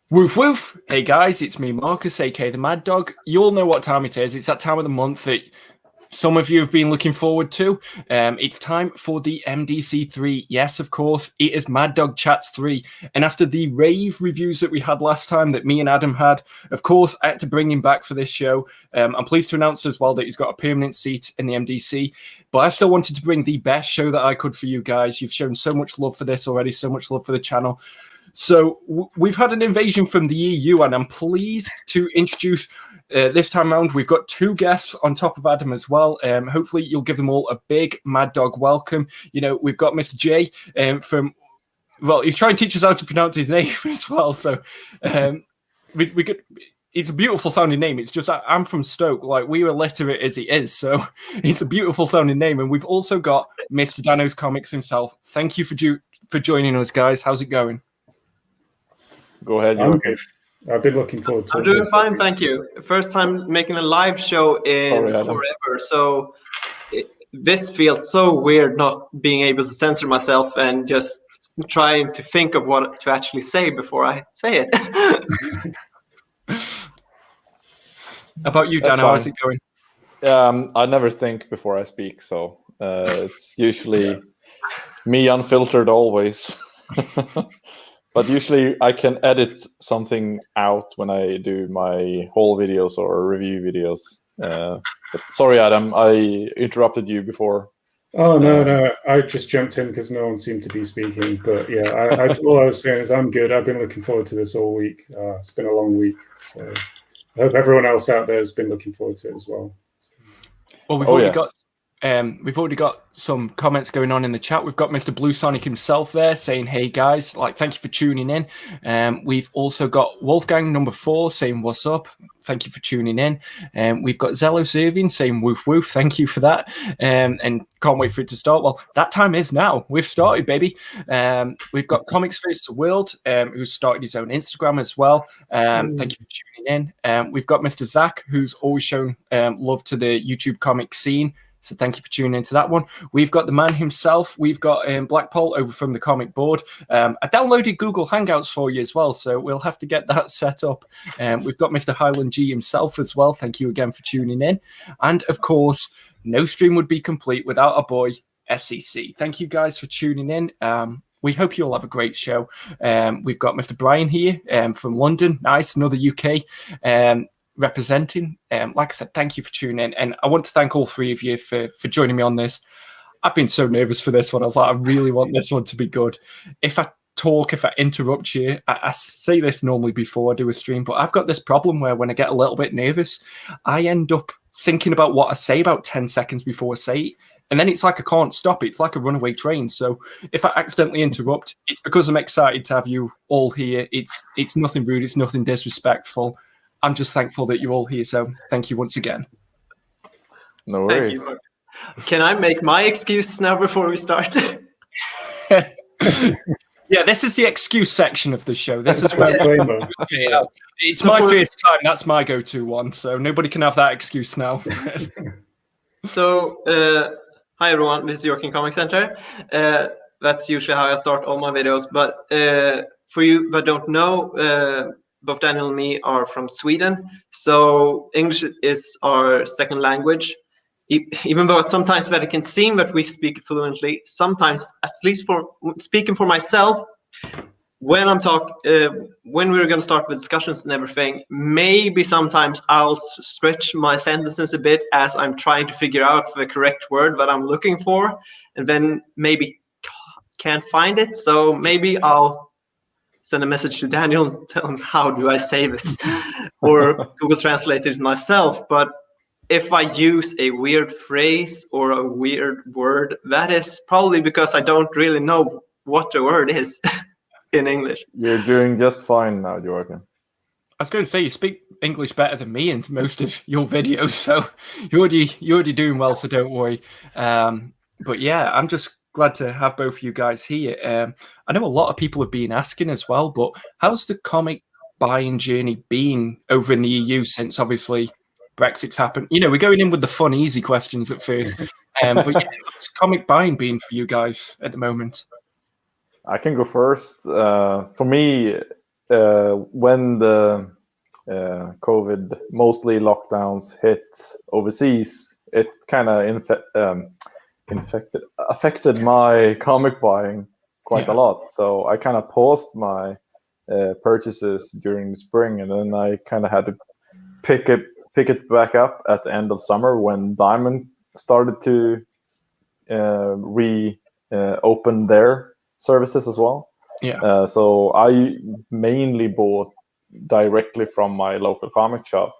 Woof woof! Hey guys, it's me, Marcus, aka the Mad Dog. You all know what time it is. It's that time of the month that some of you have been looking forward to. It's time for the MDC 3. Yes, of course, it is Mad Dog Chats 3. And after the rave reviews that we had last time that me and Adam had, of course, I had to bring him back for this show. I'm pleased to announce as well that he's got a permanent seat in the MDC. But I still wanted to bring the best show that I could for you guys. You've shown so much love for this already, so much love for the channel. So we've had an invasion from the EU, and I'm pleased to introduce this time around. We've got two guests on top of Adam as well. Hopefully, you'll give them all a big Mad Dog welcome. You know, we've got Mr. J from. Well, he's trying to teach us how to pronounce his name as well. So we could. It's a beautiful sounding name. It's just I'm from Stoke. Like, we were illiterate as he is, so it's a beautiful sounding name. And we've also got Mr. Danoh's Comics himself. Thank you for joining us, guys. How's it going? Go ahead, Joakim. I've been looking forward to it. I'm doing fine, thank you. First time making a live show in forever, so this feels so weird not being able to censor myself and just trying to think of what to actually say before I say it. How about you, Danoh? How's it going? I never think before I speak, so it's usually me unfiltered always. But usually I can edit something out when I do my whole videos or review videos. But sorry, Adam, I interrupted you before. Oh, no. I just jumped in because no one seemed to be speaking. But yeah, all I was saying is I'm good. I've been looking forward to this all week. It's been a long week. So I hope everyone else out there has been looking forward to it as well. Well, we've already got some comments going on in the chat. We've got Mr. Blue Sonic himself there saying, hey guys, thank you for tuning in. We've also got Wolfgang number 4 saying, what's up? Thank you for tuning in. We've got Zelos Irving saying, woof woof. Thank you for that. And can't wait for it to start. Well, that time is now. We've started, baby. We've got Comics Face the World, who's started his own Instagram as well. Thank you for tuning in. We've got Mr. Zach, who's always shown love to the YouTube comic scene. So thank you for tuning into that one. We've got the man himself. We've got Blackpool over from the comic board. I downloaded Google Hangouts for you as well, so we'll have to get that set up. We've got Mr. Highland G himself as well. Thank you again for tuning in. And of course, no stream would be complete without our boy, SEC. Thank you guys for tuning in. We hope you'll have a great show. We've got Mr. Brian here from London. Nice, another UK. Representing. Like I said, thank you for tuning in, and I want to thank all three of you for joining me on this. I've been so nervous for this one. I was like, I really want this one to be good. If I interrupt you, I say this normally before I do a stream, but I've got this problem where when I get a little bit nervous, I end up thinking about what I say about 10 seconds before I say it, and then it's like I can't stop it. It's like a runaway train. So if I accidentally interrupt, it's because I'm excited to have you all here. It's nothing rude. It's nothing disrespectful. I'm just thankful that you're all here, so thank you once again. No worries. Can I make my excuse now before we start? Yeah, this is the excuse section of the show. This is where it's my first time. That's my go-to one, so nobody can have that excuse now. So, hi everyone, this is Joakim Comic Center. That's usually how I start all my videos, but for you that don't know, both Daniel and me are from Sweden, so English is our second language. Even though sometimes that it can seem that we speak fluently, sometimes, at least for speaking for myself, when when we're going to start with discussions and everything, maybe sometimes I'll stretch my sentences a bit as I'm trying to figure out the correct word that I'm looking for, and then maybe can't find it. So maybe I'll send a message to Daniel and tell him, how do I say this? Or Google Translate it myself. But if I use a weird phrase or a weird word, that is probably because I don't really know what the word is in English. You're doing just fine now, Joakim. I was going to say, you speak English better than me in most of your videos, so you're already doing well, so don't worry. But yeah, I'm just glad to have both of you guys here. I know a lot of people have been asking as well, but how's the comic buying journey been over in the EU since obviously Brexit's happened? You know, we're going in with the fun, easy questions at first. But yeah, how's comic buying been for you guys at the moment? I can go first. For me, when the COVID mostly lockdowns hit overseas, it kind of affected my comic buying quite a lot. So I kind of paused my purchases during the spring, and then I kind of had to pick it back up at the end of summer when Diamond started to open their services as well. So I mainly bought directly from my local comic shop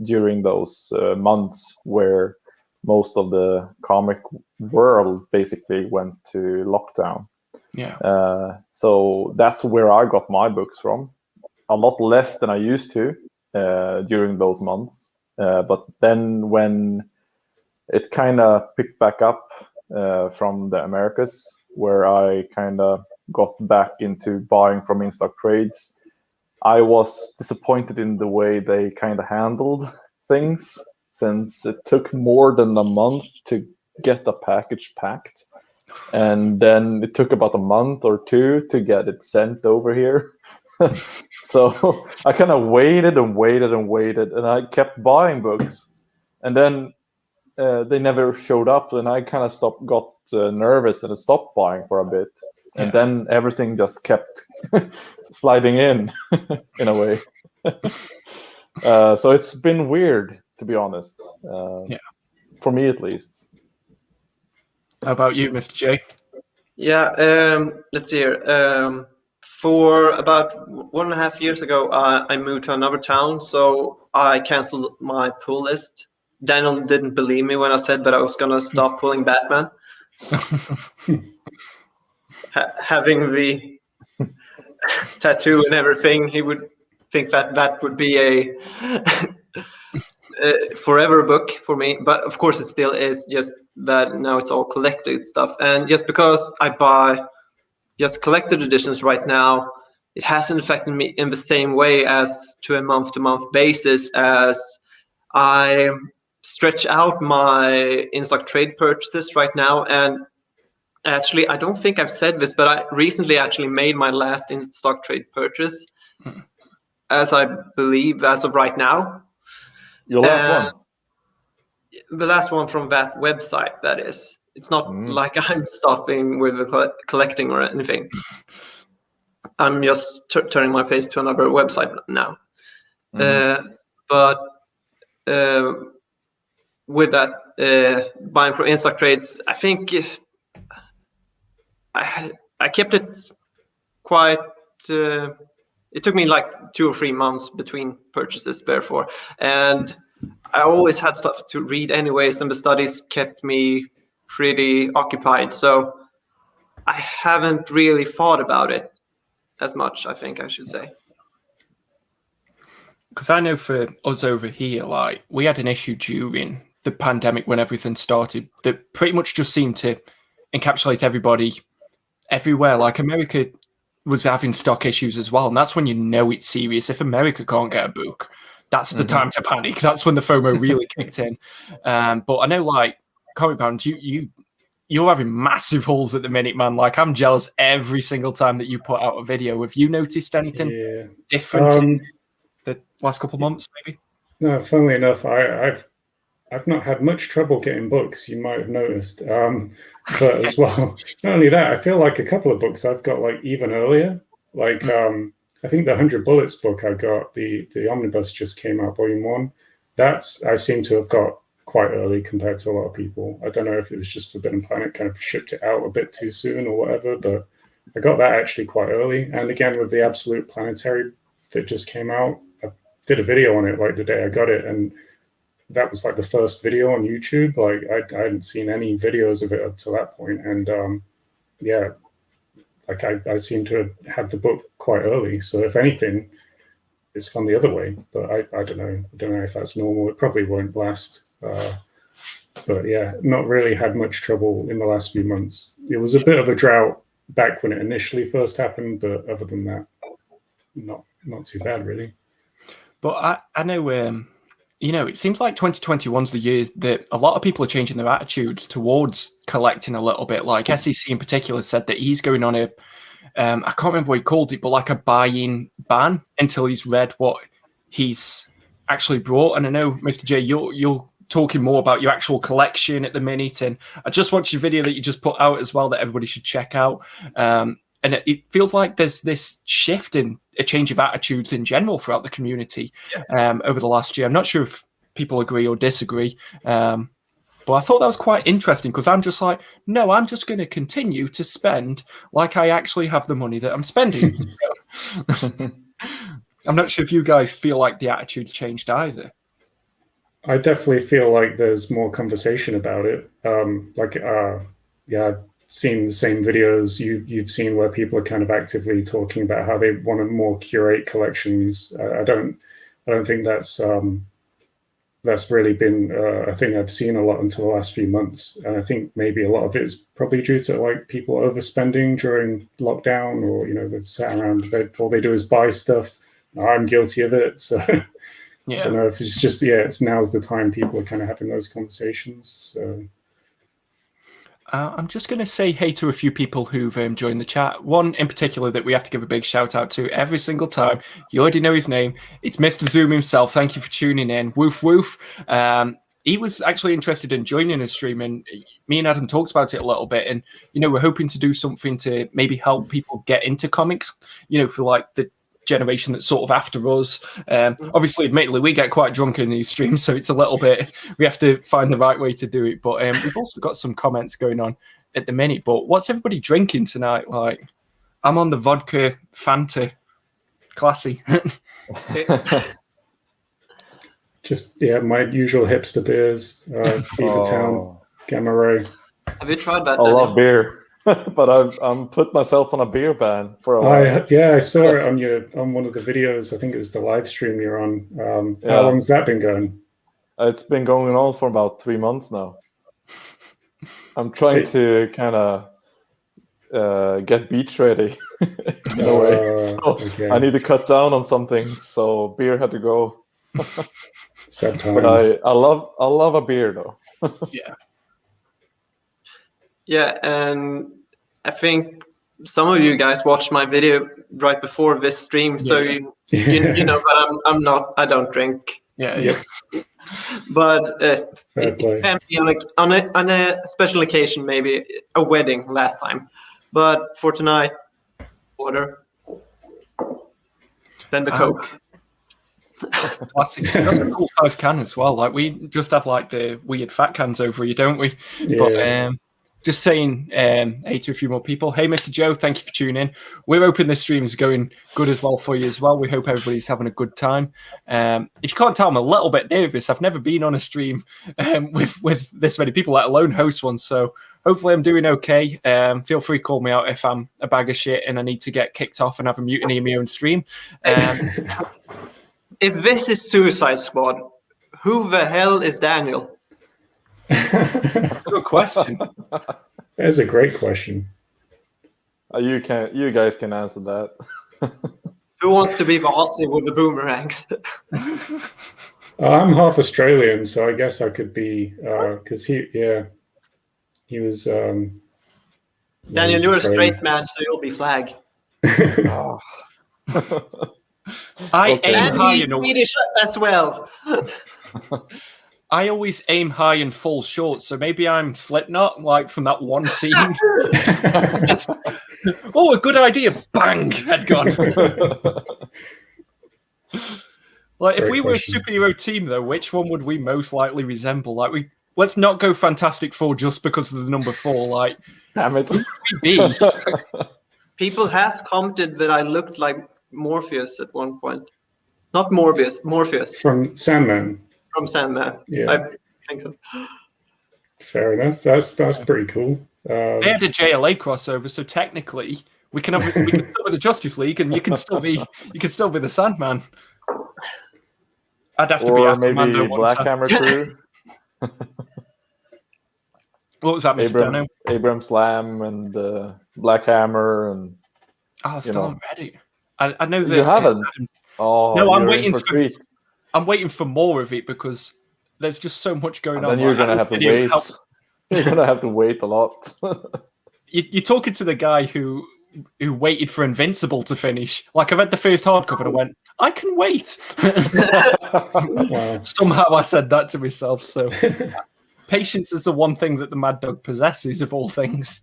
during those months where most of the comic world basically went to lockdown. So that's where I got my books from. A lot less than I used to during those months. But then when it kind of picked back up from the Americas, where I kind of got back into buying from in-stock trades, I was disappointed in the way they kind of handled things, since it took more than a month to get the package packed. And then it took about a month or two to get it sent over here. So I kind of waited, and I kept buying books. And then they never showed up, and I kind of got nervous and stopped buying for a bit. And then everything just kept sliding in a way. So it's been weird, to be honest. For me, at least. How about you, Mr. J? Let's see here. For about 1.5 years ago, I moved to another town, so I canceled my pull list. Daniel didn't believe me when I said that I was going to stop pulling Batman. Having the tattoo and everything, he would think that would be a forever book for me. But of course, it still is, just that now it's all collected stuff. And just because I buy just collected editions right now, it hasn't affected me in the same way as to a month-to-month basis, as I stretch out my in-stock trade purchases right now. And actually, I don't think I've said this, but I recently actually made my last in-stock trade purchase, as I believe as of right now. Your last one? The last one from that website, that is. It's not like I'm stopping with collecting or anything. I'm just turning my face to another website now. But with that, buying from in-stock trades, I think I kept it quite. It took me like 2 or 3 months between purchases, therefore, and I always had stuff to read anyways, and the studies kept me pretty occupied, so I haven't really thought about it as much, I think I should say. Because I know for us over here, like, we had an issue during the pandemic when everything started that pretty much just seemed to encapsulate everybody everywhere. Like, America was having stock issues as well, and that's when you know it's serious. If America can't get a book, that's the time to panic. That's when the FOMO really kicked in. But I know, like, Comic Pound, you're having massive hauls at the minute, man. Like, I'm jealous every single time that you put out a video. Have you noticed anything different in the last couple of months, maybe? No, funnily enough, I've not had much trouble getting books. You might have noticed, but as well, not only that, I feel like a couple of books I've got like even earlier. Like I think the 100 Bullets book I got, the omnibus just came out, Volume 1. That's I seem to have got quite early compared to a lot of people. I don't know if it was just Forbidden Planet kind of shipped it out a bit too soon or whatever, but I got that actually quite early. And again, with the Absolute Planetary that just came out, I did a video on it like the day I got it, and that was like the first video on YouTube. Like I hadn't seen any videos of it up to that point, and like I seem to have had the book quite early. So if anything, it's gone the other way. But I don't know. I don't know if that's normal. It probably won't last. But yeah, not really had much trouble in the last few months. It was a bit of a drought back when it initially first happened, but other than that, not too bad really. But I know, it seems like 2021's the year that a lot of people are changing their attitudes towards collecting a little bit. Like SEC in particular said that he's going on I can't remember what he called it, but like a buy-in ban until he's read what he's actually brought. And I know, Mr. J, you're talking more about your actual collection at the minute, and I just watched your video that you just put out as well that everybody should check out. And it feels like there's this shift in a change of attitudes in general throughout the community over the last year. I'm not sure if people agree or disagree, but I thought that was quite interesting because I'm just like, no, I'm just going to continue to spend like I actually have the money that I'm spending. I'm not sure if you guys feel like the attitude's changed either. I definitely feel like there's more conversation about it. I've seen the same videos you've seen where people are kind of actively talking about how they want to more curate collections. I don't think that's really been a thing I've seen a lot until the last few months. And I think maybe a lot of it is probably due to like people overspending during lockdown, or they've sat around, all they do is buy stuff. I'm guilty of it, so. Yeah. I don't know if it's just it's now's the time people are kind of having those conversations. So I'm just going to say hey to a few people who've joined the chat. One in particular that we have to give a big shout out to every single time. You already know his name. It's Mr. Zoom himself. Thank you for tuning in. Woof woof. He was actually interested in joining us stream, and me and Adam talked about it a little bit. And we're hoping to do something to maybe help people get into comics. For like the generation that's sort of after us. Obviously, admittedly, we get quite drunk in these streams, so it's a little bit, we have to find the right way to do it. But we've also got some comments going on at the minute. But what's everybody drinking tonight? Like, I'm on the vodka Fanta. Classy. Just my usual hipster beers, Beavertown, Gamma Ray. Have you tried that? I love beer. But I'm put myself on a beer ban for a while. I saw it on one of the videos. I think it was the live stream you're on. How long's that been going? It's been going on for about 3 months now. I'm trying to kind of get beach ready in a way. So I need to cut down on some things. So beer had to go. Sad times. But I love a beer though. Yeah. Yeah, and I think some of you guys watched my video right before this stream, so you know, but I'm not. I don't drink. Yeah. But it can be on a special occasion, maybe a wedding last time. But for tonight, water, then the Coke. That's a cool size can as well. Like, we just have like the weird fat cans over here, don't we? Yeah. But just saying hey to a few more people. Hey, Mr. Joe, thank you for tuning in. We're hoping this stream is going good as well for you as well. We hope everybody's having a good time. If you can't tell, I'm a little bit nervous. I've never been on a stream with this many people, let alone host one. So hopefully I'm doing okay. Feel free to call me out if I'm a bag of shit and I need to get kicked off and have a mutiny in my own stream. If this is Suicide Squad, who the hell is Daniel? Good question. That's a great question. You guys can answer that. Who wants to be the Aussie with the boomerangs? I'm half Australian, so I guess I could be because he was. Daniel, you're a straight man, so you'll be Flag. I aim high, he's Swedish as well. I always aim high and fall short, so maybe I'm Slipknot, like from that one scene. Oh, a good idea! Bang, head gone. Like, if we were a superhero team, though, which one would we most likely resemble? Like, let's not go Fantastic Four just because of the number 4. Like, damn it! People has commented that I looked like Morpheus at one point. Not Morbius, Morpheus from Sandman. From Sandman, yeah, I think so. Fair enough. That's pretty cool. They had a JLA crossover, so technically we can still be the Justice League, and you can still be the Sandman. I'd have to or be maybe Black Hammer crew. What was that, Mr. Danoh? Abrams Lamb and Black Hammer and. Oh, still not ready. I know that you haven't. Oh no, I'm waiting for more of it because there's just so much going on. Then you're gonna have to wait. You're gonna have to wait a lot. You're talking to the guy who who waited for Invincible to finish. Like I read the first hardcover and I went, I can wait. Wow. Somehow I said that to myself. So patience is the one thing that the Mad Dog possesses of all things.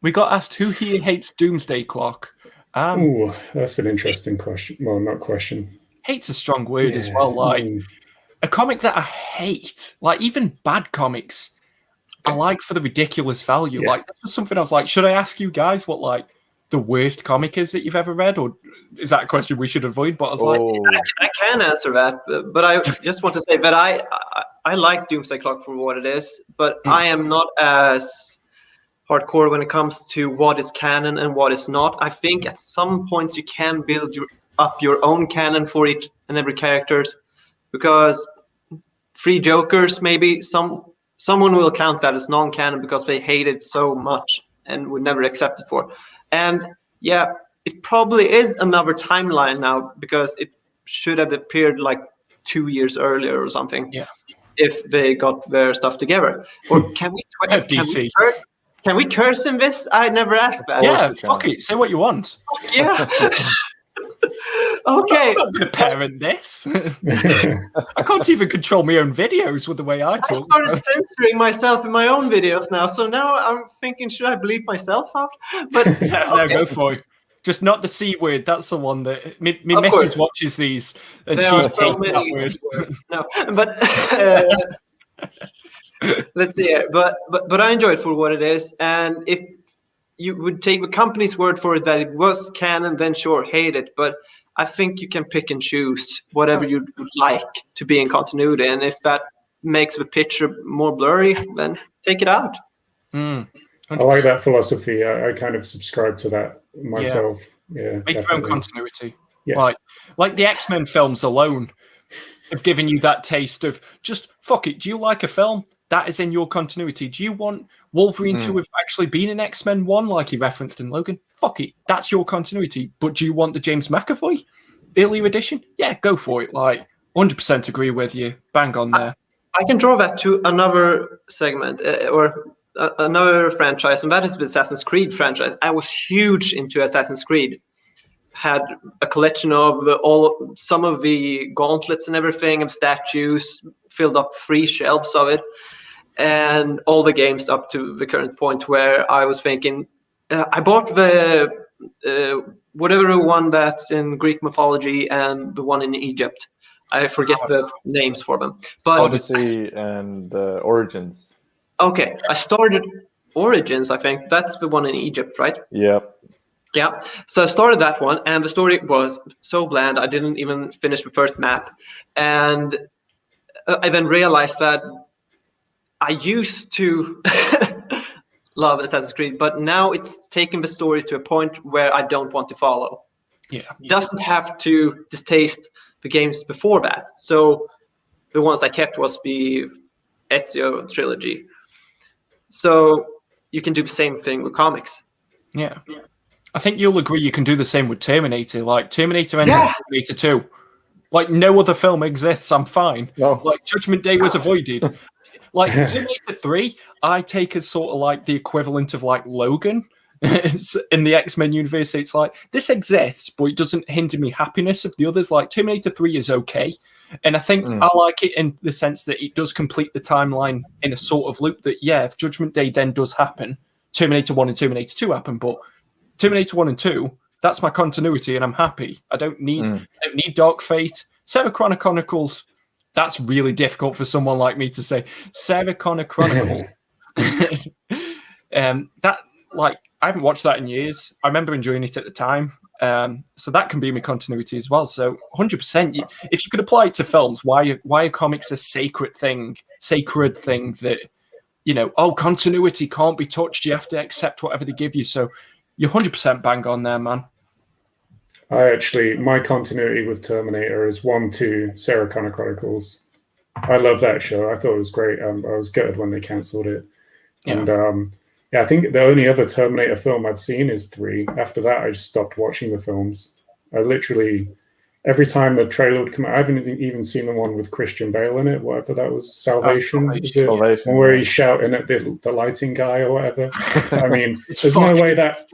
We got asked who here hates Doomsday Clock. Ooh, that's an interesting question. Well, not question. Hate's a strong word as well. Like a comic that I hate, like even bad comics, I like for the ridiculous value. Yeah. Like that's something I was like, should I ask you guys what like the worst comic is that you've ever read, or is that a question we should avoid? But I was like, I can answer that, but I just want to say that I like Doomsday Clock for what it is, but I am not as hardcore when it comes to what is canon and what is not. I think at some points you can build up your own canon for each and every characters, because Free Jokers, maybe someone will count that as non-canon because they hate it so much and would never accept it for. And yeah, it probably is another timeline now because it should have appeared like 2 years earlier or something. Yeah. If they got their stuff together. Or can we curse in this? I never asked that. Yeah, fuck it. Say what you want. Yeah. Okay. I'm not going to parent this. I can't even control my own videos with the way I talk. I started censoring myself in my own videos now, so now I'm thinking, should I bleep myself out? But No, go for it. Just not the C word. That's the one that me missus watches these, and there she are hates so that many word. No, but let's see. But I enjoy it for what it is, and if you would take the company's word for it that it was canon, then sure, hate it. But I think you can pick and choose whatever you would like to be in continuity, and if that makes the picture more blurry, then take it out. I like that philosophy. I kind of subscribe to that myself. Yeah, make your own continuity. Yeah. Like the X-Men films alone have given you that taste of just fuck it. Do you like a film that is in your continuity? Do you want Wolverine to have actually been an X-Men 1 like he referenced in Logan? Fuck it, that's your continuity. But do you want the James McAvoy earlier edition? Yeah, go for it. Like 100% agree with you. Bang on there. I can draw that to another segment or another franchise, and that is the Assassin's Creed franchise. I was huge into Assassin's Creed. Had a collection of some of the gauntlets and everything, of statues, filled up 3 shelves of it, and all the games up to the current point where I was thinking, I bought the whatever one that's in Greek mythology and the one in Egypt. I forget the names for them. But Odyssey and Origins. Okay, I started Origins, I think. That's the one in Egypt, right? Yep. Yeah, so I started that one, and the story was so bland, I didn't even finish the first map. And I then realized that I used to love Assassin's Creed, but now it's taken the story to a point where I don't want to follow. Yeah. Doesn't have to distaste the games before that. So the ones I kept was the Ezio trilogy. So you can do the same thing with comics. Yeah. I think you'll agree you can do the same with Terminator. Like Terminator ends in Terminator 2. Like no other film exists. I'm fine. No. Like Judgment Day was avoided. Like Terminator 3, I take as sort of like the equivalent of like Logan in the X-Men universe. It's like this exists, but it doesn't hinder me happiness of the others. Like Terminator 3 is okay. And I think I like it in the sense that it does complete the timeline in a sort of loop that, yeah, if Judgment Day then does happen, Terminator 1 and Terminator 2 happen, but Terminator 1 and 2, that's my continuity and I'm happy. I don't need Dark Fate. Sarah Connor Chronicles, that's really difficult for someone like me to say. Sarah Connor Chronicle. That, like, I haven't watched that in years. I remember enjoying it at the time. So that can be my continuity as well. So 100%, if you could apply it to films, why are comics a sacred thing that, you know, continuity can't be touched. You have to accept whatever they give you. So you're 100% bang on there, man. My continuity with Terminator is 1, 2, Sarah Connor Chronicles. I love that show. I thought it was great. I was gutted when they cancelled it. Yeah. And I think the only other Terminator film I've seen is 3. After that, I just stopped watching the films. I literally, every time a trailer would come out, I haven't even seen the one with Christian Bale in it, whatever that was, Salvation. Salvation, where he's shouting at the lighting guy or whatever. I mean, there's no way that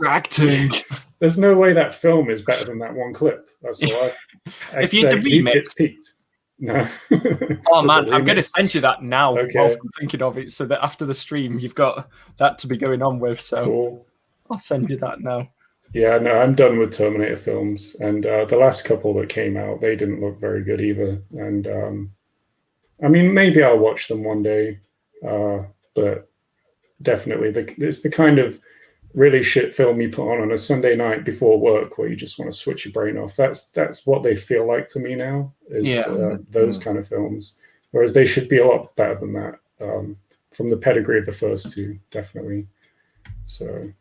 there's no way that film is better than that one clip. That's all. If you had the remake, it's peaked. No. Oh man, I'm going to send you that now. Okay. Whilst I'm thinking of it, so that after the stream you've got that to be going on with. So cool. I'll send you that now. Yeah, no, I'm done with Terminator films, and the last couple that came out, they didn't look very good either. And I mean, maybe I'll watch them one day, but definitely, it's the kind of really shit film you put on a Sunday night before work, where you just want to switch your brain off. That's what they feel like to me now. Is those kind of films, whereas they should be a lot better than that. From the pedigree of the first two, definitely. So.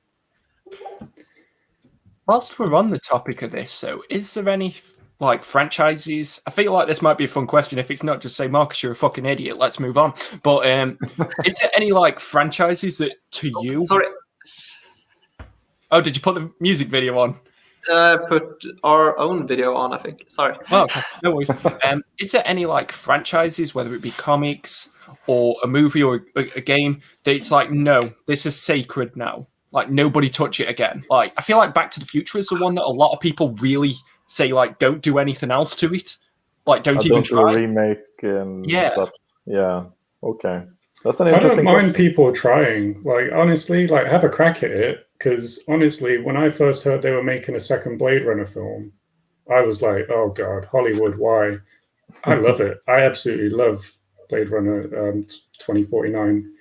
Whilst we're on the topic of this, so is there any like franchises? I feel like this might be a fun question. If it's not, just say, Marcus, you're a fucking idiot. Let's move on. But is there any like franchises that to you? Sorry. Oh, did you put the music video on? Put our own video on, I think. Sorry. Oh, okay. No worries. Is there any like franchises, whether it be comics or a movie or a game, that it's like, no, this is sacred now? Like, nobody touch it again. Like, I feel like Back to the Future is the one that a lot of people really say, like, don't do anything else to it. Like, don't even try. Do a remake and such. Yeah. Okay. That's an I interesting don't mind question. people trying. Like, honestly, like, have a crack at it. Because, honestly, when I first heard they were making a second Blade Runner film, I was like, oh, God, Hollywood, why? I love it. I absolutely love Blade Runner 2049.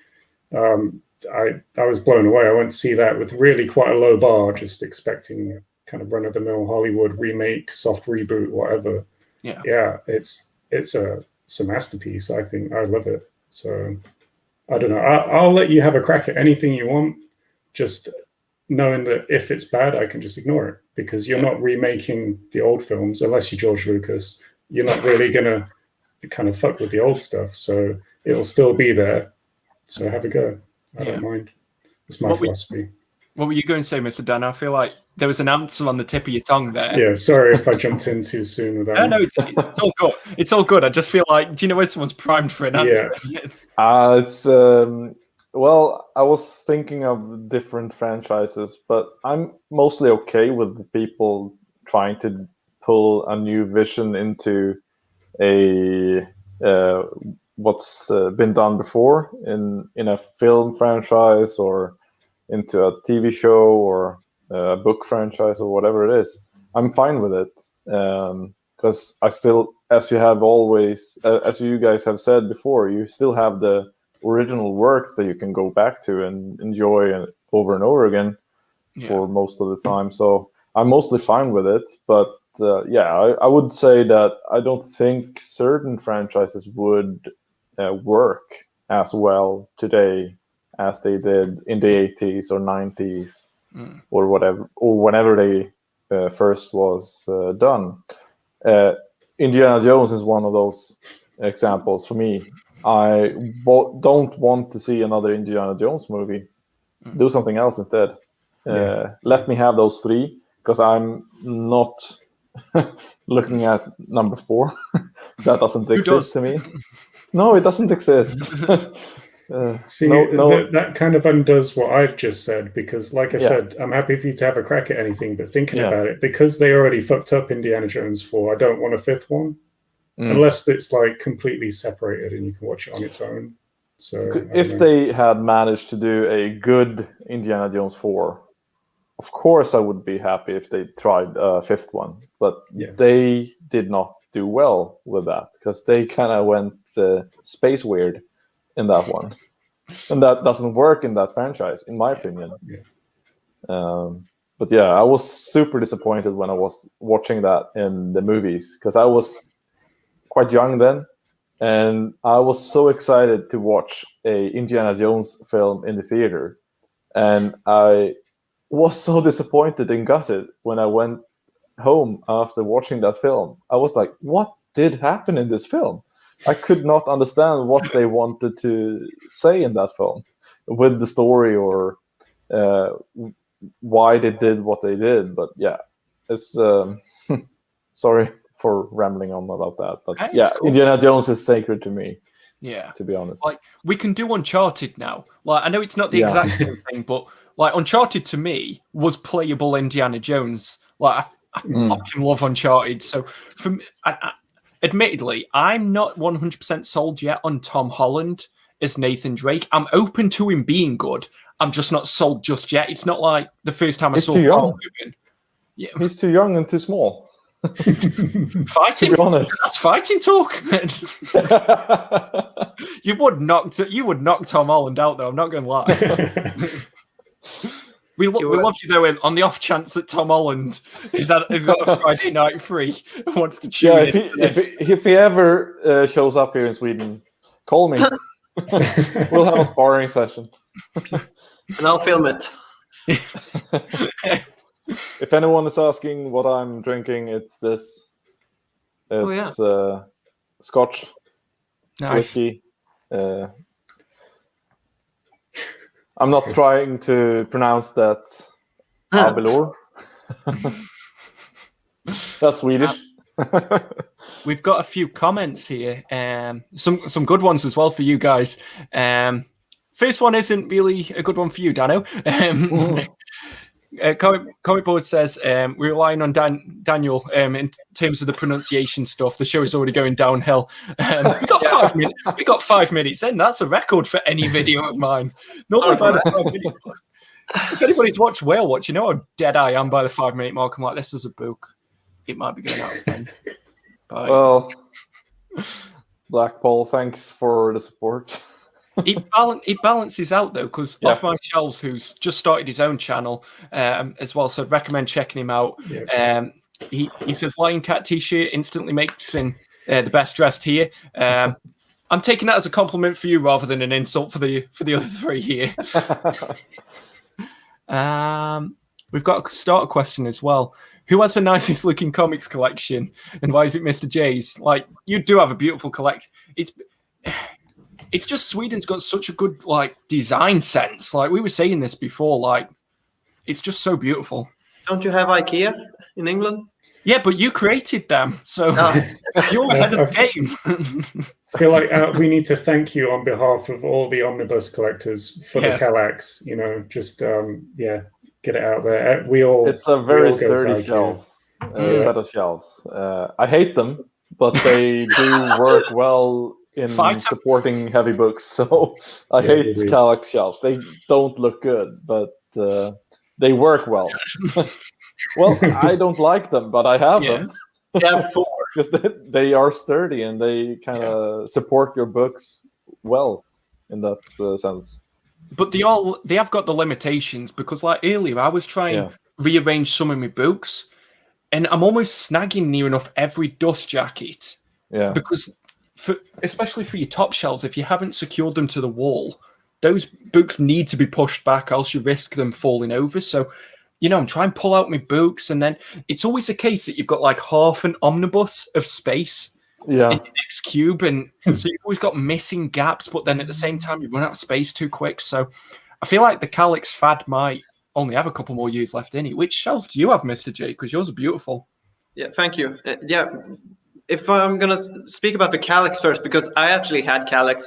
I was blown away. I went to see that with really quite a low bar, just expecting kind of run-of-the-mill Hollywood remake, soft reboot, whatever. Yeah, it's a masterpiece. I think I love it. So I don't know. I'll let you have a crack at anything you want, just knowing that if it's bad, I can just ignore it, because you're not remaking the old films unless you're George Lucas. You're not really gonna kind of fuck with the old stuff, so it'll still be there. So have a go. I don't mind. It's my philosophy. What were you going to say, Mr. Dan? I feel like there was an answer on the tip of your tongue there. Yeah, sorry if I jumped in too soon with that. No, it's all good. It's all good. I just feel like, do you know when someone's primed for an answer? Yeah. It's well, I was thinking of different franchises, but I'm mostly okay with people trying to pull a new vision into a what's been done before in a film franchise or into a TV show or a book franchise or whatever it is. I'm fine with it, because I still, as you have always, as you guys have said before, you still have the original works that you can go back to and enjoy over and over again for most of the time. So I'm mostly fine with it, but I would say that I don't think certain franchises would work as well today as they did in the 80s or 90s or whatever, or whenever they first was done. Indiana Jones is one of those examples for me. I don't want to see another Indiana Jones movie. Do something else instead. Let me have those three, because I'm not looking at number 4. That doesn't exist to me. No, it doesn't exist. See, that kind of undoes what I've just said, because like I said, I'm happy for you to have a crack at anything, but thinking about it, because they already fucked up Indiana Jones 4, I don't want a 5th one, unless it's like completely separated and you can watch it on its own. So if they had managed to do a good Indiana Jones 4, of course I would be happy if they tried a 5th one, but they did not do well with that, because they kind of went space weird in that one, and that doesn't work in that franchise, in my opinion. But I was super disappointed when I was watching that in the movies, because I was quite young then, and I was so excited to watch a Indiana Jones film in the theater, and I was so disappointed and gutted when I went home after watching that film. I was like, what did happen in this film? I could not understand what they wanted to say in that film with the story, or why they did what they did. But it's sorry for rambling on about that. But That is yeah, cool. Indiana Jones is sacred to me. Yeah, to be honest. Like we can do Uncharted now. Like I know it's not the exact same thing, but like Uncharted to me was playable Indiana Jones. Like I fucking love Uncharted. So for me, admittedly, I'm not 100% sold yet on Tom Holland as Nathan Drake. I'm open to him being good. I'm just not sold just yet. It's not like the first time I saw too young. Yeah, he's too young and too small. Fighting, to be honest. That's fighting talk. You would knock Tom Holland out, though. I'm not going to lie. We love you though. On the off chance that Tom Holland has got a Friday night free and wants to tune in. If he ever shows up here in Sweden, call me. We'll have a sparring session, and I'll film it. If anyone is asking what I'm drinking, it's this. It's Scotch whiskey. I'm not trying to pronounce that Abelor. That's Swedish. We've got a few comments here. Some good ones as well for you guys. First one isn't really a good one for you, Dano. Comic Board says we're relying on Daniel in terms of the pronunciation stuff. The show is already going downhill. We got 5 minutes. We got 5 minutes in. That's a record for any video of mine. Normally by the 5 minute mark. If anybody's watched Whale Watch, you know how dead I am by the 5 minute mark. I'm like, this is a book. It might be going out again. Bye. Well, Black Paul, thanks for the support. It balances out though, because Off My Shelves, who's just started his own channel as well, so I'd recommend checking him out. He says Lion Cat t-shirt instantly makes him the best dressed here. I'm taking that as a compliment for you rather than an insult for the other three here. We've got a starter question as well. Who has the nicest looking comics collection, and why is it Mr. J's? Like, you do have a beautiful collection. It's just Sweden's got such a good like design sense. Like we were saying this before, like it's just so beautiful. Don't you have IKEA in England? Yeah, but you created them, so you're ahead of the game. I feel like we need to thank you on behalf of all the omnibus collectors for the Kallax. You know, just get it out there. It's a very sturdy shelves, set of shelves. I hate them, but they do work well in supporting heavy books. So I hate Kallax shelves. They don't look good, but they work well. Well, I don't like them, but I have them. Because they are sturdy and they kind of support your books well in that sense. But they have got the limitations, because like earlier I was trying to rearrange some of my books and I'm almost snagging near enough every dust jacket. Yeah. Because especially for your top shelves, if you haven't secured them to the wall, those books need to be pushed back, else you risk them falling over. So, you know, I'm trying to pull out my books, and then it's always a case that you've got like half an omnibus of space in the next cube, and so you've always got missing gaps, but then at the same time you run out of space too quick. So I feel like the Kallax fad might only have a couple more years left in it. Which shelves do you have, Mr. J? Because yours are beautiful. Yeah, thank you. If I'm going to speak about the Kallax first, because I actually had Kallax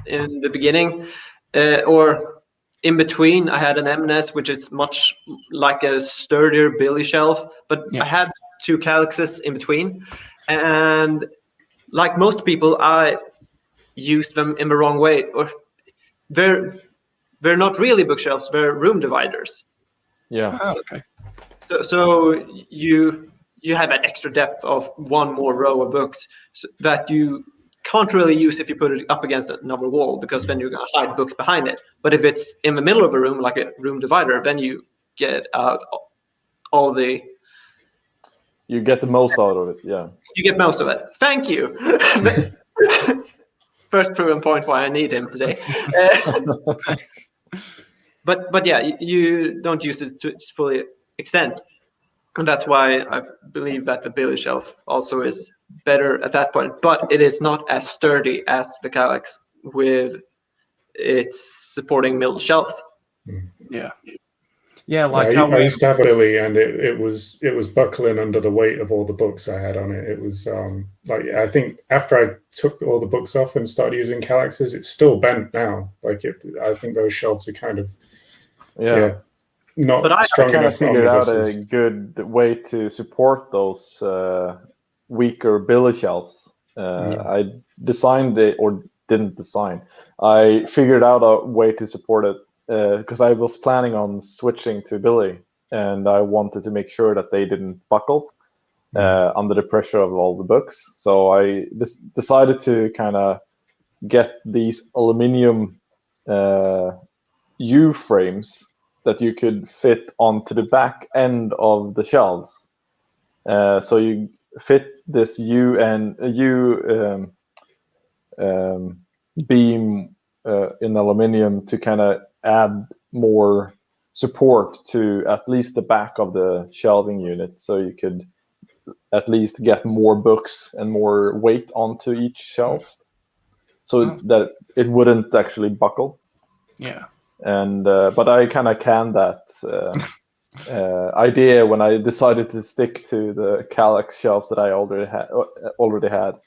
in the beginning, or in between, I had an M&S, which is much like a sturdier Billy shelf, but I had two Kallaxes in between. And like most people, I used them in the wrong way. Or they're not really bookshelves, they're room dividers. Yeah. Oh, okay. So you have an extra depth of one more row of books that you can't really use if you put it up against another wall, because then you're going to hide books behind it. But if it's in the middle of a room, like a room divider, then you get out all the... You get the most out of it, yeah. You get most of it. Thank you. First proven point why I need him today. But yeah, you don't use it to its full extent. And that's why I believe that the Billy shelf also is better at that point. But it is not as sturdy as the Kallax with its supporting middle shelf. Yeah. Yeah, like I used to have a Billy, and it was buckling under the weight of all the books I had on it. It was like, I think after I took all the books off and started using Calaxes, it's still bent now. Like I think those shelves are kind of not strong kind enough. of figured out a good way to support those weaker Billy shelves. I designed it, or didn't design. I figured out a way to support it. Because I was planning on switching to Billy, and I wanted to make sure that they didn't buckle under the pressure of all the books. So I decided to kind of get these aluminium U-frames that you could fit onto the back end of the shelves. So you fit this U beam in aluminium to kind of add more support to at least the back of the shelving unit, so you could at least get more books and more weight onto each shelf, so that it wouldn't actually buckle. Yeah. And but I kind of canned that idea when I decided to stick to the Kallax shelves that I already had.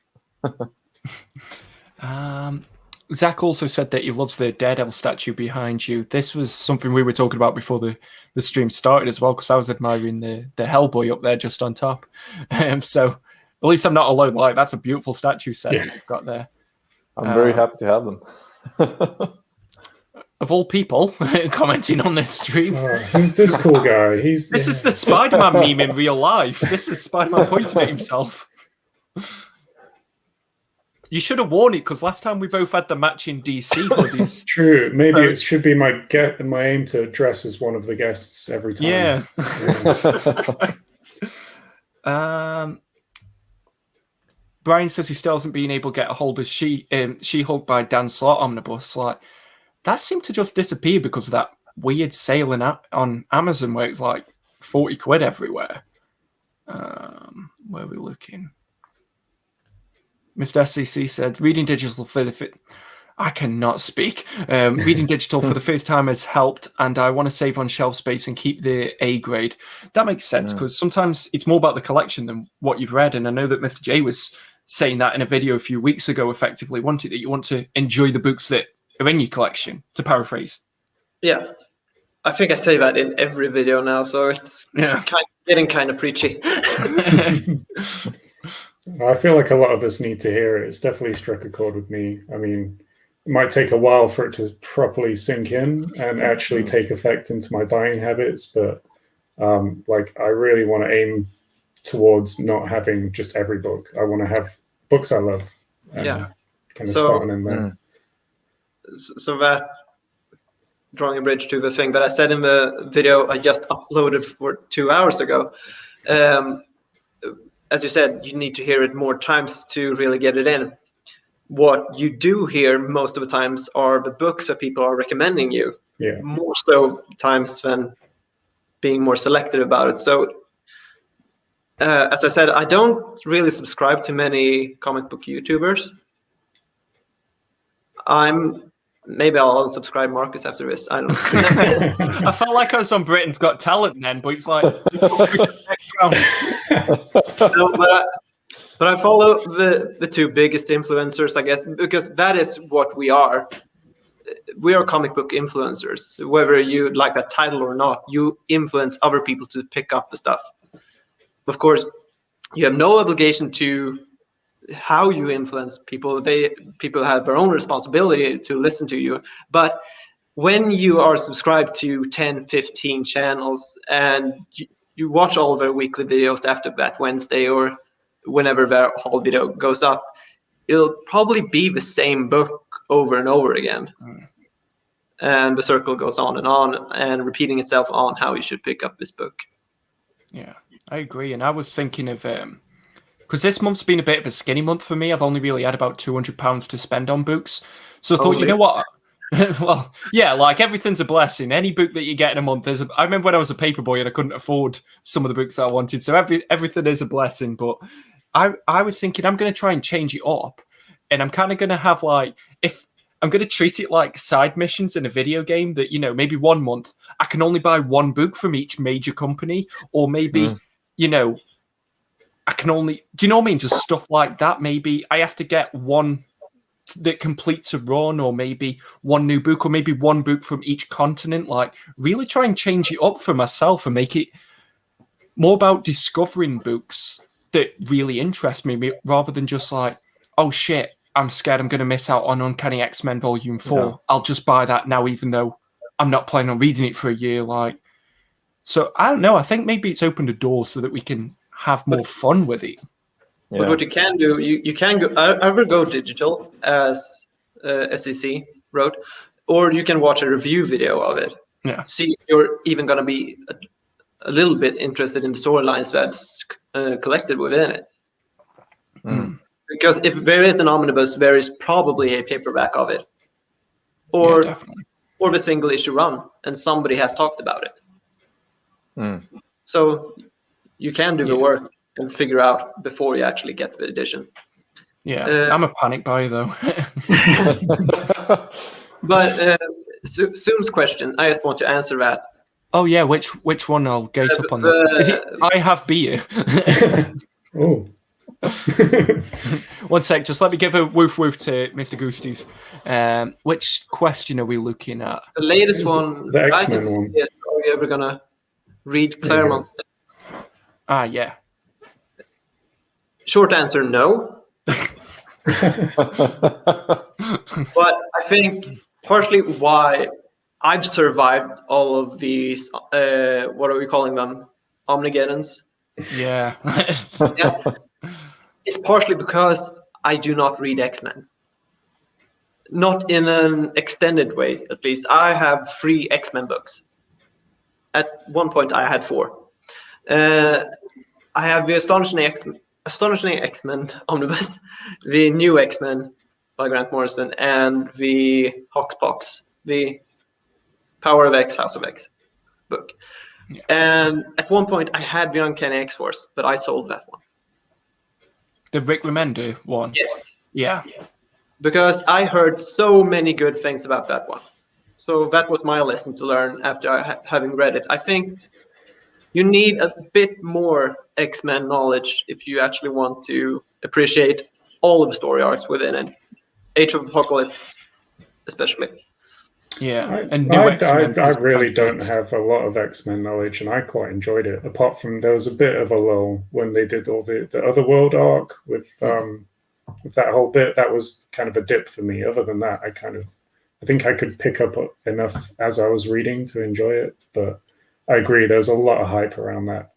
Zach also said that he loves the Daredevil statue behind you. This was something we were talking about before the stream started as well, because I was admiring the Hellboy up there just on top. So at least I'm not alone. Like, that's a beautiful statue set that you've got there. I'm very happy to have them. Of all people commenting on this stream. Who's this cool guy? This is the Spider-Man meme in real life. This is Spider-Man pointing at himself. You should have worn it, because last time we both had the matching DC hoodies. True. Maybe it should be my aim to dress as one of the guests every time. Yeah. Brian says he still hasn't been able to get a hold of She-Hulk by Dan Slott omnibus. Like, that seemed to just disappear because of that weird sale on Amazon where it's like 40 quid everywhere. Where are we looking? Mr. SCC said, reading digital for the I cannot speak. Reading digital for the first time has helped, and I want to save on shelf space and keep the A grade. That makes sense, because sometimes it's more about the collection than what you've read. And I know that Mr. J was saying that in a video a few weeks ago, effectively, that you want to enjoy the books that are in your collection, to paraphrase. Yeah. I think I say that in every video now, so it's getting kind of preachy. I feel like a lot of us need to hear it. It's definitely struck a chord with me. I mean, it might take a while for it to properly sink in and actually take effect into my buying habits, but like, I really want to aim towards not having just every book. I want to have books I love. Kind of starting in there. So that, drawing a bridge to the thing that I said in the video I just uploaded for 2 hours ago. As you said, you need to hear it more times to really get it in. What you do hear most of the times are the books that people are recommending you. Yeah. More so times than being more selective about it. So, as I said, I don't really subscribe to many comic book YouTubers. Maybe I'll unsubscribe Marcus after this. I don't know. I felt like I was on Britain's Got Talent then, but it's like... But I follow the two biggest influencers, I guess, because that is what we are. We are comic book influencers. Whether you like that title or not, you influence other people to pick up the stuff. Of course, you have no obligation to how you influence people. People have their own responsibility to listen to you. But when you are subscribed to 10, 15 channels and you watch all their weekly videos after that Wednesday or whenever their whole video goes up, it'll probably be the same book over and over again. And the circle goes on and repeating itself on how you should pick up this book. Yeah, I agree. And I was thinking of... because this month's been a bit of a skinny month for me. I've only really had about £200 to spend on books. So I thought, you know what? Well, yeah, like, everything's a blessing. Any book that you get in a month is... I remember when I was a paperboy and I couldn't afford some of the books that I wanted. So everything is a blessing. But I was thinking I'm going to try and change it up. And I'm kind of going to have, like... I'm going to treat it like side missions in a video game that, you know, maybe 1 month I can only buy 1 book from each major company, or maybe, you know, I can only, do you know what I mean? Just stuff like that. Maybe I have to get 1 that completes a run, or maybe 1 new book, or maybe 1 book from each continent. Like, really try and change it up for myself and make it more about discovering books that really interest me, rather than just like, oh shit, I'm scared I'm going to miss out on Uncanny X-Men Volume 4. Yeah. I'll just buy that now, even though I'm not planning on reading it for a year. Like, so I don't know. I think maybe it's opened a door so that we can have more fun with it. Yeah. But what you can do, you can go either go digital, as SEC wrote, or you can watch a review video of it. Yeah. See if you're even going to be a little bit interested in the storylines that's collected within it. Because if there is an omnibus, there is probably a paperback of it, or the single issue run, and somebody has talked about it. So you can do the work and figure out before you actually get the edition. Yeah, I'm a panic buyer though. But Zoom's question, I just want to answer that. Oh yeah, which one? I'll gate up on that. Is it I have beer? Oh. 1 sec, just let me give a woof woof to Mr. Goosties. Which question are we looking at? The latest one. The X-Men one. Yes, are we ever gonna read Claremont's? Yeah. Short answer, no. But I think partially why I've survived all of these, what are we calling them? Omnigeddons? Yeah. Yeah. It's partially because I do not read X-Men. Not in an extended way, at least. I have 3 X-Men books. At one point, I had 4. I have the Astonishing X-Men Omnibus, the New X-Men by Grant Morrison, and the Hoxpox, the Power of X, House of X book. Yeah. And at one point, I had the Uncanny X-Force, but I sold that one. The Rick Remender one? Yes. Yeah. Because I heard so many good things about that one. So that was my lesson to learn after having read it. I think you need a bit more X-Men knowledge if you actually want to appreciate all of the story arcs within it. Age of Apocalypse, especially. Yeah, I really don't have a lot of X-Men knowledge, and I quite enjoyed it. Apart from there was a bit of a lull when they did all the Otherworld arc with that whole bit. That was kind of a dip for me. Other than that, I think I could pick up enough as I was reading to enjoy it. But I agree, there's a lot of hype around that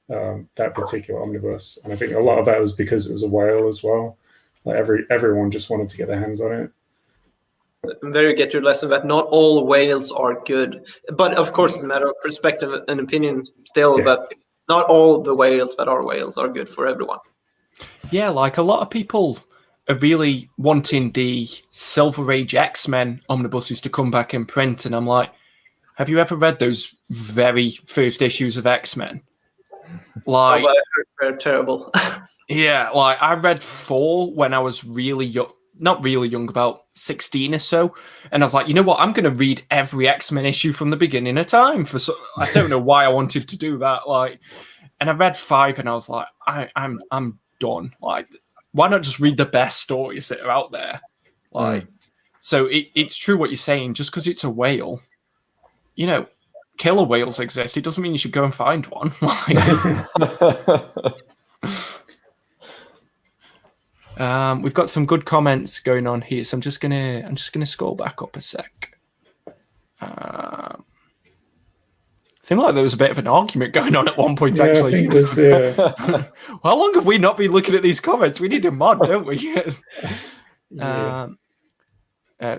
particular omnibus, and I think a lot of that was because it was a whale as well. Like everyone just wanted to get their hands on it. And there you get your lesson that not all whales are good. But of course, it's a matter of perspective and opinion still, but not all the whales that are whales are good for everyone. Yeah, like a lot of people are really wanting the Silver Age X-Men omnibuses to come back in print. And I'm like, have you ever read those very first issues of X-Men? Like, they're terrible. Yeah, like I read 4 when I was really young. Not really young, about 16 or so. And I was like, you know what? I'm going to read every X-Men issue from the beginning of time. I don't know why I wanted to do that. Like, and I read 5 and I was like, I'm done. Like, why not just read the best stories that are out there? Like, so it's true what you're saying. Just because it's a whale, you know, killer whales exist. It doesn't mean you should go and find one. We've got some good comments going on here, so I'm just gonna scroll back up a sec. Seemed like there was a bit of an argument going on at one point. Yeah, actually, I think there's, how long have we not been looking at these comments? We need a mod, don't we?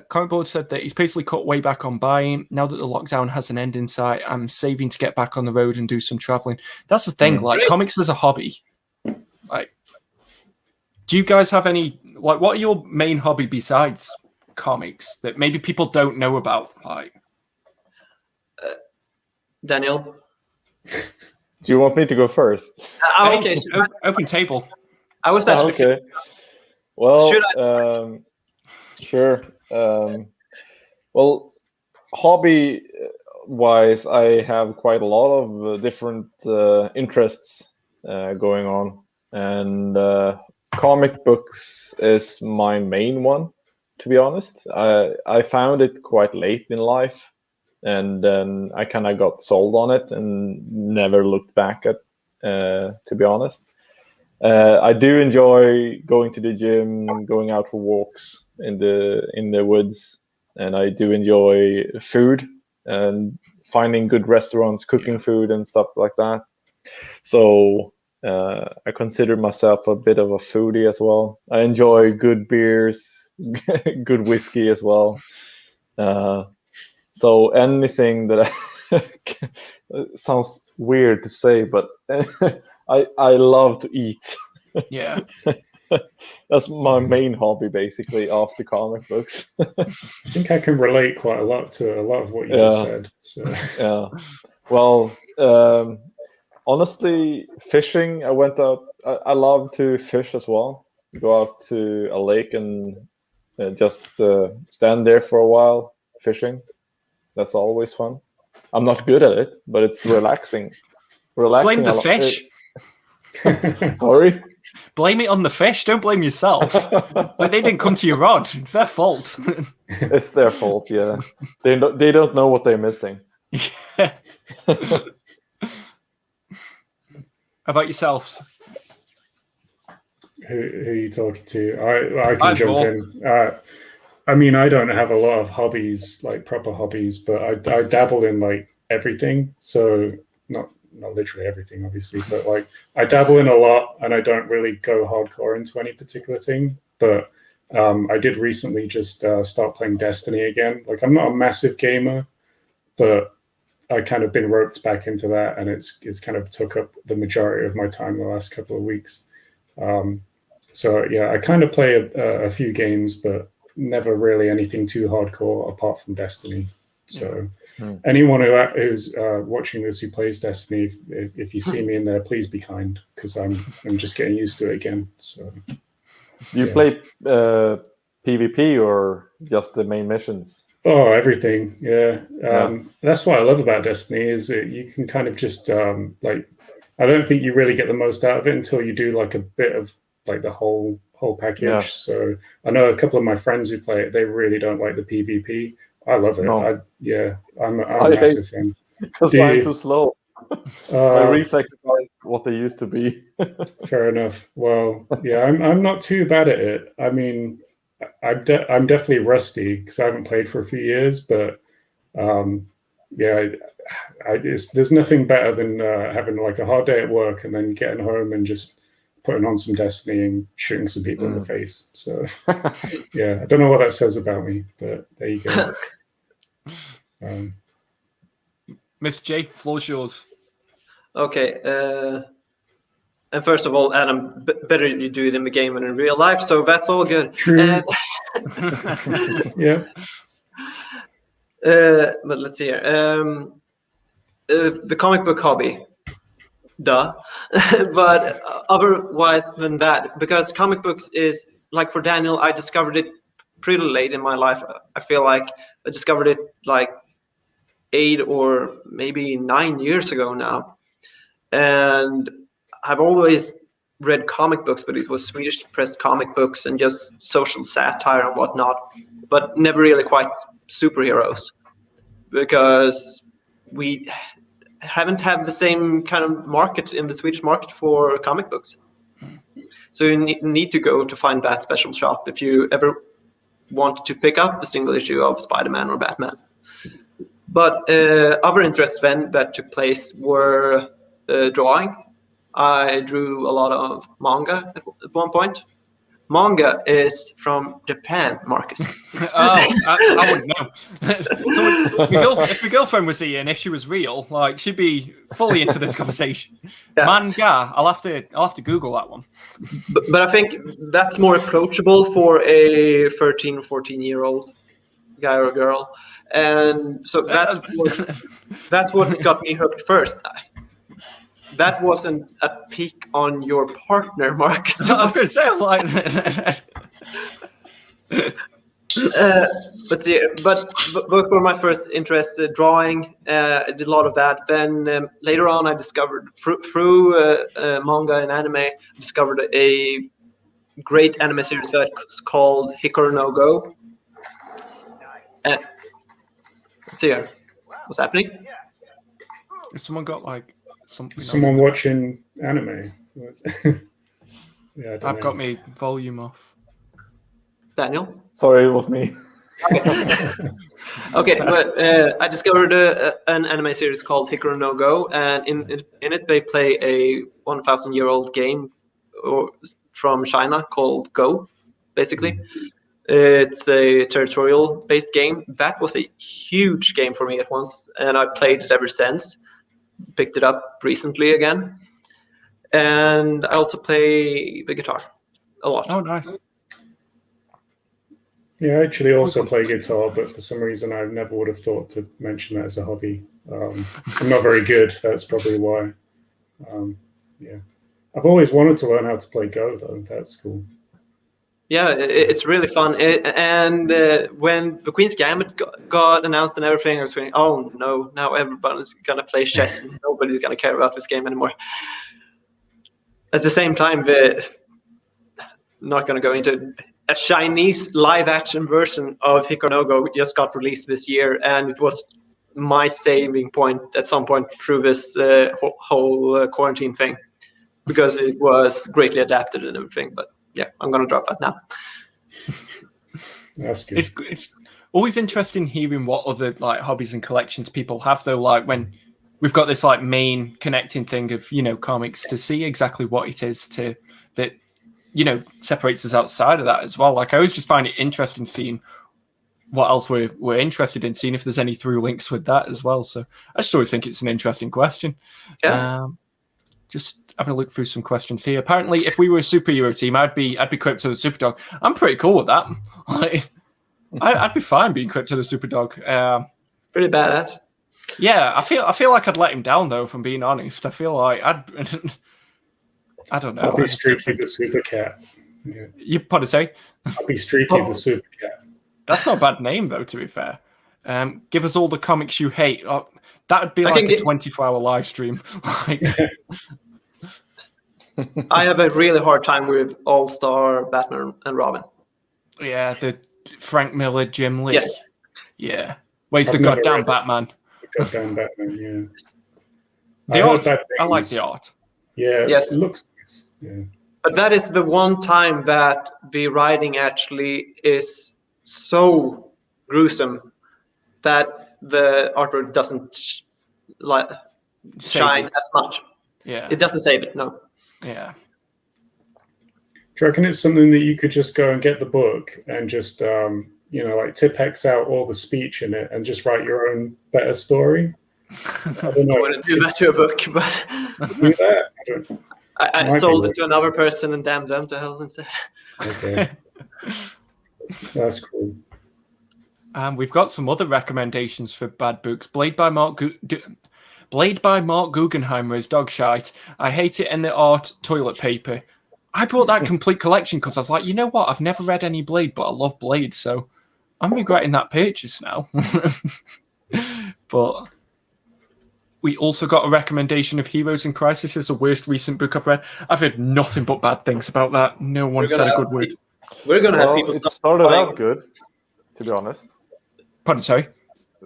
Comic Board said that he's basically cut way back on buying. Now that the lockdown has an end in sight, I'm saving to get back on the road and do some traveling. That's the thing. Like, comics is a hobby. Like, do you guys have any, like, what are your main hobby besides comics that maybe people don't know about? Like, Daniel? Do you want me to go first? Okay. Open table. I was actually... okay. Well, sure. Well, hobby-wise, I have quite a lot of different interests going on, and comic books is my main one. To be honest, I found it quite late in life, and then I kind of got sold on it and never looked back at. To be honest, I do enjoy going to the gym, going out for walks in the woods, and I do enjoy food and finding good restaurants, cooking food and stuff like that. So I consider myself a bit of a foodie as well. I enjoy good beers, good whiskey as well. So anything that sounds weird to say, but I love to eat. Yeah. That's my main hobby, basically, after comic books. I think I can relate quite a lot to a lot of what you just said. So. Yeah. Well, honestly, fishing, I went out. I love to fish as well. Go out to a lake and just stand there for a while fishing. That's always fun. I'm not good at it, but it's relaxing. Blame the fish. Sorry? Blame it on the fish. Don't blame yourself. Like, they didn't come to your rod. It's their fault. It's their fault, yeah. They don't know what they're missing. Yeah. How about yourselves? Who are you talking to? I can jump in. I mean, I don't have a lot of hobbies, like proper hobbies, but I dabble in like everything. So not literally everything, obviously, but like I dabble in a lot, and I don't really go hardcore into any particular thing. But I did recently just start playing Destiny again. Like, I'm not a massive gamer, but I kind of been roped back into that, and it's kind of took up the majority of my time the last couple of weeks. So yeah, I kind of play a few games, but never really anything too hardcore apart from Destiny. So anyone who's watching this who plays Destiny, if you see me in there, please be kind, because I'm just getting used to it again. So do you play PvP or just the main missions? Oh, everything. Yeah. That's what I love about Destiny, is that you can kind of just like, I don't think you really get the most out of it until you do like a bit of like the whole package. Yeah. So I know a couple of my friends who play it, they really don't like the PvP. I love it. No. I'm a massive fan. Because I'm too slow. My reflexes aren't what they used to be. Fair enough. Well, yeah, I'm not too bad at it. I mean, I'm definitely rusty because I haven't played for a few years, but yeah, there's nothing better than having like a hard day at work and then getting home and just putting on some Destiny and shooting some people in the face. So yeah, I don't know what that says about me, but there you go. Mr. J, floor's yours. Okay. And first of all, Adam, better you do it in the game than in real life, so that's all good. True. Yeah. But let's see here. The comic book hobby. Duh. But otherwise than that, because comic books is, like for Daniel, I discovered it pretty late in my life. I feel like I discovered it like 8 or maybe 9 years ago now. And I've always read comic books, but it was Swedish pressed comic books and just social satire and whatnot, but never really quite superheroes, because we haven't had the same kind of market in the Swedish market for comic books. So you need to go to find that special shop if you ever want to pick up a single issue of Spider-Man or Batman. But other interests then that took place were drawing. I drew a lot of manga at one point. Manga is from Japan, Marcus. I wouldn't know. So if my girlfriend was here and if she was real, like, she'd be fully into this conversation. Yeah. Manga, I'll have to Google that one. But I think that's more approachable for a 13 or 14-year-old guy or girl, and so that's what got me hooked first. That wasn't a peek on your partner, Marcus. I was going to say, like, But both were my first interest. Drawing, I did a lot of that. Then later on, I discovered through manga and anime, discovered a great anime series that's called Hikaru no Go. Let's see here. What's happening? Has someone got like something? Someone watching anime. Yeah, I've got my volume off. Daniel? Sorry, it was me. Okay, but I discovered an anime series called Hikaru no Go, and in it they play a 1,000-year-old game from China called Go, basically. It's a territorial-based game. That was a huge game for me at once, and I played it ever since. Picked it up recently again. And I also play the guitar a lot. Oh, nice. Yeah, I actually also play guitar, but for some reason I never would have thought to mention that as a hobby. I'm not very good. That's probably why. Yeah, I've always wanted to learn how to play Go, though. That's cool. Yeah, it's really fun. And when the Queen's Gambit got announced and everything, I was thinking, oh no, now everybody's gonna play chess and nobody's gonna care about this game anymore. At the same time, not gonna go into a Chinese live-action version of Hikaru no Go just got released this year, and it was my saving point at some point through this whole quarantine thing, because it was greatly adapted and everything. But yeah, I'm gonna drop that now. That's good. It's always interesting hearing what other like hobbies and collections people have, though. Like when we've got this like main connecting thing of comics, to see exactly what it is that separates us outside of that as well. Like I always just find it interesting seeing what else we're interested in, seeing if there's any through links with that as well. So I just always think it's an interesting question. Yeah. Just having a look through some questions here. Apparently, if we were a superhero team, I'd be Crypto the Superdog. I'm pretty cool with that. I'd be fine being Crypto the Superdog. Pretty badass. Yeah, I feel like I'd let him down though. If I'm being honest, I feel like I don't know. I'll be Streaky the Super Cat. Yeah. You probably say? I'll be Streaky the Super Cat. That's not a bad name though. To be fair, give us all the comics you hate. That would be like a 24-hour live stream. I have a really hard time with All-Star Batman and Robin. Yeah, the Frank Miller, Jim Lee. Yes. Yeah. Where's the goddamn Batman? The goddamn Batman, yeah. The art, I like the art. Yeah, yes. It looks nice. Yeah. But that is the one time that the writing actually is so gruesome that the artwork doesn't shine as much. Yeah. It doesn't save it, no. Yeah. Do you reckon it's something that you could just go and get the book and just, like Tipex out all the speech in it and just write your own better story? I don't know. I wouldn't do that to a book, but do that? I sold it to another person and damned them to hell instead. Okay. That's cool. We've got some other recommendations for bad books. Blade by Mark Guggenheimer is dog shite. I hate it in the art, toilet paper. I bought that complete collection because I was like, you know what? I've never read any Blade, but I love Blade, so I'm regretting that purchase now. But we also got a recommendation of Heroes in Crisis as the worst recent book I've read. I've heard nothing but bad things about that. No one said a good word. We're going to have people It started out good, to be honest. Pardon, sorry?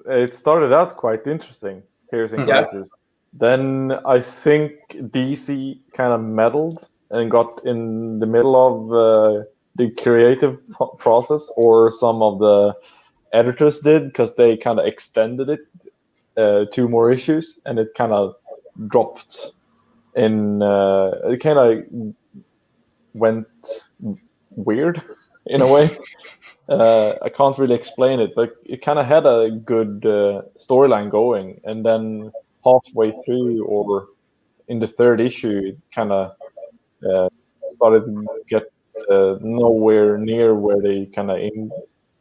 It started out quite interesting, Heroes in Crisis. Then I think DC kind of meddled and got in the middle of the creative process, or some of the editors did, because they kind of extended it 2 more issues, and it kind of dropped in. It kind of went weird in a way. I can't really explain it, but it kind of had a good storyline going, and then halfway through, or in the 3rd issue, it kind of started to get nowhere near where they kind of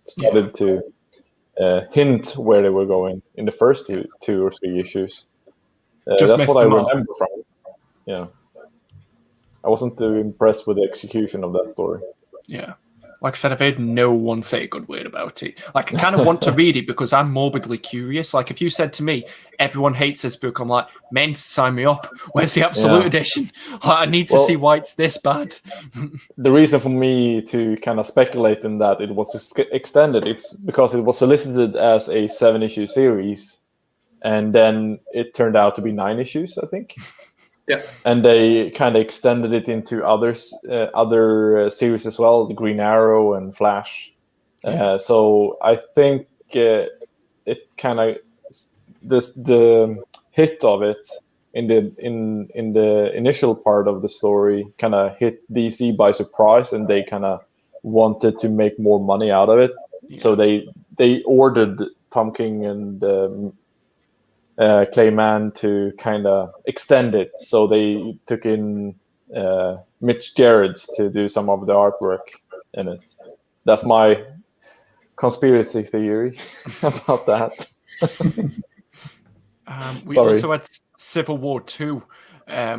started to hint where they were going in the first 2 or 3 issues. That's what I remember from it. Yeah, I wasn't too impressed with the execution of that story. Yeah. like I said, I've heard no one say a good word about it. Like, I kind of want to read it because I'm morbidly curious. Like, if you said to me, everyone hates this book, I'm like, men, sign me up. Where's the Absolute Edition? I need to see why it's this bad. The reason for me to kind of speculate in that it was extended, it's because it was solicited as a 7-issue series, and then it turned out to be 9 issues, I think. Yeah, and they kind of extended it into other series as well, the Green Arrow and Flash. So I think it kind of the hit of it in the initial part of the story kind of hit DC by surprise, and they kind of wanted to make more money out of it. So they ordered Tom King and Clayman to kind of extend it, so they took in Mitch Gerrits to do some of the artwork in it. That's my conspiracy theory about that. We also had Civil War 2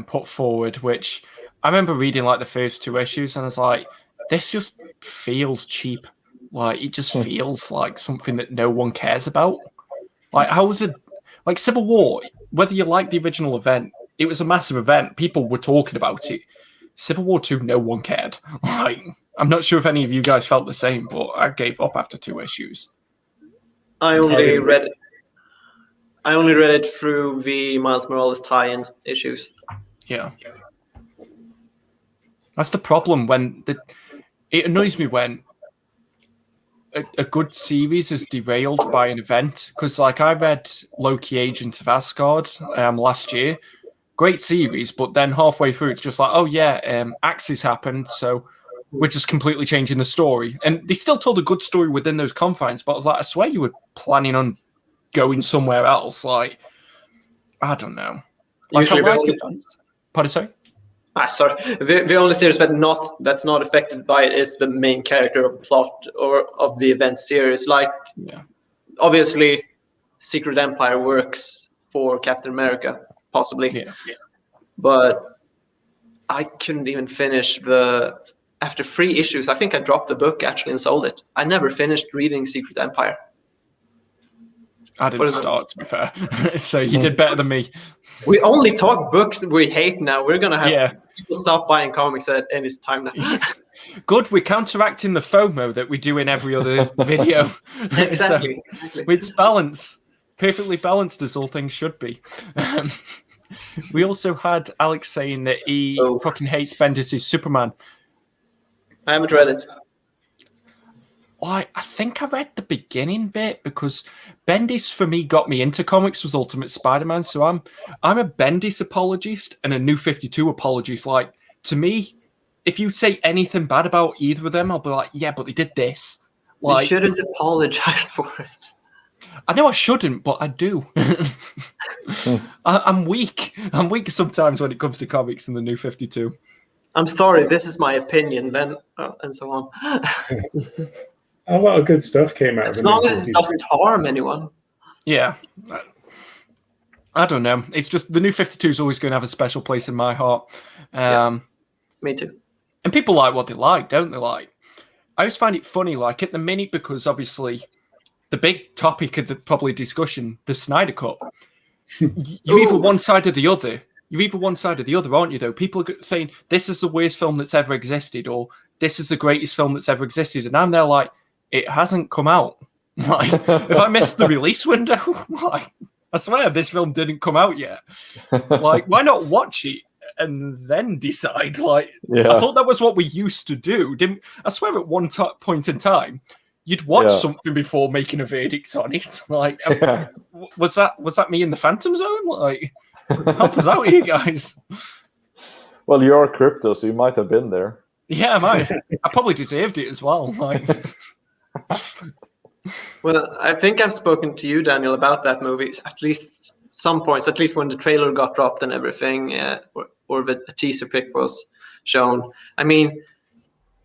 put forward, which I remember reading like the first 2 issues, and I was like, this just feels cheap. Like, it just feels like something that no one cares about. Like, how was it? Like, Civil War, whether you like the original event, it was a massive event. People were talking about it. Civil War 2, no one cared. Like, I'm not sure if any of you guys felt the same, but I gave up after 2 issues. I only read it through the Miles Morales tie-in issues. Yeah. That's the problem it annoys me when a good series is derailed by an event, because like I read Loki Agent of Asgard last year, great series, but then halfway through it's just like, oh yeah, Axis happened, so we're just completely changing the story. And they still told a good story within those confines, but I was like, I swear you were planning on going somewhere else. Like, I don't know. Like, Usually I like events. Pardon, sorry? Sorry. The only series that's not affected by it is the main character of plot or of the event series. Like, obviously, Secret Empire works for Captain America, possibly. Yeah. But I couldn't even finish after 3 issues. I think I dropped the book actually and sold it. I never finished reading Secret Empire. I didn't start, to be fair. So you did better than me. We only talk books that we hate now. We're going to have people stop buying comics at any time now. Good, we're counteracting the FOMO that we do in every other video. Exactly. It's balance. Perfectly balanced, as all things should be. We also had Alex saying that he fucking hates Bendis' Superman. I haven't read it. Well, I think I read the beginning bit, because Bendis for me got me into comics with Ultimate Spider-Man. So I'm a Bendis apologist and a New 52 apologist. Like, to me, if you say anything bad about either of them, I'll be like, yeah, but they did this. Like, you shouldn't apologize for it. I know I shouldn't, but I do. I'm weak. I'm weak sometimes when it comes to comics in the New 52. I'm sorry, this is my opinion, then, and so on. A lot of good stuff came out of it. As long as it doesn't harm anyone. Yeah. I don't know. It's just the New 52 is always going to have a special place in my heart. Me too. And people like what they like, don't they? Like, I always find it funny, like at the minute, because obviously the big topic of the probably discussion, the Snyder Cut, you're either one side or the other. You're either one side or the other, aren't you, though? People are saying, this is the worst film that's ever existed, or this is the greatest film that's ever existed. And I'm there like, it hasn't come out. Like, if I missed the release window, like, I swear this film didn't come out yet. Like, why not watch it and then decide? Like, I thought that was what we used to do. I swear at one point in time, you'd watch something before making a verdict on it. Like, was that me in the Phantom Zone? Like, help us out here, guys. Well, you're crypto, so you might have been there. Yeah, I might. I probably deserved it as well. Like, well, I think I've spoken to you, Daniel, about that movie at least some points. At least when the trailer got dropped and everything, or the teaser pic was shown. I mean,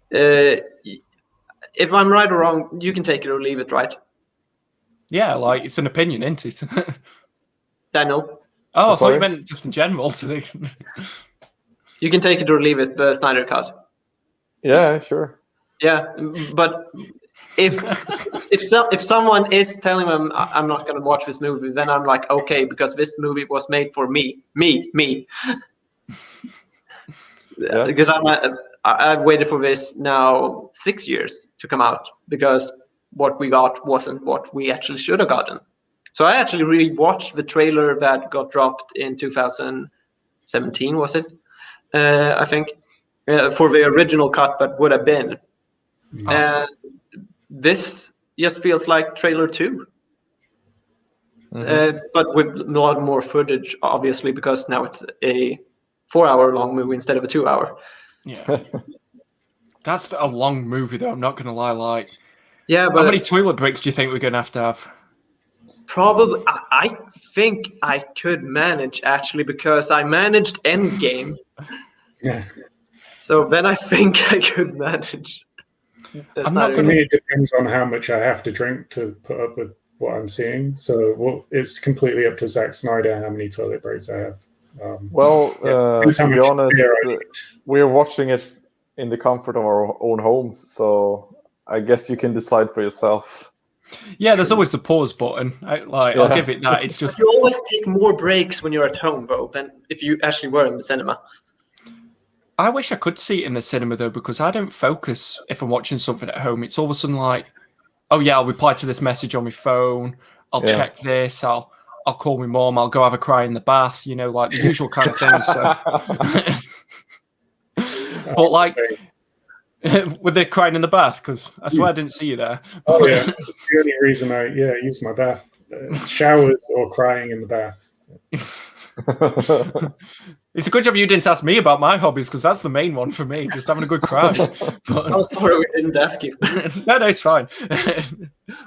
if I'm right or wrong, you can take it or leave it, right? Yeah, like, it's an opinion, isn't it? Daniel? Oh, I thought you meant just in general. You can take it or leave it, the Snyder Cut. Yeah, sure. Yeah, but if someone is telling them I'm not going to watch this movie, then I'm like, okay, because this movie was made for me. Yeah. Because I've waited for this now 6 years to come out, because what we got wasn't what we actually should have gotten. So I actually rewatched the trailer that got dropped in 2017, was it? I think, for the original cut that would have been. And this just feels like trailer 2. But with a lot more footage, obviously, because now it's a 4-hour long movie instead of a 2-hour. Yeah. That's a long movie, though. I'm not going to lie. Like, yeah, but how many toilet breaks do you think we're going to have? Probably, I think I could manage, actually, because I managed Endgame. Yeah. So then I think I could manage. I'm not going to. It depends on how much I have to drink to put up with what I'm seeing. So it's completely up to Zack Snyder how many toilet breaks I have. To be honest, we're watching it in the comfort of our own homes, so I guess you can decide for yourself. Yeah, there's always the pause button. I'll give it that. It's just you always take more breaks when you're at home, though, than if you actually were in the cinema. I wish I could see it in the cinema, though, because I don't focus if I'm watching something at home. It's all of a sudden like, oh yeah, I'll reply to this message on my phone. I'll check this. I'll call my mom. I'll go have a cry in the bath. You know, like the usual kind of things. So. But like, were they crying in the bath? Because I swear I didn't see you there. Oh yeah, that's the only reason I use my bath. Showers or crying in the bath. It's a good job you didn't ask me about my hobbies, because that's the main one for me, just having a good cry. But, oh, sorry, we didn't ask you. No, it's fine.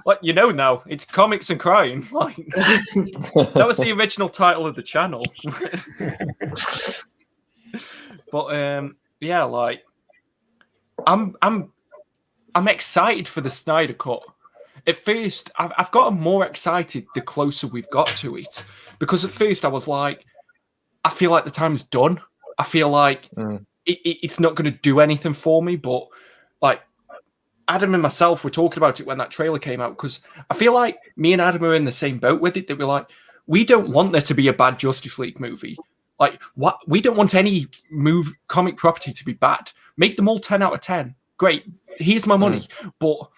Like, you know now, it's comics and crying. Like, that was the original title of the channel. But yeah, like, I'm excited for the Snyder Cut. At first, I've gotten more excited the closer we've got to it, because at first I was like, I feel like the time's done. I feel like it's not going to do anything for me. But like Adam and myself were talking about it when that trailer came out, because I feel like me and Adam are in the same boat with it. That we're like, we don't want there to be a bad Justice League movie. Like, what? We don't want any comic property to be bad. Make them all 10 out of 10. Great. Here's my money. But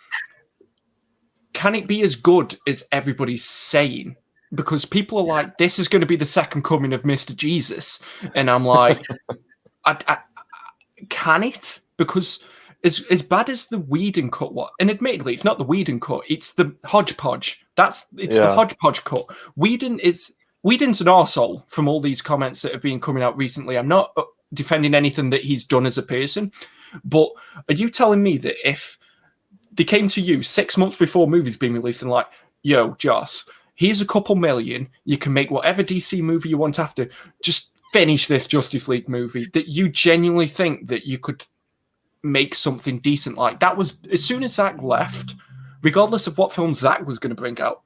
can it be as good as everybody's saying? Because people are like, this is going to be the second coming of Mr. Jesus. And I'm like, can it? Because as bad as the Whedon cut was, and admittedly, it's not the Whedon cut, it's the hodgepodge. The hodgepodge cut. Whedon's an arsehole from all these comments that have been coming out recently. I'm not defending anything that he's done as a person, but are you telling me that if they came to you 6 months before movies being released and like, yo, Joss, here's a couple million, you can make whatever DC movie you want after, just finish this Justice League movie, that you genuinely think that you could make something decent? Like, that was, as soon as Zack left, regardless of what film Zack was going to bring out,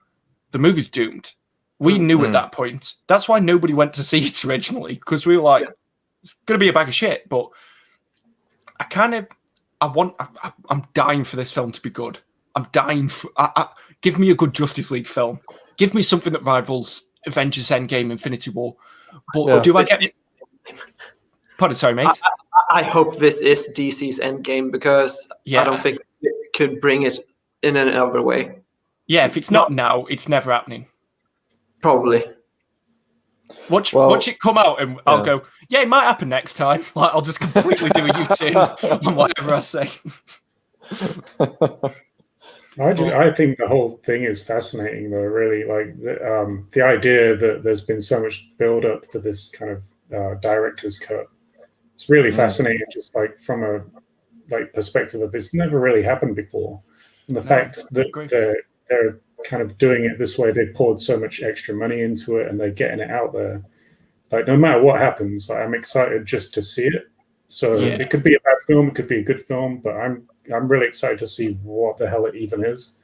the movie's doomed. We knew at that point. That's why nobody went to see it originally, because we were like, it's going to be a bag of shit. But I'm dying for this film to be good. I'm dying for... give me a good Justice League film. Give me something that rivals Avengers Endgame, Infinity War. But do I get... Pardon, sorry, mate. I hope this is DC's Endgame, because I don't think it could bring it in another way. Yeah, if it's not now, it's never happening. Probably. Watch it come out, and I'll go, yeah, it might happen next time. Like, I'll just completely do a U-turn on whatever I say. I think the whole thing is fascinating, though. Really, like the idea that there's been so much build-up for this kind of director's cut. It's really fascinating, just like from a perspective of it's never really happened before, and the fact that they're kind of doing it this way, they poured so much extra money into it, and they're getting it out there. Like, no matter what happens, I'm excited just to see it. So it could be a bad film, it could be a good film, but I'm really excited to see what the hell it even is.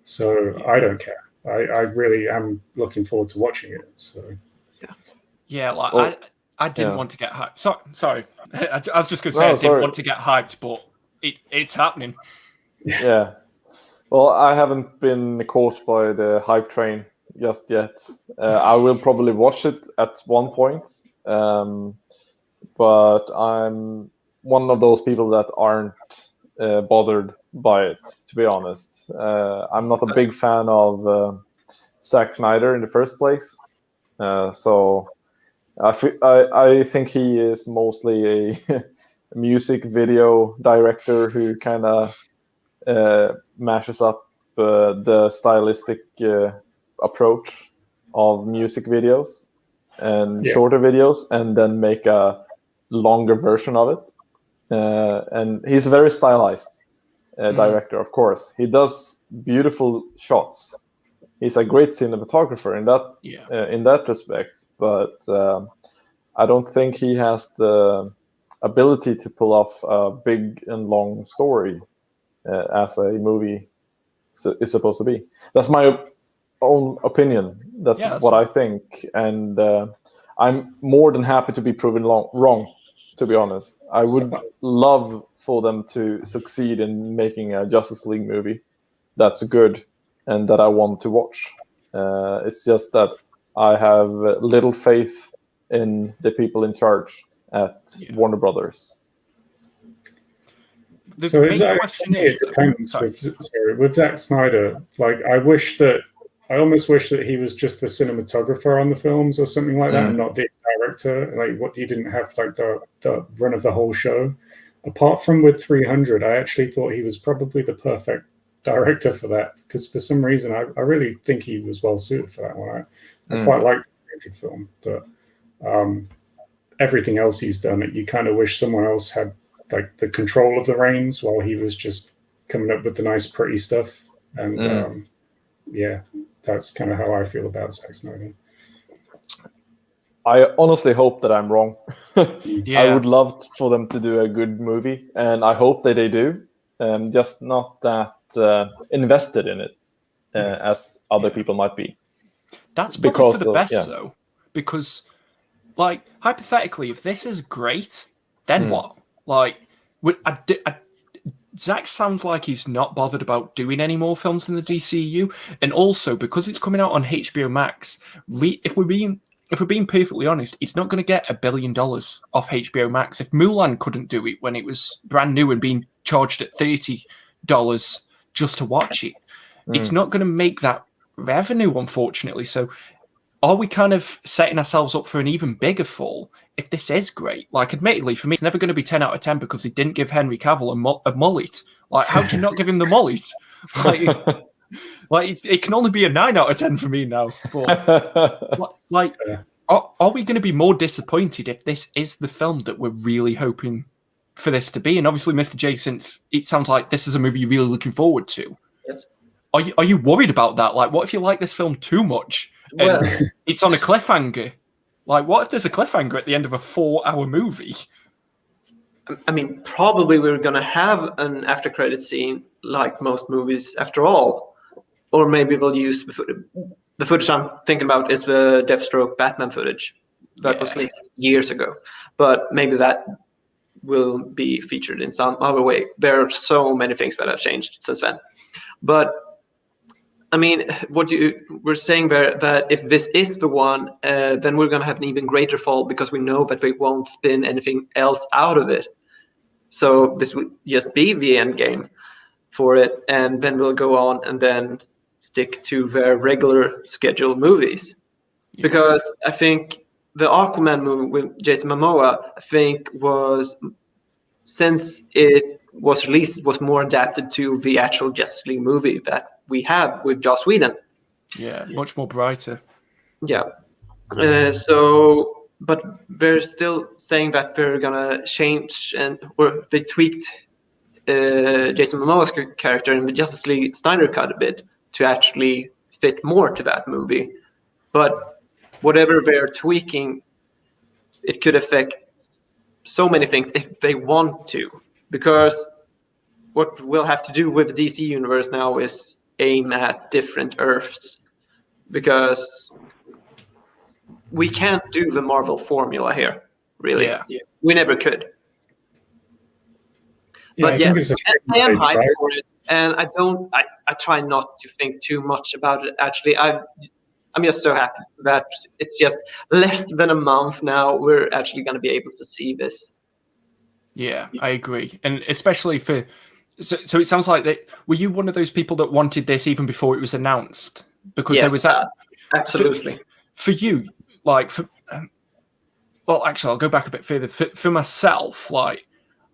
So I don't care. I really am looking forward to watching it. So I didn't want to get hyped. Sorry, I was just going to say I didn't want to get hyped, but it's happening. Yeah. Well, I haven't been caught by the hype train just yet. I will probably watch it at one point, but I'm one of those people that aren't bothered by it, to be honest. I'm not a big fan of Zack Snyder in the first place, so I think he is mostly a music video director who kind of mashes up the stylistic approach of music videos and shorter videos, and then make a longer version of it. And he's a very stylized director, of course. He does beautiful shots. He's a great cinematographer in that respect, but I don't think he has the ability to pull off a big and long story as a movie is supposed to be. That's my own opinion. That's what I think, and I'm more than happy to be proven wrong. To be honest, I would love for them to succeed in making a Justice League movie that's good and that I want to watch. It's just that I have little faith in the people in charge at Warner Brothers. So it depends with Zack Snyder. Like, I almost wish that he was just the cinematographer on the films or something like that, and not the director. Like, what he didn't have like the run of the whole show. Apart from with 300, I actually thought he was probably the perfect director for that, because for some reason I really think he was well suited for that one. I quite like the 300 film, but everything else he's done, you kind of wish someone else had like the control of the reins while he was just coming up with the nice, pretty stuff. And that's kind of how I feel about Zack Snyder. I honestly hope that I'm wrong. I would love for them to do a good movie, and I hope that they do. Just not that invested in it as other people might be. That's probably for the best, though, because, like, hypothetically, if this is great, then what? Like, Zack sounds like he's not bothered about doing any more films in the DCU, and also because it's coming out on HBO Max. If we're being perfectly honest, it's not going to get $1 billion off HBO Max. If Mulan couldn't do it when it was brand new and being charged at $30 just to watch it, it's not going to make that revenue, unfortunately. So are we kind of setting ourselves up for an even bigger fall if this is great? Like, admittedly, for me, it's never going to be 10 out of 10 because he didn't give Henry Cavill a mullet. Like, how do you not give him the mullet? Like it can only be a 9 out of 10 for me now. But, like, are we going to be more disappointed if this is the film that we're really hoping for this to be? And obviously, Mr. J, since it sounds like this is a movie you're really looking forward to. Yes. Are you worried about that? Like, what if you like this film too much and it's on a cliffhanger? Like, what if there's a cliffhanger at the end of a 4-hour movie? I mean, probably we're going to have an after-credit scene like most movies after all. Or maybe we'll use the footage I'm thinking about is the Deathstroke Batman footage that was leaked years ago. But maybe that will be featured in some other way. There are so many things that have changed since then. But I mean, what you were saying there, that if this is the one, then we're going to have an even greater fall because we know that they won't spin anything else out of it. So this would just be the end game for it, and then we'll go on and then stick to their regular scheduled movies. Yeah. Because I think the Aquaman movie with Jason Momoa, I think was, since it was released, it was more adapted to the actual Justice League movie that we have with Joss Whedon. Yeah, much more brighter. Yeah. But they're still saying that they're gonna change or they tweaked Jason Momoa's character in the Justice League Snyder Cut a bit to actually fit more to that movie. But whatever they're tweaking, it could affect so many things if they want to. Because what we'll have to do with the DC universe now is aim at different Earths. Because we can't do the Marvel formula here, really. Yeah. We never could. But I yeah, think it's a I am page, hyped right? for it, and I try not to think too much about it. Actually, I'm just so happy that it's just less than a month now. We're actually going to be able to see this. Yeah, I agree, and especially for. So it sounds like that. Were you one of those people that wanted this even before it was announced? Because Yes, there was that. absolutely. For you, like for. Well, actually, I'll go back a bit further. For myself, like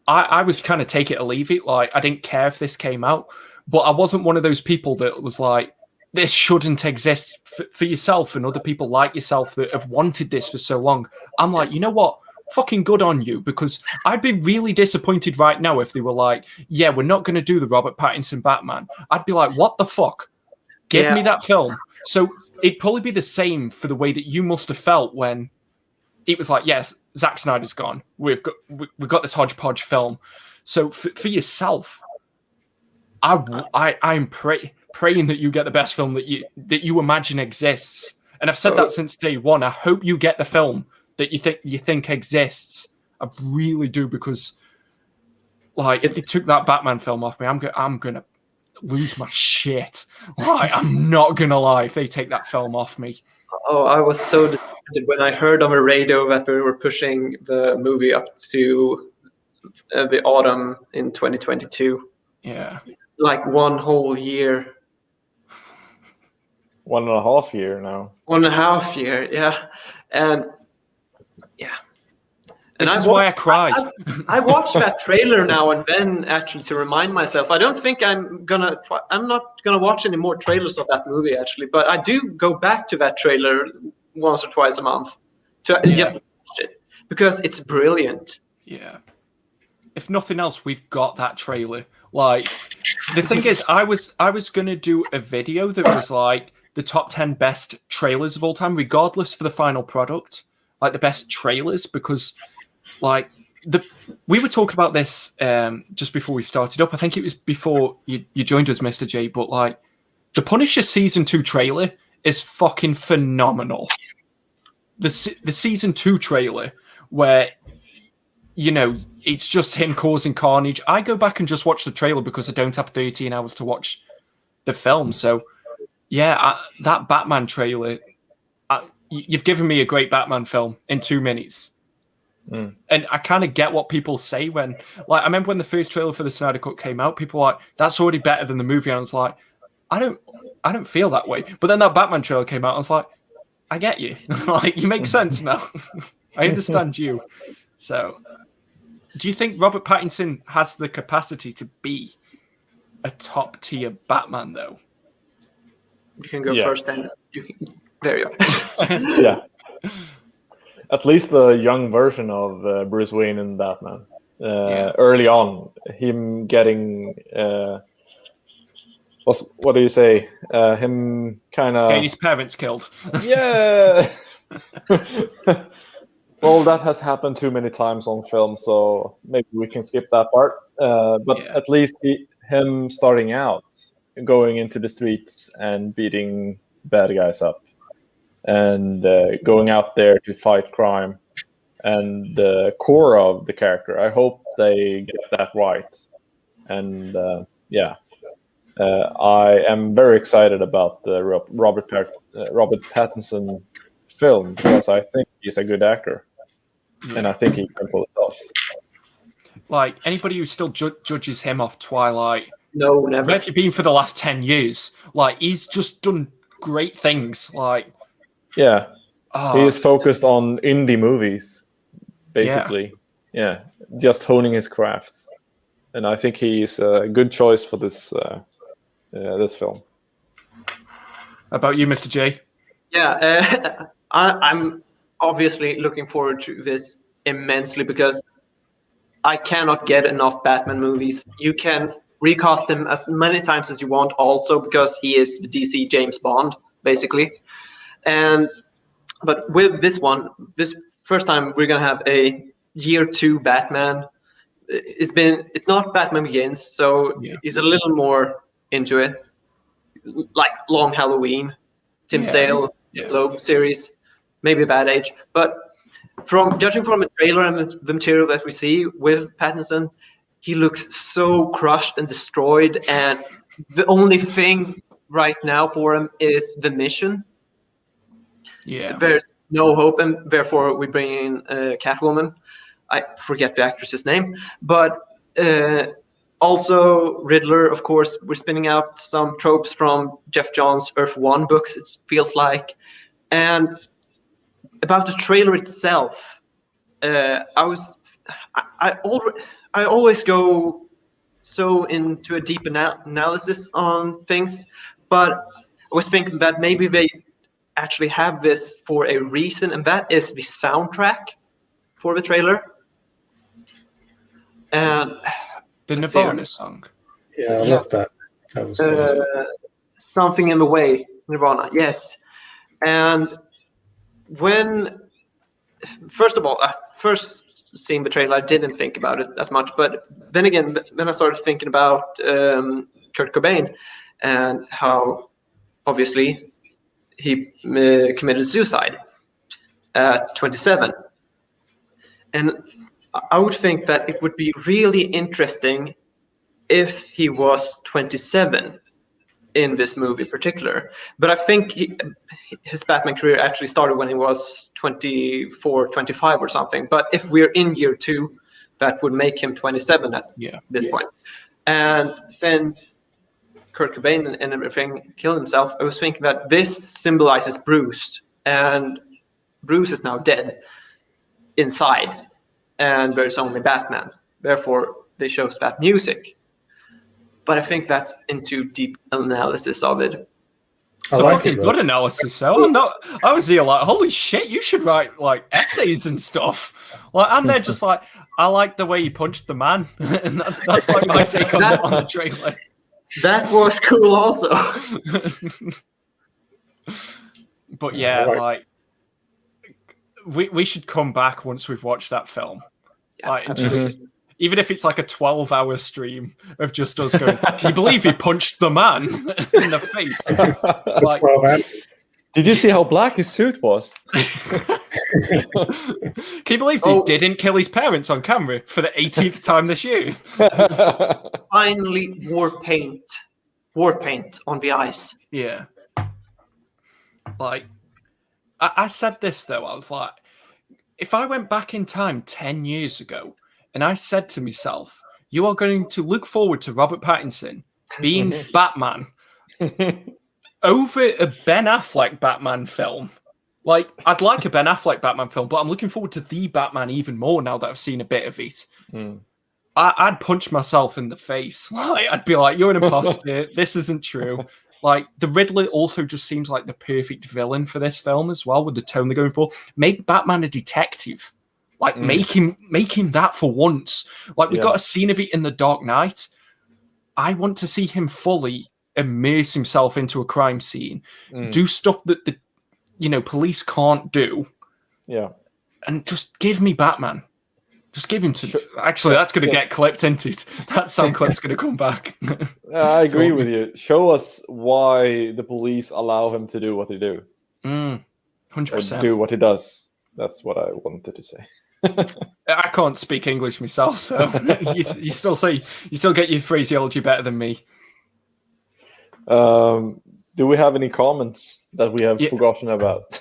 I was kind of take it or leave it. Like I didn't care if this came out, but I wasn't one of those people that was like, this shouldn't exist. For yourself and other people like yourself that have wanted this for so long, I'm like, you know what? Fucking good on you, because I'd be really disappointed right now if they were like, yeah, we're not going to do the Robert Pattinson Batman. I'd be like, what the fuck? Give me that film. So it'd probably be the same for the way that you must have felt when it was like, yes, Zack Snyder's gone. We've got this hodgepodge film. So for yourself, I'm praying that you get the best film that you imagine exists. And I've said that since day one. I hope you get the film that you think exists. I really do, because like if they took that Batman film off me, I'm gonna lose my shit. Like, I'm not gonna lie, if they take that film off me. Oh, I was so disappointed when I heard on the radio that we were pushing the movie up to the autumn in 2022. Yeah. Like 1 whole year. 1.5 years now. 1.5 years, yeah. And yeah. This is why I cried. I watch that trailer now and then, actually, to remind myself. I don't think I'm not gonna watch any more trailers of that movie, actually. But I do go back to that trailer once or twice a month to just watch it, because it's brilliant. Yeah. If nothing else, we've got that trailer. Like, the thing is, I was gonna do a video that was like the top 10 best trailers of all time, regardless for the final product, like the best trailers, because like we were talking about this just before we started up. I think it was before you joined us, Mr. J. But like, the Punisher season 2 trailer is fucking phenomenal. The season 2 trailer, where it's just him causing carnage. I go back and just watch the trailer because I don't have 13 hours to watch the film. So yeah, that Batman trailer, you've given me a great Batman film in 2 minutes. And I kind of get what people say when, like, I remember when the first trailer for the Snyder Cut came out, people were like, that's already better than the movie. And I was like, I don't feel that way. But then that Batman trailer came out, and I was like, I get you. Like, you make sense now. I understand you. So, do you think Robert Pattinson has the capacity to be a top tier Batman, though? You can go first, then. There you are. Yeah. At least the young version of Bruce Wayne in Batman. Early on, him getting what do you say? Him kind of getting his parents killed. Yeah. Well, that has happened too many times on film, so maybe we can skip that part. But at least him starting out, going into the streets and beating bad guys up, and going out there to fight crime, and the core of the character. I hope they get that right. And I am very excited about the Robert Pattinson film, because I think he's a good actor, and I think he can pull it off. Like, anybody who still judges him off Twilight, no, never. Where have you been for the last 10 years? Like, he's just done great things. Like, he is focused on indie movies, basically. Yeah, just honing his craft, and I think he's a good choice for this this film. How about you, Mr. J? Yeah, I'm obviously looking forward to this immensely, because I cannot get enough Batman movies. You can recast him as many times as you want, also because he is the DC James Bond, basically. But with this one, this first time we're gonna have a year 2 Batman. It's not Batman Begins, so he's a little more into it, like Long Halloween, Tim Sale, Globe series, maybe Bad Age. But judging from the trailer and the material that we see with Pattinson, he looks so crushed and destroyed, and the only thing right now for him is the mission. Yeah. There's no hope, and therefore we bring in Catwoman. I forget the actress's name, but also Riddler, of course. We're spinning out some tropes from Jeff Johns' Earth 1 books, it feels like. And about the trailer itself, I always go so into a deep analysis on things, but I was thinking that maybe they actually have this for a reason, and that is the soundtrack for the trailer. And the Nirvana song. Yeah, I love that. That was cool. Something in the Way, Nirvana, yes. And when, first of all, first seeing the trailer, I didn't think about it as much, but then again, then I started thinking about Kurt Cobain and how obviously he committed suicide at 27. And I would think that it would be really interesting if he was 27 in this movie in particular. But I think his Batman career actually started when he was 24, 25 or something. But if we're in year 2, that would make him 27 at this point. And since Kurt Cobain and everything killed himself, I was thinking that this symbolizes Bruce. And Bruce is now dead inside. And there's only Batman. Therefore, they chose that music. But I think that's into deep analysis of it. It's a fucking good analysis, so I was here like, holy shit, you should write like essays and stuff. Like, I'm there just like, I like the way you punched the man. And that's like my take on the trailer. That was cool also. But yeah, like we should come back once we've watched that film. Yeah, like, just, even if it's like a 12-hour stream of just us going, can you believe he punched the man in the face? Like, did you see how black his suit was? Can you believe he didn't kill his parents on camera for the 18th time this year? Finally, war paint on the ice. Yeah. Like, I said this though, I was like, if I went back in time 10 years ago, and I said to myself, you are going to look forward to Robert Pattinson being Batman over a Ben Affleck Batman film. Like, I'd like a Ben Affleck Batman film, but I'm looking forward to the Batman even more now that I've seen a bit of it. I'd punch myself in the face. Like, I'd be like, you're an imposter. This isn't true. Like, the Riddler also just seems like the perfect villain for this film as well, with the tone they're going for. Make Batman a detective. Like, make him that for once. Like, we got a scene of it in The Dark Knight. I want to see him fully immerse himself into a crime scene, do stuff that the police can't do. Yeah. And just give me Batman. Just give him to... Actually, that's going to get clipped, isn't it? That sound clip's going to come back. I agree with you. Show us why the police allow him to do what they do. 100%. Or do what he does. That's what I wanted to say. I can't speak English myself, so you still get your phraseology better than me. Do we have any comments that we have forgotten about?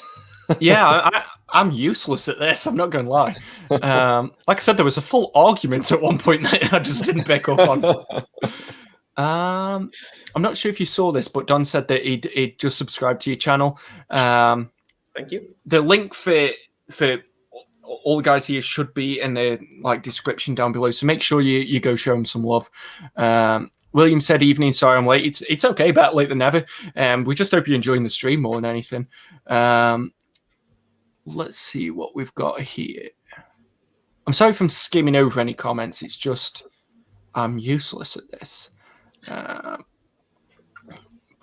I'm useless at this. I'm not going to lie. Like I said, there was a full argument at one point that I just didn't pick up on. I'm not sure if you saw this, but Don said that he'd just subscribed to your channel. Thank you. The link for all the guys here should be in the description down below, so make sure you go show them some love. William said, evening, sorry I'm late. It's okay, better late than never. We just hope you're enjoying the stream more than anything. Let's see what we've got here. I'm sorry if I'm skimming over any comments. It's just I'm useless at this. But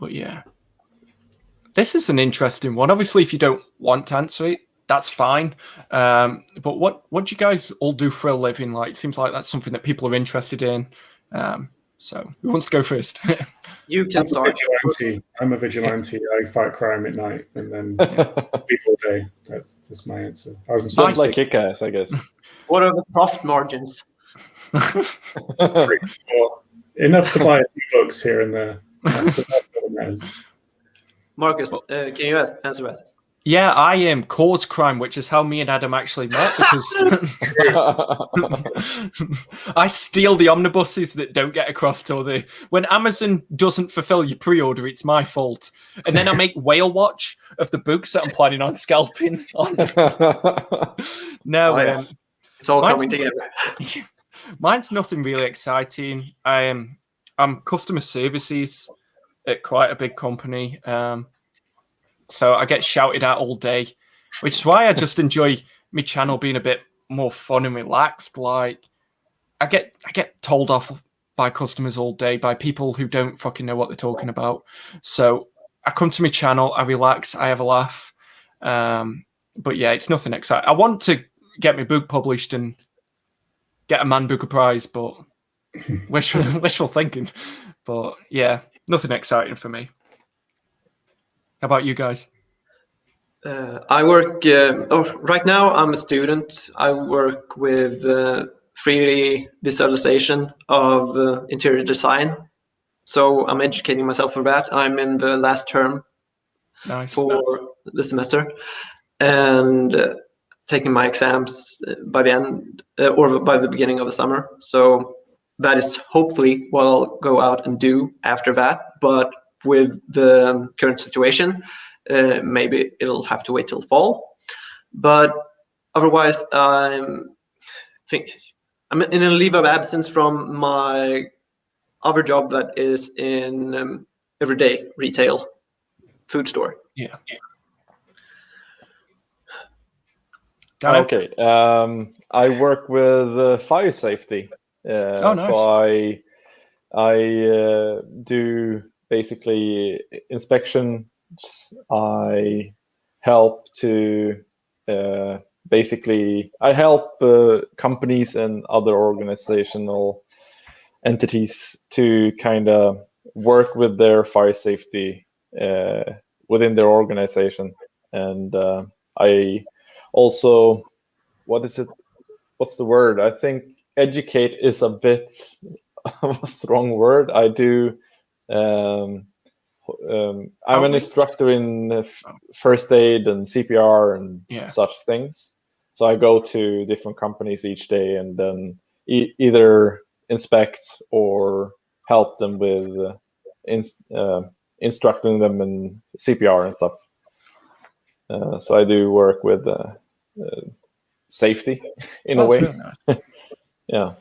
yeah. This is an interesting one. Obviously, if you don't want to answer it, that's fine. But what do you guys all do for a living? Like, it seems like that's something that people are interested in. So who wants to go first? You can start. I'm a vigilante. I fight crime at night and then sleep all day. That's my answer. Sounds like Kick-Ass, I guess. What are the profit margins? Enough to buy a few books here and there. That's what it matters. Marcus, can you answer that? Yeah, I am cause crime, which is how me and Adam actually met, because I steal the omnibuses that don't get across till when Amazon doesn't fulfill your pre-order, it's my fault. And then I make whale watch of the books that I'm planning on scalping on. No, it's all coming together. Mine's nothing really exciting. I'm customer services at quite a big company. So I get shouted at all day, which is why I just enjoy my channel being a bit more fun and relaxed. Like I get told off by customers all day, by people who don't fucking know what they're talking about. So I come to my channel, I relax, I have a laugh. But yeah, it's nothing exciting. I want to get my book published and get a Man Booker Prize, but wishful thinking. But yeah, nothing exciting for me. How about you guys? I work, right now I'm a student. I work with 3D visualization of interior design. So I'm educating myself for that. I'm in the last term for the semester and taking my exams by the end or by the beginning of the summer. So that is hopefully what I'll go out and do after that. But with the current situation, maybe it'll have to wait till fall. But otherwise, I'm in a leave of absence from my other job that is in everyday retail food store. Yeah. Okay. I work with fire safety. Nice. So I do basically inspections. I help to I help companies and other organizational entities to kind of work with their fire safety within their organization. And I also, what's the word? I think educate is a bit of a strong word. I do. I'm an instructor in first aid and CPR and such things. So I go to different companies each day and then either inspect or help them with instructing them in CPR and stuff. So I do work with safety in a way. Really nice. Yeah.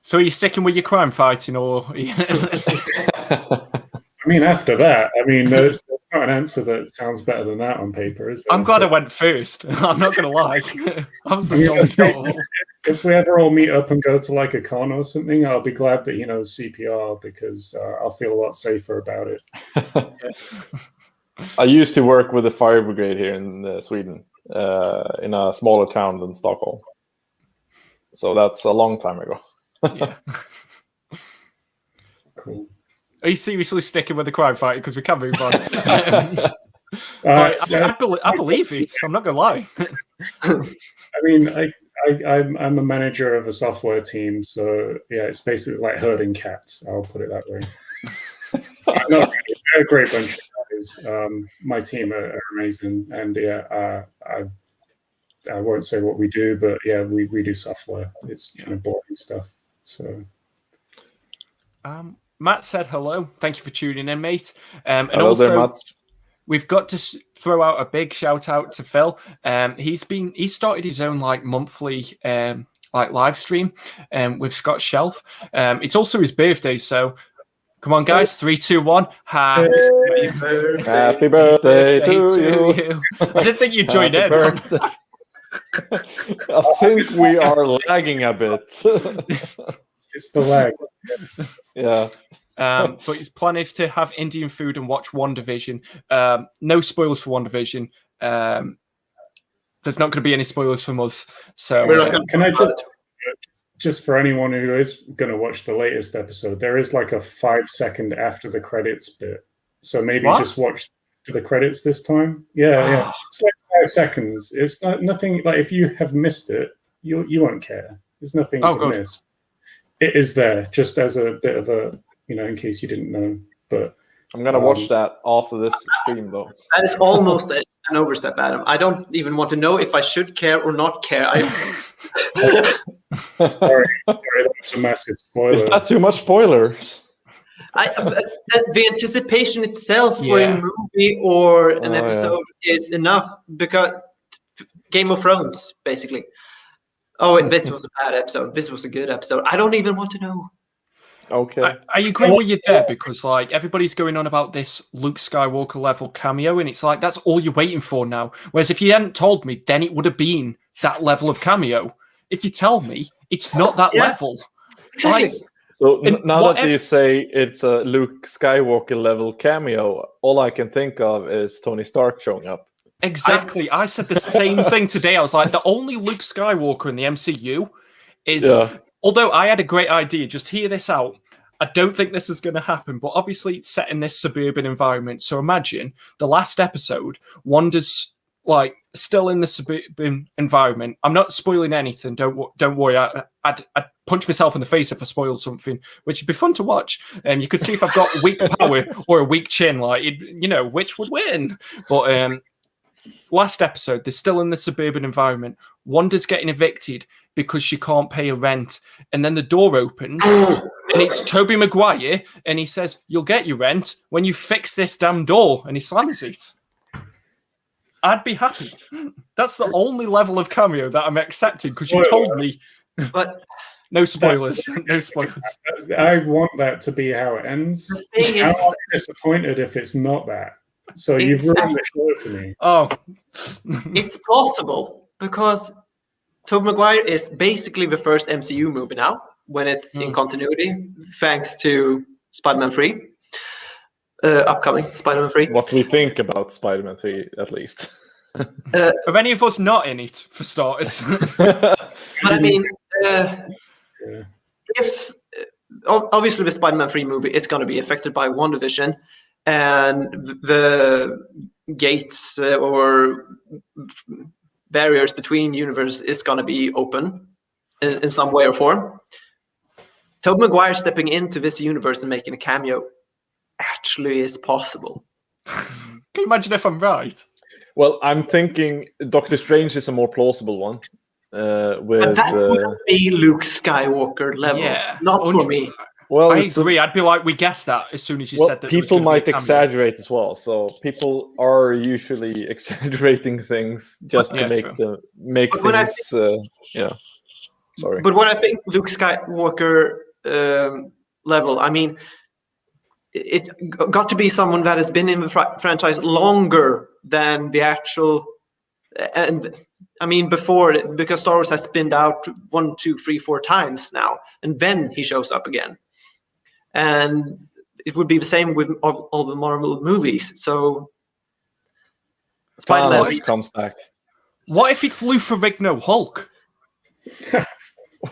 So are you sticking with your crime fighting, or? I mean, after that, there's not an answer that sounds better than that on paper, is there? I'm glad I went first. I'm not going to lie. If we ever all meet up and go to like a con or something, I'll be glad that CPR, because I'll feel a lot safer about it. I used to work with the fire brigade here in Sweden, in a smaller town than Stockholm. So that's a long time ago. Yeah. Cool. Are you seriously sticking with the crime fighting? Because we can move on. I believe it. I'm not gonna lie. I'm a manager of a software team, so yeah, it's basically like herding cats. I'll put it that way. No, they're a great bunch of guys. My team are amazing, and I won't say what we do, but yeah, we do software. It's kind of boring stuff. So, Matt said hello. Thank you for tuning in, mate. And hello also, there, Matt. We've got to throw out a big shout out to Phil. He started his own monthly live stream with Scott Shelf. It's also his birthday, so come on, guys! 3, 2, 1. Happy birthday to you. I didn't think you'd join in. I think we are lagging a bit. It's the lag. Yeah. But his plan is to have Indian food and watch WandaVision. No spoilers for WandaVision. There's not going to be any spoilers from us. So can I just for anyone who is going to watch the latest episode, there is like a 5-second after the credits bit. So maybe just watch the credits this time. Yeah. It's like 5 seconds. It's nothing, like if you have missed it, you won't care. There's nothing to miss. It is there, just as a bit of a, in case you didn't know. But I'm gonna watch that after this stream, though. That is almost an overstep, Adam. I don't even want to know if I should care or not care. Sorry, that was a massive spoiler. Is that too much spoilers? The anticipation itself for a movie or an episode is enough, because Game of Thrones, basically. Oh, this was a bad episode. This was a good episode. I don't even want to know. Okay. I agree with you there, because like everybody's going on about this Luke Skywalker level cameo, and it's like that's all you're waiting for now. Whereas if you hadn't told me, then it would have been that level of cameo. If you tell me, it's not that level. Exactly. So now that you say it's a Luke Skywalker level cameo, all I can think of is Tony Stark showing up. Exactly. I said the same thing today. I was like, the only Luke Skywalker in the MCU is... Although I had a great idea, just hear this out. I don't think this is going to happen, but obviously it's set in this suburban environment. So imagine the last episode, Wanda's like still in the suburban environment. I'm not spoiling anything. Don't worry. I'd punch myself in the face if I spoiled something, which would be fun to watch. And you could see if I've got weak power or a weak chin, like which would win. But last episode, they're still in the suburban environment. Wanda's getting evicted because she can't pay her rent. And then the door opens, and it's Tobey Maguire, and he says, "You'll get your rent when you fix this damn door," and he slams it. I'd be happy. That's the only level of cameo that I'm accepting, because you told me. But no spoilers. No spoilers. I want that to be how it ends. I'm disappointed if it's not that. So you've ruined the show for me. Oh. It's possible, because Tobey Maguire is basically the first MCU movie now, when it's in continuity, thanks to Spider-Man 3. Upcoming Spider-Man 3. What we think about Spider-Man 3, at least. Are any of us not in it, for starters? But I mean, if obviously the Spider-Man 3 movie is going to be affected by WandaVision, and the gates or barriers between universes is going to be open in some way or form. Tobey Maguire stepping into this universe and making a cameo actually is possible. Can you imagine if I'm right? Well, I'm thinking Doctor Strange is a more plausible one. But that would be Luke Skywalker level, not for me. Well, I agree. I'd be like, we guessed that as soon as you said that. People might exaggerate as well. So people are usually exaggerating things just to make things. Sorry. But what I think Luke Skywalker level, I mean, it got to be someone that has been in the franchise longer than the actual. And I mean, because Star Wars has spinned out 1, 2, 3, 4 times now, and then he shows up again. And it would be the same with all the Marvel movies. So Thanos comes back. What if it's Lou Ferrigno Hulk?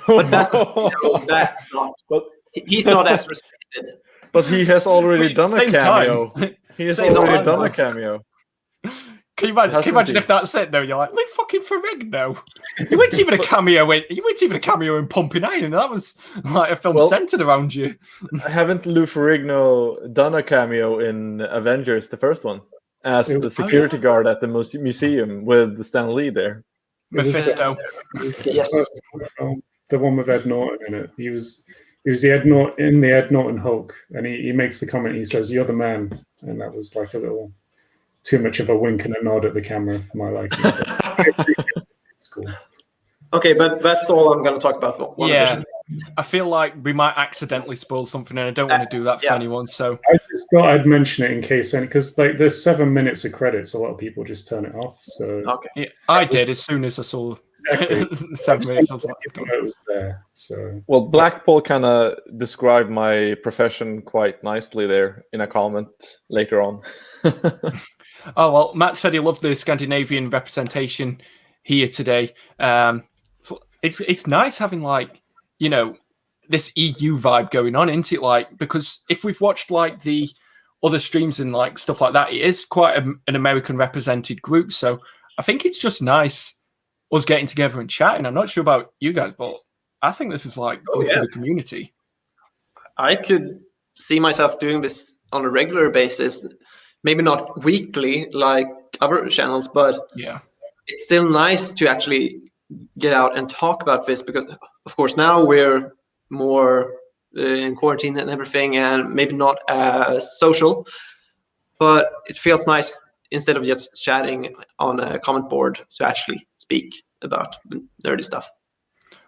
But that's not. But he's not as respected. But he has already done a cameo. He has already done a cameo. Can you imagine if that's it? Though you're like, Lou fucking Ferrigno. You weren't even a cameo in Pumping Iron, and that was like a film centered around you. Haven't Lou Ferrigno done a cameo in Avengers, the first one, as the security guard at the museum with Stan Lee there? Mephisto. Yes. The one with Ed Norton in it. He was the Ed Norton in the Ed Norton Hulk, and he makes the comment. He says, "You're the man," and that was like a little too much of a wink and a nod at the camera for my liking. It's cool. Okay, but that's all I'm going to talk about. I feel like we might accidentally spoil something, and I don't want to do that for anyone. So I just thought I'd mention it in case, because like there's 7 minutes of credits, a lot of people just turn it off. So I did as soon as I saw 7 minutes. I was like, it was there. So Blackpool kind of described my profession quite nicely there in a comment later on. Oh, well, Matt said he loved the Scandinavian representation here today. It's nice having, like, this EU vibe going on, isn't it? Like, because if we've watched, like, the other streams and, like, stuff like that, it is quite an American represented group. So I think it's just nice us getting together and chatting. I'm not sure about you guys, but I think this is like good for the community. I could see myself doing this on a regular basis, maybe not weekly like other channels, but it's still nice to actually get out and talk about this, because of course now we're more in quarantine and everything, and maybe not as social, but it feels nice instead of just chatting on a comment board to actually speak about nerdy stuff.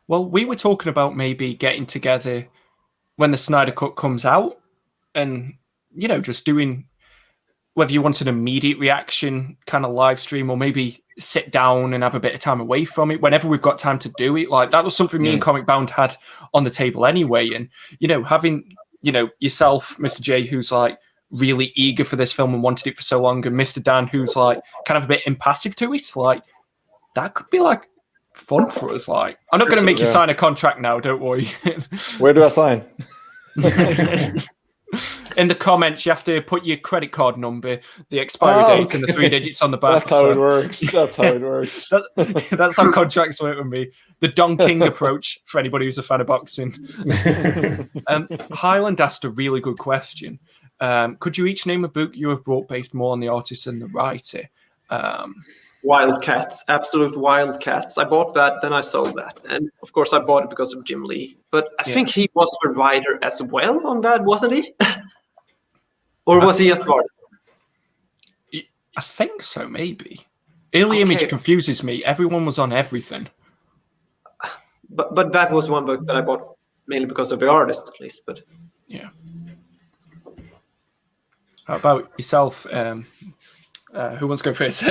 Well, we were talking about maybe getting together when the Snyder Cut comes out and, you know, just doing, whether you want an immediate reaction kind of live stream or maybe sit down and have a bit of time away from it whenever we've got time to do it. Like, that was something me and Comic Bound had on the table anyway. And, you know, having, you know, yourself, Mr. J, who's like really eager for this film and wanted it for so long, and Mr. Dan, who's like kind of a bit impassive to it, like, that could be like fun for us. Like, I'm not going to make you sign a contract now, don't worry. Where do I sign? In the comments, you have to put your credit card number, the expiry date, and the 3 digits on the back. That's how it works. That's how it works. That's how contracts work with me. The Don King approach for anybody who's a fan of boxing. Highland asked a really good question. Could you each name a book you have brought based more on the artist and the writer? Wildcats, absolute Wildcats. I bought that, then I sold that. And of course I bought it because of Jim Lee. But I think he was the writer as well on that, wasn't he? Or was he just the artist? I think so, maybe. Early Image confuses me. Everyone was on everything. But that was one book that I bought mainly because of the artist, at least. But yeah. How about yourself? Who wants to go first?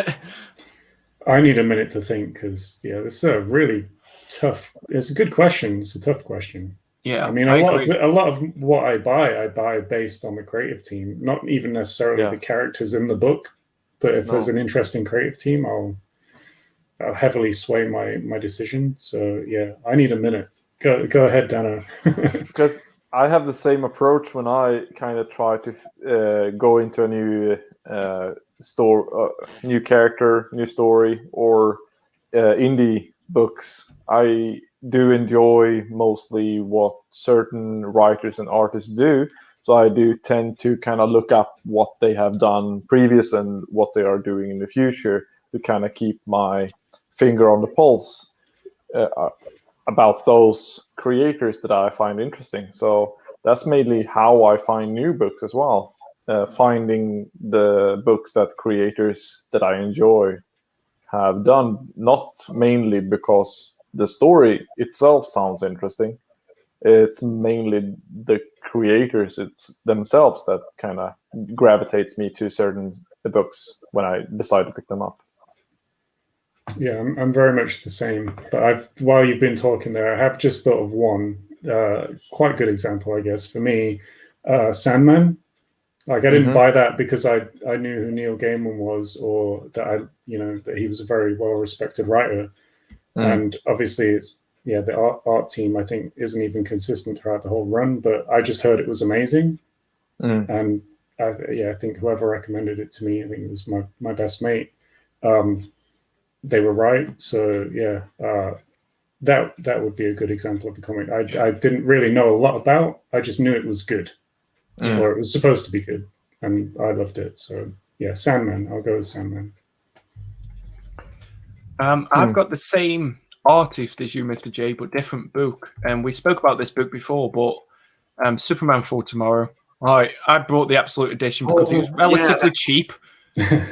I need a minute to think, because this is a really tough. It's a good question. It's a tough question. Yeah, I mean, a lot of what I buy based on the creative team, not even necessarily the characters in the book, but if there's an interesting creative team, I'll heavily sway my decision. So yeah, I need a minute. Go ahead, Danoh. Because I have the same approach when I kind of try to go into a new new character, new story, or indie books. I do enjoy mostly what certain writers and artists do, so I do tend to kind of look up what they have done previous and what they are doing in the future to kind of keep my finger on the pulse about those creators that I find interesting. So that's mainly how I find new books as well. Finding the books that creators that I enjoy have done, not mainly because the story itself sounds interesting. It's mainly the creators themselves that kind of gravitates me to certain books when I decide to pick them up. Yeah, I'm very much the same. But while you've been talking there, I have just thought of one quite good example, I guess, for me. Sandman. Like, I didn't buy that because I knew who Neil Gaiman was, or that that he was a very well-respected writer. And obviously it's the art team, I think, isn't even consistent throughout the whole run, but I just heard it was amazing. And I think whoever recommended it to me, I think it was my best mate. They were right. So that would be a good example of the comic I didn't really know a lot about. I just knew it was good. Or it was supposed to be good, and I loved it. So yeah, Sandman. I'll go with Sandman. I've got the same artist as you, Mr. J, but different book. And we spoke about this book before, but Superman for Tomorrow. I brought the Absolute Edition because it was relatively cheap.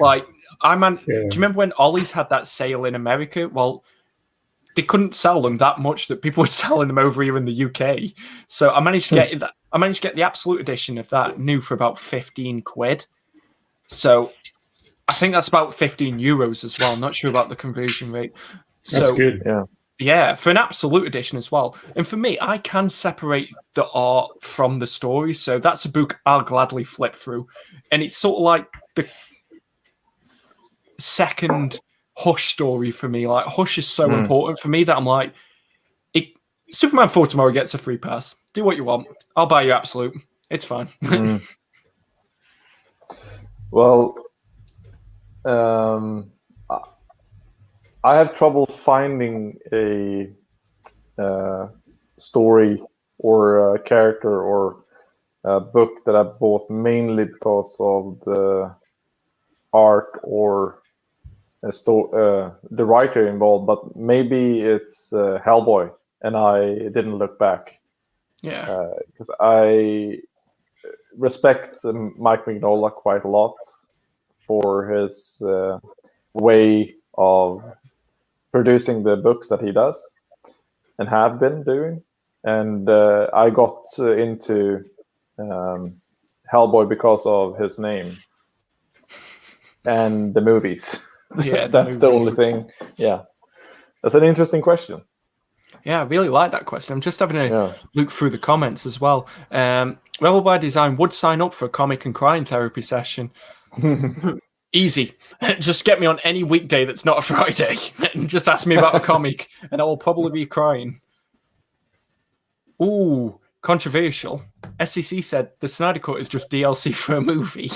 Like, do you remember when Ollie's had that sale in America? Well, they couldn't sell them that much that people were selling them over here in the UK. So I managed to get that. I managed to get the Absolute Edition of that new for about 15 quid. So I think that's about 15 euros as well. I'm not sure about the conversion rate. That's good. Yeah, for an Absolute Edition as well. And for me, I can separate the art from the story. So that's a book I'll gladly flip through. And it's sort of like the second Hush story for me. Like, Hush is so important for me that I'm like, Superman for Tomorrow gets a free pass. Do what you want. I'll buy you Absolute. It's fine. Well, I have trouble finding a story or character or book that I bought mainly because of the art or the writer involved, but maybe it's Hellboy, and I didn't look back. Yeah, because I respect Mike Mignola quite a lot for his way of producing the books that he does and have been doing. And I got into Hellboy because of his name and the movies. Yeah, That's the only thing. Yeah, that's an interesting question. Yeah, I really like that question. I'm just having a look through the comments as well. Rebel by Design would sign up for a comic and crying therapy session. Easy. Just get me on any weekday that's not a Friday and just ask me about a comic and I will probably be crying. Ooh, controversial. SEC said the Snyder Cut is just DLC for a movie.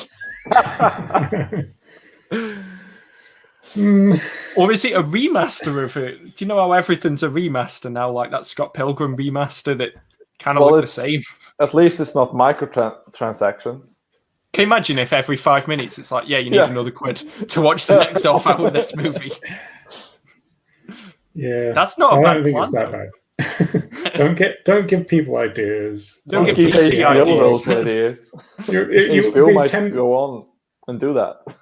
Or is it a remaster of it? Do you know how everything's a remaster now? Like that Scott Pilgrim remaster that kind of look the same. At least it's not microtransactions. Can you imagine if every 5 minutes it's like, yeah, you need another £1 to watch the next half hour of this movie? Yeah, that's not a bad I don't think plan, it's that bad. Don't give people ideas. Don't give people ideas. HBO might go on and do that.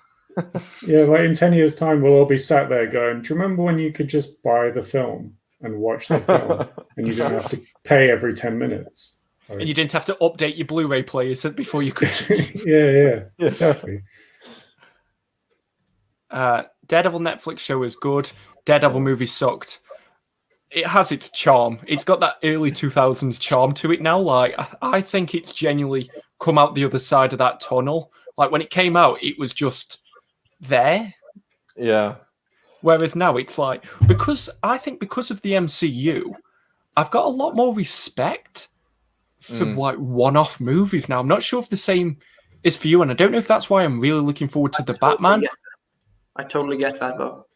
Yeah, like in 10 years' time, we'll all be sat there going, do you remember when you could just buy the film and watch the film and you didn't have to pay every 10 minutes? And you didn't have to update your Blu-ray players before you could. yeah, exactly. Daredevil Netflix show is good. Daredevil movie sucked. It has its charm. It's got that early 2000s charm to it now. Like, I think it's genuinely come out the other side of that tunnel. Like, when it came out, it was just there. Yeah. Whereas now it's like, because of the MCU, I've got a lot more respect for like one-off movies now. I'm not sure if the same is for you, and I don't know if that's why I'm really looking forward to the Batman. I totally get that, though.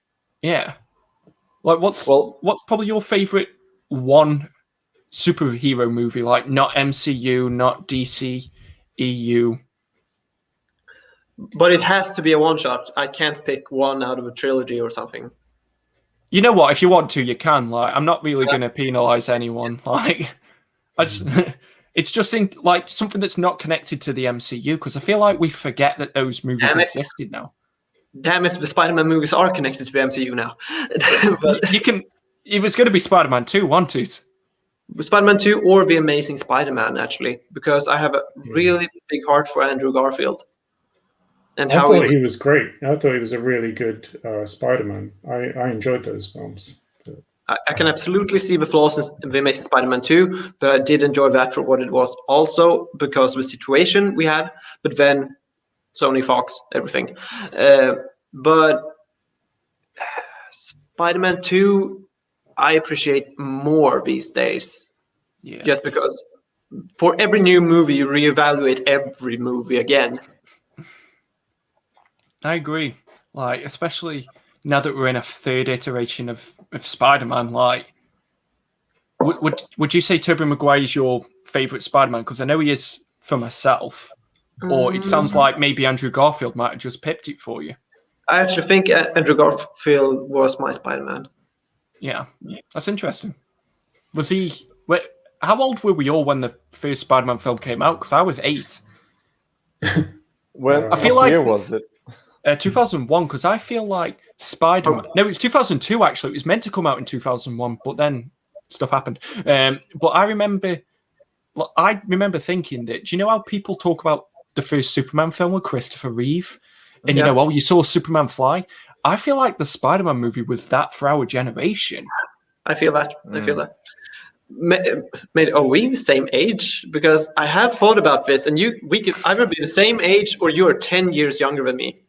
Yeah. Like, what's probably your favorite one superhero movie? Like, not MCU, not DC, EU. But it has to be a one-shot. I can't pick one out of a trilogy or something. You know what? If you want to, you can. Like, I'm not really going to penalize anyone. Like, it's just like something that's not connected to the MCU, because I feel like we forget that those movies existed now. Damn it, the Spider-Man movies are connected to the MCU now. But it was going to be Spider-Man 2, wasn't it? Spider-Man 2 or The Amazing Spider-Man, actually, because I have a really big heart for Andrew Garfield. And I thought he was great. I thought he was a really good Spider-Man. I enjoyed those films. I can absolutely see the flaws in The Amazing Spider-Man 2, but I did enjoy that for what it was, also because of the situation we had. But then Sony, Fox, everything. But Spider-Man 2, I appreciate more these days. Yeah. Just because for every new movie, you reevaluate every movie again. I agree. Like, especially now that we're in a third iteration of Spider-Man, like, would you say Tobey Maguire is your favourite Spider-Man? Because I know he is for myself. Or it sounds like maybe Andrew Garfield might have just pipped it for you. I actually think Andrew Garfield was my Spider-Man. Yeah, that's interesting. Was he... How old were we all when the first Spider-Man film came out? Because I was 8. When? I feel what like year was it? 2001, because I feel like Spider-Man... No, it was 2002, actually. It was meant to come out in 2001, but then stuff happened. But I remember thinking that... Do you know how people talk about the first Superman film with Christopher Reeve? And you know, you saw Superman fly? I feel like the Spider-Man movie was that for our generation. I feel that. I feel that. Are we the same age? Because I have thought about this, and we could either be the same age or you are 10 years younger than me.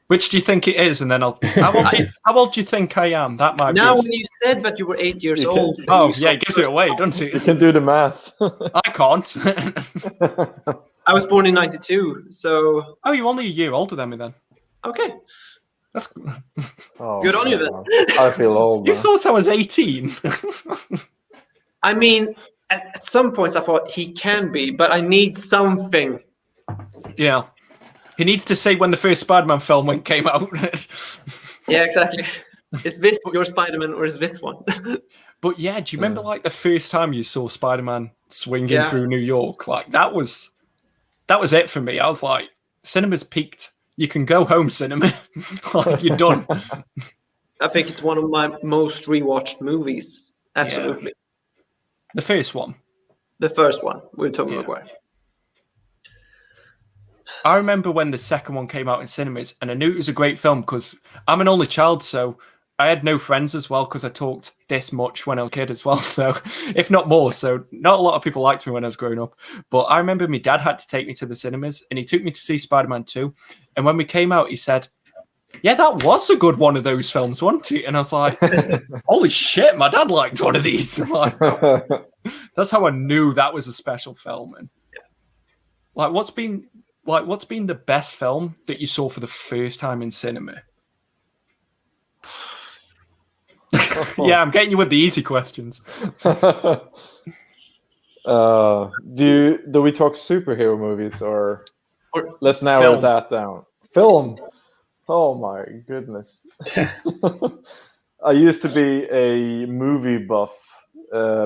Which do you think it is? And then how old do you think I am? That might now, be. when you said that you were 8 years old. It gives it away, doesn't it? You can do the math. I can't. I was born in 92, so... Oh, you're only a year older than me then. Okay. That's... Good on you then. I feel old. You thought I was 18? I mean, at some points I thought he can be, but I need something. Yeah. He needs to say when the first Spider-Man film came out. Yeah, exactly. Is this your Spider-Man or is this one? But yeah, do you remember like the first time you saw Spider-Man swinging through New York? Like that was it for me. I was like, cinema's peaked. You can go home, cinema. Like, you're done. I think it's one of my most rewatched movies. Absolutely. Yeah. The first one. The first one with Tobey Maguire. I remember when the second one came out in cinemas, and I knew it was a great film because I'm an only child, so I had no friends as well because I talked this much when I was a kid as well. So, if not more, so not a lot of people liked me when I was growing up. But I remember my dad had to take me to the cinemas, and he took me to see Spider-Man 2. And when we came out, he said, "Yeah, that was a good one of those films, wasn't it?" And I was like, "Holy shit, my dad liked one of these." Like, that's how I knew that was a special film. And like, what's been the best film that you saw for the first time in cinema? Yeah, I'm getting you with the easy questions. Do we talk superhero movies or let's narrow that down? Film. Oh my goodness. I used to be a movie buff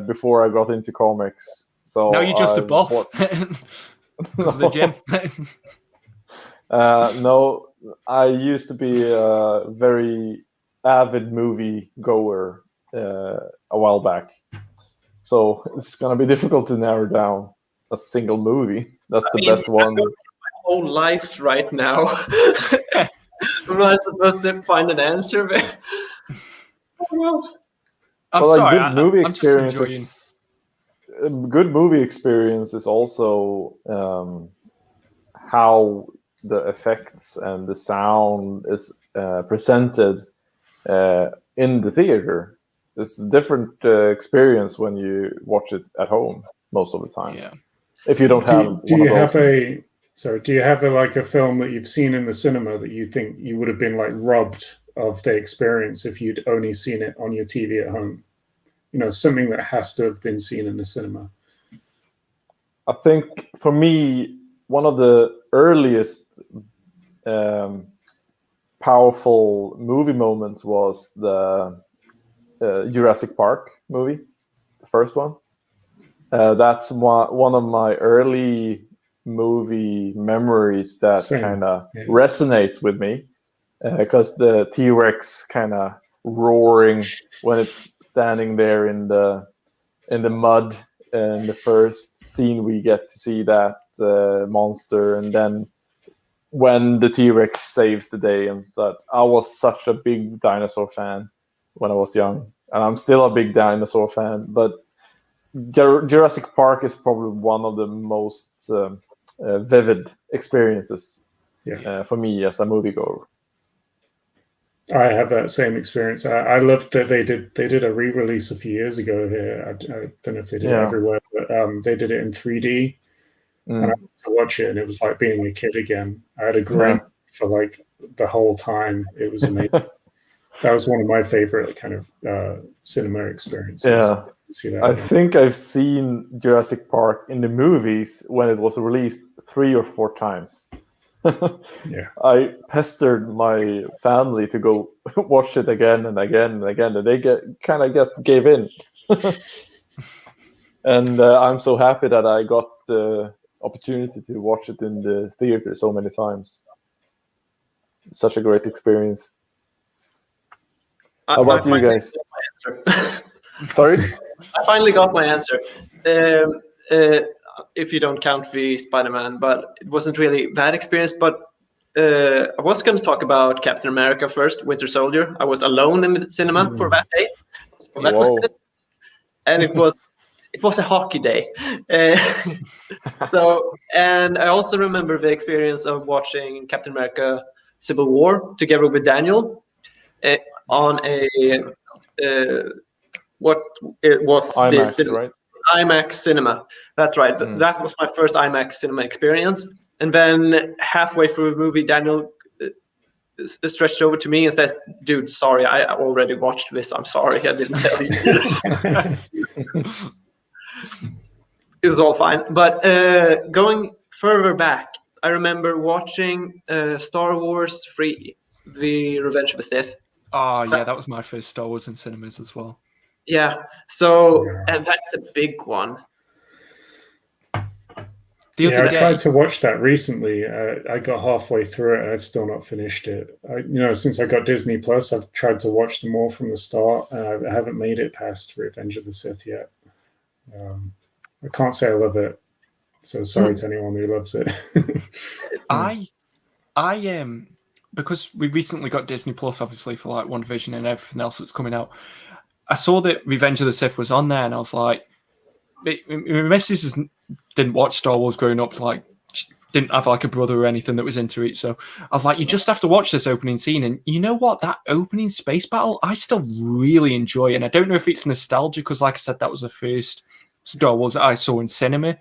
before I got into comics. So now you're just a buff. The gym. No, I used to be a very avid movie goer a while back. So it's going to be difficult to narrow down a single movie. That's the best one. My whole life right now. I'm not supposed to find an answer there. I'm sorry. Good movie experience is also how the effects and the sound is presented in the theater. It's a different experience when you watch it at home most of the time. Yeah. If you don't have do you have a film that you've seen in the cinema that you think you would have been like robbed of the experience if you'd only seen it on your TV at home? You know, something that has to have been seen in the cinema. I think for me, one of the earliest powerful movie moments was the Jurassic Park movie, the first one. That's one of my early movie memories that kind of resonate with me because the T-Rex kind of roaring when it's standing there in the mud. In the first scene, we get to see that monster, and then when the T-Rex saves the day and such. I was such a big dinosaur fan when I was young, and I'm still a big dinosaur fan. But Jurassic Park is probably one of the most vivid experiences for me as a moviegoer. I have that same experience. I loved that they did a re-release a few years ago here. I don't know if they did it everywhere, but they did it in 3D. And I went to watch it, and it was like being a kid again. I had a grin for like the whole time. It was amazing. That was one of my favorite kind of cinema experiences. Yeah, I think I've seen Jurassic Park in the movies when it was released 3 or 4 times. I pestered my family to go watch it again and again and again, and they gave in. And I'm so happy that I got the opportunity to watch it in the theater so many times. It's such a great experience. How about you guys? Sorry? I finally got my answer. If you don't count the Spider-Man, but it wasn't really bad experience. But I was going to talk about Captain America first, Winter Soldier. I was alone in the cinema for that day, so that was good. And it was a hockey day. And I also remember the experience of watching Captain America: Civil War together with Daniel on a what it was IMAX, right? IMAX cinema. That's right. That was my first IMAX cinema experience. And then halfway through the movie, Daniel stretched over to me and says, "Dude, sorry, I already watched this. I'm sorry, I didn't tell you." It was all fine. But going further back, I remember watching Star Wars 3, The Revenge of the Sith. Oh, yeah, that was my first Star Wars in cinemas as well. Yeah, so, and that's a big one. I tried to watch that recently. I got halfway through it. I've still not finished it. Since I got Disney Plus, I've tried to watch them all from the start. I haven't made it past Revenge of the Sith yet. I can't say I love it. So sorry to anyone who loves it. I am because we recently got Disney Plus, obviously, for like WandaVision and everything else that's coming out. I saw that Revenge of the Sith was on there, and I was like, my missus didn't watch Star Wars growing up, like she didn't have like a brother or anything that was into it. So I was like, you just have to watch this opening scene. And you know what? That opening space battle, I still really enjoy. And I don't know if it's nostalgia, because like I said, that was the first Star Wars that I saw in cinema.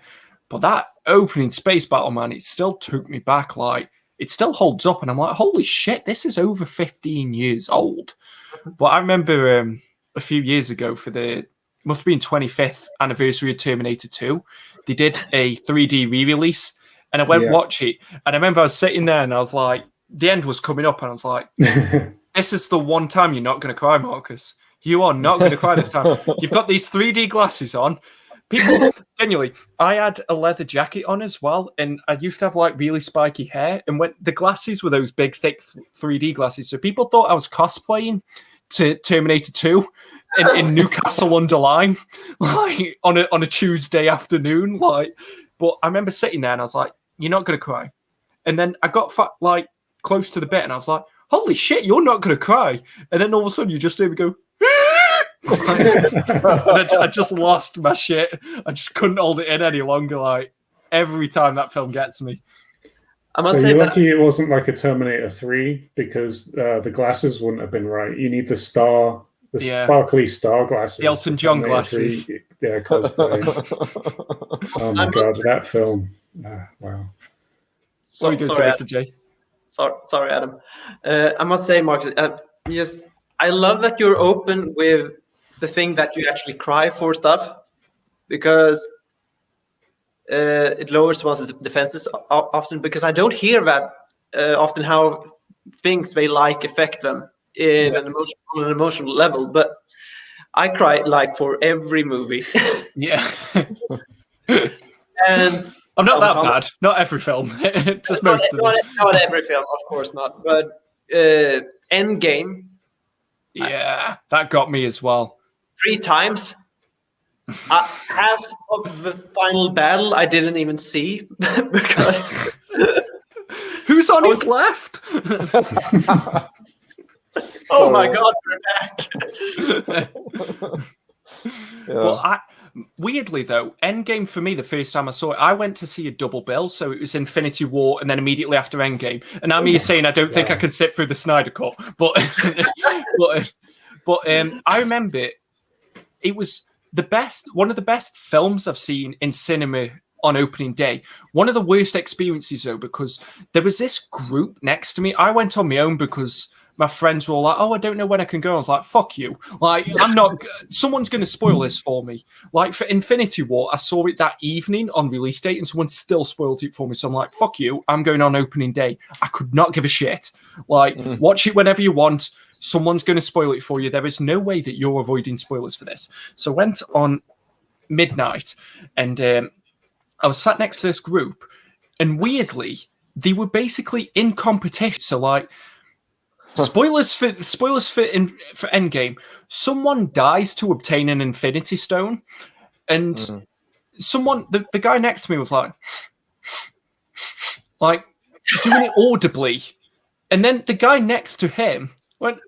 But that opening space battle, man, it still took me back. Like, it still holds up. And I'm like, holy shit, this is over 15 years old. But I remember a few years ago for the, must have been 25th anniversary of Terminator 2, they did a 3D re-release. And I went watch it. And I remember I was sitting there and I was like, the end was coming up. And I was like, this is the one time you're not going to cry, Marcus. You are not going to cry this time. You've got these 3D glasses on. People, genuinely, I had a leather jacket on as well, and I used to have like really spiky hair, and when the glasses were those big, thick 3D glasses, so people thought I was cosplaying to Terminator 2 in Newcastle-under-Lyme, like on a Tuesday afternoon, like. But I remember sitting there, and I was like, "You're not gonna cry," and then I got like close to the bit, and I was like, "Holy shit, you're not gonna cry!" And then all of a sudden, you just hear me go. I just lost my shit. I just couldn't hold it in any longer. Like, every time that film gets me. So you're lucky it wasn't like a Terminator 3, because the glasses wouldn't have been right. You need the sparkly star glasses. The Elton John glasses. Yeah, cosplay. Oh my god, that film. Wow. Sorry, Mr. J. Sorry, Adam. I must say, Marcus, I love that you're open with the thing that you actually cry for stuff, because it lowers one's defenses often, because I don't hear that often, how things they like affect them on an emotional level. But I cry like for every movie. Yeah. And I'm not that bad. Not every film. Just most of them. Not every film, of course not. But Endgame. Yeah, that got me as well. 3 times. Half of the final battle I didn't even see because who's on his left? Oh my god, we're back. Well, weirdly though, Endgame for me, the first time I saw it, I went to see a double bill, so it was Infinity War and then immediately after Endgame. And I'm here saying I don't think I could sit through the Snyder Cut, but I remember it was one of the best films I've seen in cinema on opening day. One of the worst experiences though, because there was this group next to me. I went on my own because my friends were all like, "Oh, I don't know when I can go." I was like, "Fuck you!" Like, I'm not. Someone's going to spoil this for me. Like for Infinity War, I saw it that evening on release date, and someone still spoiled it for me. So I'm like, "Fuck you!" I'm going on opening day. I could not give a shit. Like, watch it whenever you want. Someone's going to spoil it for you. There is no way that you're avoiding spoilers for this. So I went on midnight, and I was sat next to this group, and weirdly, they were basically in competition. So like. Spoilers for Endgame. Someone dies to obtain an Infinity Stone, and the guy next to me was like doing it audibly, and then the guy next to him went,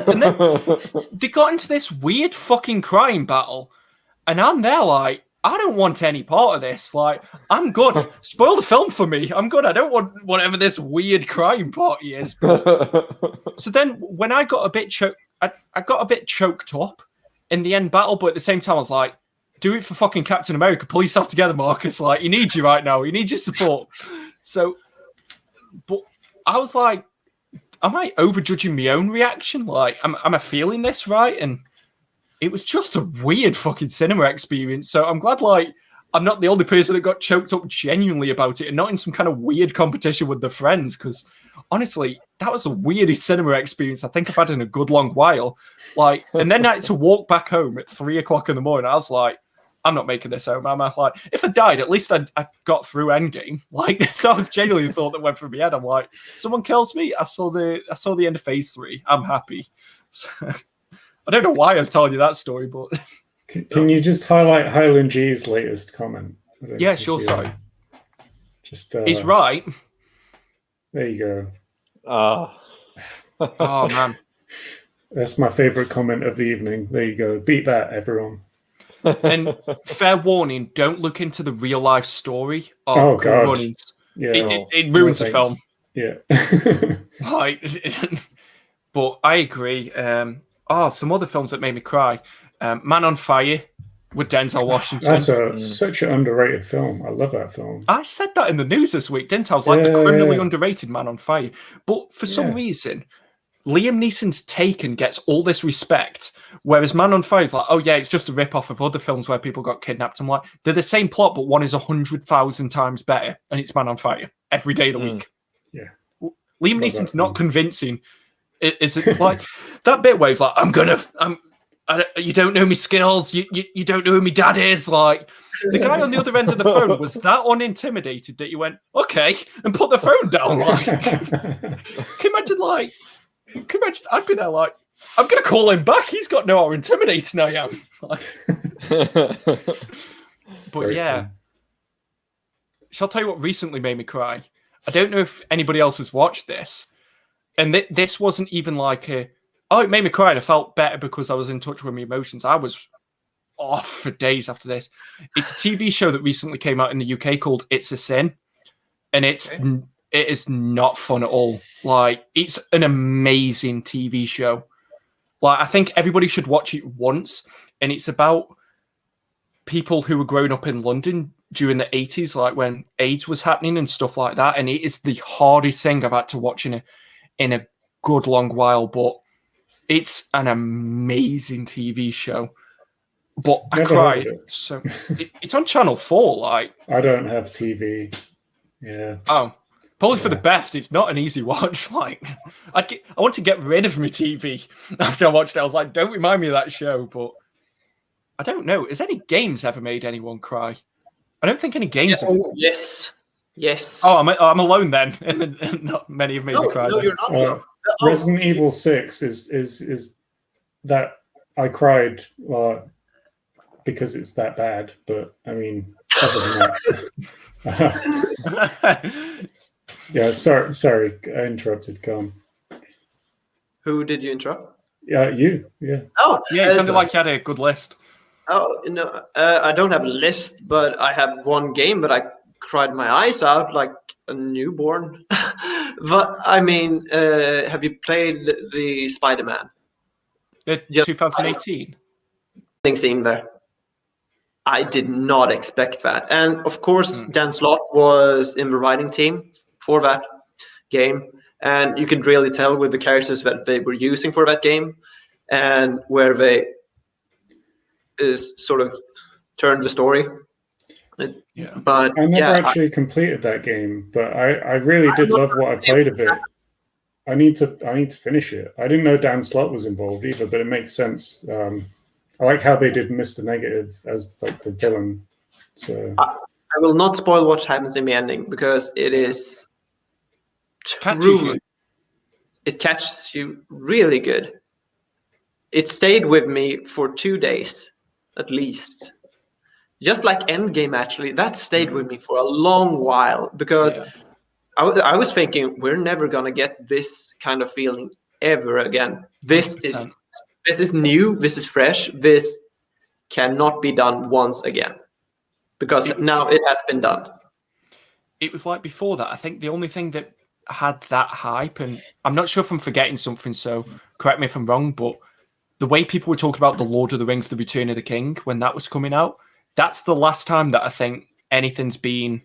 and then they got into this weird fucking crying battle, and I'm there like, I don't want any part of this. Like, I'm good. Spoil the film for me. I'm good. I don't want whatever this weird crying party is. So then when I got a bit I got a bit choked up in the end battle, but at the same time I was like, do it for fucking Captain America. Pull yourself together, Marcus. Like, he needs you right now. He needs your support. So, but I was like, am I overjudging my own reaction? Like, am I feeling this right? And it was just a weird fucking cinema experience. So I'm glad, like, I'm not the only person that got choked up genuinely about it and not in some kind of weird competition with the friends. Because honestly, that was the weirdest cinema experience I think I've had in a good long while. Like, and then I had to walk back home at 3 o'clock in the morning. I was like, I'm not making this home, am I? Like, if I died, at least I got through Endgame. Like, that was genuinely the thought that went through my head. I'm like, someone kills me. I saw the end of Phase 3. I'm happy. So, I don't know why I've told you that story, but can you just highlight Highland G's latest comment? Yeah, sure. Sorry. Just he's right. There you go. Oh man, that's my favorite comment of the evening. There you go. Beat that, everyone. And fair warning, don't look into the real life story of Cool Runnings. Yeah, it ruins the film. Yeah. Like, but I agree. Some other films that made me cry. Man on Fire with Denzel Washington. That's such an underrated film. I love that film. I said that in the news this week, didn't I? I was like, the criminally underrated Man on Fire. But for some reason, Liam Neeson's Taken gets all this respect, whereas Man on Fire is like, oh yeah, it's just a rip-off of other films where people got kidnapped. I'm like, they're the same plot, but one is 100,000 times better, and it's Man on Fire every day of the week. Yeah. Liam Neeson's not convincing. Is it like that bit where he's like, you don't know me skills, you don't know who my dad is. Like, the guy on the other end of the phone was that unintimidated that you went, okay, and put the phone down. Like, can you imagine, like, I'd be there like, I'm going to call him back. He's got no how intimidating I am. Like, but Very yeah. cool. Shall I tell you what recently made me cry? I don't know if anybody else has watched this. And this wasn't even like it made me cry and I felt better because I was in touch with my emotions. I was off for days after this. It's a TV show that recently came out in the UK called It's a Sin. And it is not fun at all. Like, it's an amazing TV show. Like, I think everybody should watch it once. And it's about people who were growing up in London during the 80s, like when AIDS was happening and stuff like that. And it is the hardest thing I've had to watch in a good long while, but it's an amazing TV show. But I cried. So it's on Channel 4. Like, I don't have TV. Yeah. Oh, probably for the best. It's not an easy watch. Like, I want to get rid of my TV after I watched it. I was like, don't remind me of that show. But I don't know. Has any games ever made anyone cry? I don't think any games. Yes. Oh, I'm alone then. And not many have made me cry. No, you're not alone. Resident Evil 6 is that I cried because it's that bad. But I mean, other than that. Yeah, sorry, I interrupted. Go on. Who did you interrupt? Yeah, you. Yeah. Oh, yeah. It sounded like you had a good list. Oh no, I don't have a list, but I have one game, but I cried my eyes out like a newborn. But I mean, have you played the Spider-Man? 2018. Scene there. I did not expect that, and of course, Dan Slott was in the writing team for that game, and you could really tell with the characters that they were using for that game, and where they sort of turned the story. But I never actually completed that game, but I really did love what I played of it. I need to finish it. I didn't know Dan Slott was involved either, but it makes sense. I like how they did Mr. Negative as like the villain. So I will not spoil what happens in the ending because it is truly, it catches you really good. It stayed with me for 2 days at least. Just like Endgame, actually, that stayed with me for a long while because I was thinking we're never gonna get this kind of feeling ever again. This is new. This is fresh. This cannot be done once again because now it has been done. It was like before that. I think the only thing that had that hype, and I'm not sure if I'm forgetting something, so correct me if I'm wrong, but the way people were talking about The Lord of the Rings, The Return of the King, when that was coming out, that's the last time that I think anything's been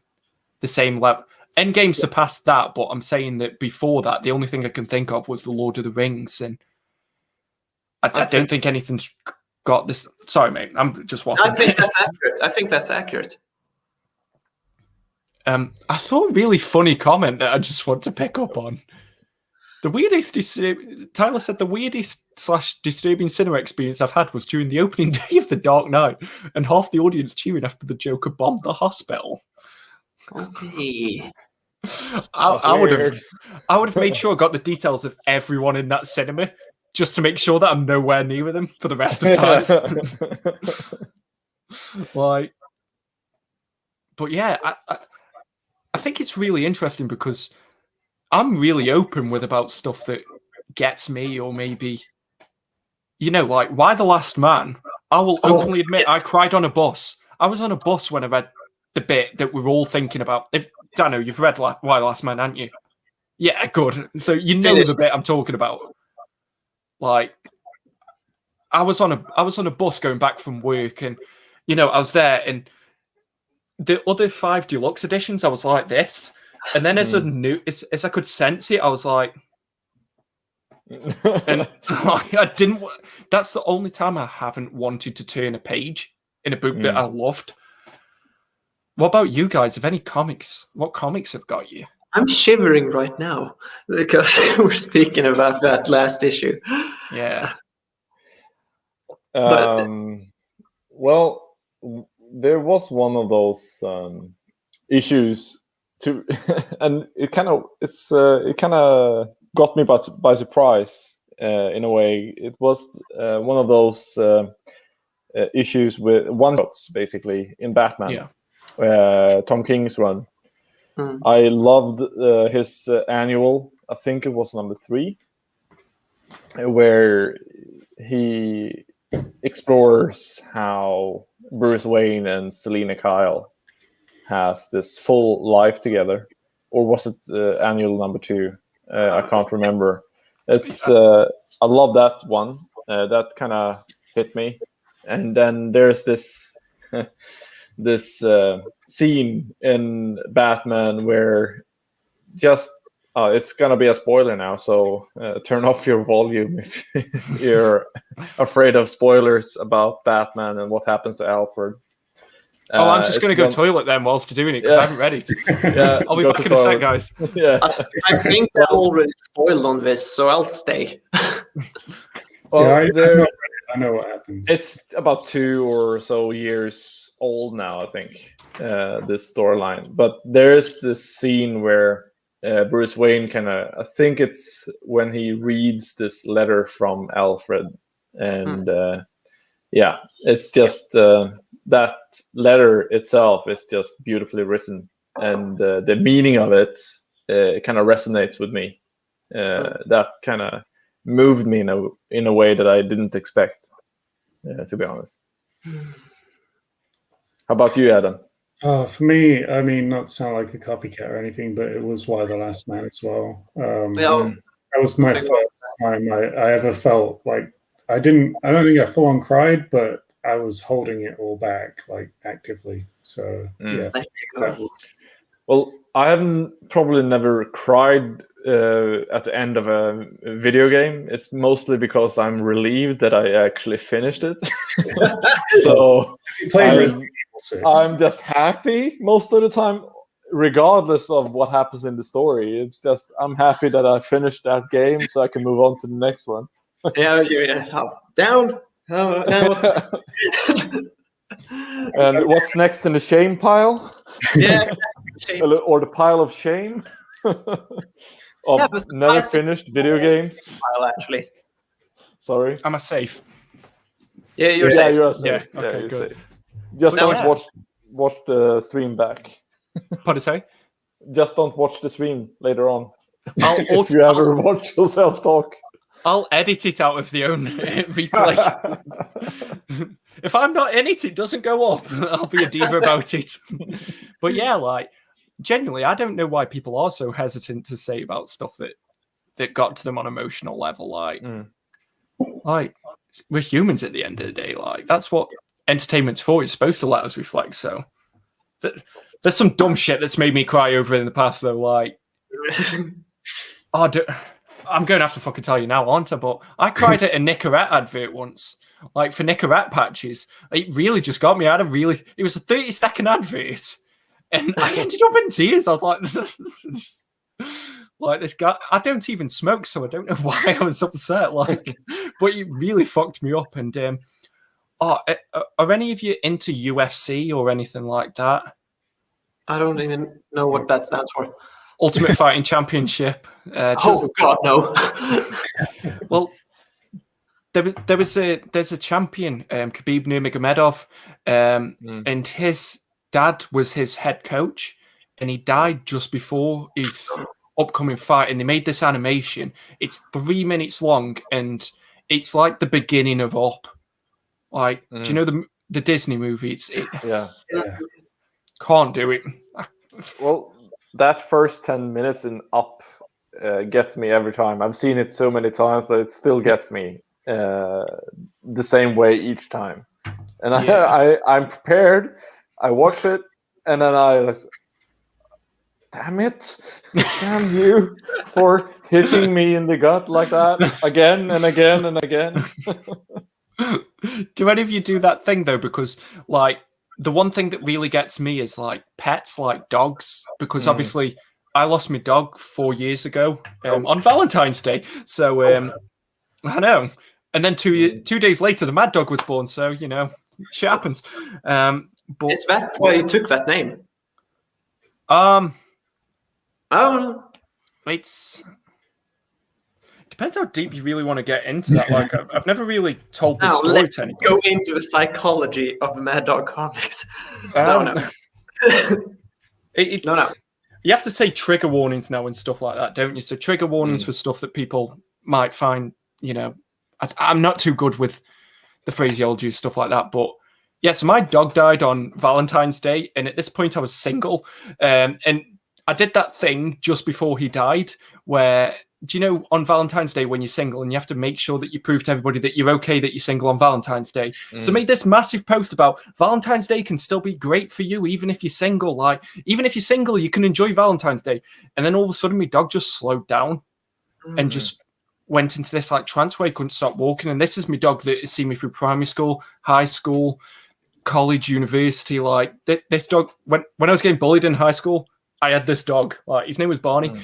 the same level. Endgame surpassed that, but I'm saying that before that, the only thing I can think of was the Lord of the Rings, and I don't think anything's got this. Sorry, mate, I'm just waffling. I think that's accurate. I saw a really funny comment that I just want to pick up on. The weirdest, Tyler said, the weirdest / disturbing cinema experience I've had was during the opening day of The Dark Knight, and half the audience cheering after the Joker bombed the hospital. Okay. I would have made sure I got the details of everyone in that cinema just to make sure that I'm nowhere near them for the rest of time. Like, but yeah, I think it's really interesting because I'm really open with about stuff that gets me, or maybe, like Why the Last Man. I will openly admit I cried on a bus. I was on a bus when I read the bit that we're all thinking about. If Danoh, you've read Why the Last Man, haven't you? Yeah, good. So you know the bit I'm talking about. Like, I was on a bus going back from work, and I was there, and the other 5 deluxe editions, I was like this. And then as I could sense it, I was like, and I didn't. That's the only time I haven't wanted to turn a page in a book that I loved. What about you guys? Have any comics? What comics have got you? I'm shivering right now because we're speaking about that last issue. Yeah. Well, there was one of those issues. And it kind of got me by surprise in a way. It was one of those issues with one-shots, basically, in Batman. Tom King's run. I loved his annual. I think it was number 3, where he explores how Bruce Wayne and Selina Kyle has this full life together, or was it annual number 2? I can't remember. It's I love that one. That kind of hit me. And then there's this this scene in Batman where it's gonna be a spoiler now, so turn off your volume if you're afraid of spoilers about Batman and what happens to Alfred. I'm just going to go toilet then whilst you're doing it, because I haven't read it. I'll be back in a sec, guys. I think I already spoiled on this, so I'll stay. I know what happens. It's about 2 or so years old now, I think, this storyline. But there is this scene where Bruce Wayne I think it's when he reads this letter from Alfred. And it's just... that letter itself is just beautifully written, and the meaning of it kind of resonates with me. That kind of moved me in a way that I didn't expect, to be honest. How about you, Adam? For me, I mean, not to sound like a copycat or anything, but it was Why the Last Man as well. That was my first time I ever felt like I don't think I full on cried, but I was holding it all back, like, actively. So well, I haven't probably never cried at the end of a video game. It's mostly because I'm relieved that I actually finished it. So I'm just happy most of the time, regardless of what happens in the story. It's just I'm happy that I finished that game, so I can move on to the next one. Down. And what's next in the shame pile? Or the pile of shame of never finished video games. Pile, actually. Sorry, am I safe? Yeah, you're safe. You are safe. Yeah, okay, good. Safe. Just don't watch the stream back. What to say? Just don't watch the stream later on. If you ever watch yourself talk. I'll edit it out of the own replay. If I'm not in it, it doesn't go up. I'll be a diva about it. But yeah, like, genuinely, I don't know why people are so hesitant to say about stuff that got to them on an emotional level. Like, we're humans at the end of the day. Like, that's what entertainment's for. It's supposed to let us reflect. So There's some dumb shit that's made me cry over in the past, though. Like, I'm going to have to fucking tell you now, aren't I? But I cried at a Nicorette advert once, like for Nicorette patches. It really just got me. It was a 30-second advert, and I ended up in tears. I was like, this guy. I don't even smoke, so I don't know why I was upset. Like, but it really fucked me up. And are any of you into UFC or anything like that? I don't even know what that stands for. Ultimate Fighting Championship. Oh God, no. Well, there's a champion, Khabib Nurmagomedov, and his dad was his head coach, and he died just before his upcoming fight. And they made this animation. It's 3 minutes long, and it's like the beginning of Up. Like, do you know the Disney movie? Yeah. Can't do it. Well, that first 10 minutes in Up gets me every time. I've seen it so many times, but it still gets me the same way each time. And I'm prepared. I watch it, and then damn it, damn you for hitting me in the gut like that again and again and again. Do any of you do that thing though? Because like the one thing that really gets me is like pets, like dogs, because obviously I lost my dog 4 years ago on Valentine's Day. So I know. And then 2 days later, the Mad Dog was born. So, you know, shit happens. But is that why you took that name? It's depends how deep you really want to get into that. Like, I've never really told this story let's to anybody. go into the psychology of Mad Dog Comics. No. No. You have to say trigger warnings now and stuff like that, don't you? So trigger warnings for stuff that people might find, you know, I'm not too good with the phraseology and stuff like that. But yeah, so my dog died on Valentine's Day. And at this point I was single. And I did that thing just before he died where, do you know, on Valentine's Day when you're single and you have to make sure that you prove to everybody that you're okay that you're single on Valentine's Day. So I made this massive post about Valentine's Day can still be great for you even if you're single. Like, even if you're single, you can enjoy Valentine's Day. And then all of a sudden my dog just slowed down and just went into this like trance where he couldn't stop walking. And this is my dog that has seen me through primary school, high school, college, university. Like this dog, when I was getting bullied in high school, I had this dog. Like, his name was Barney.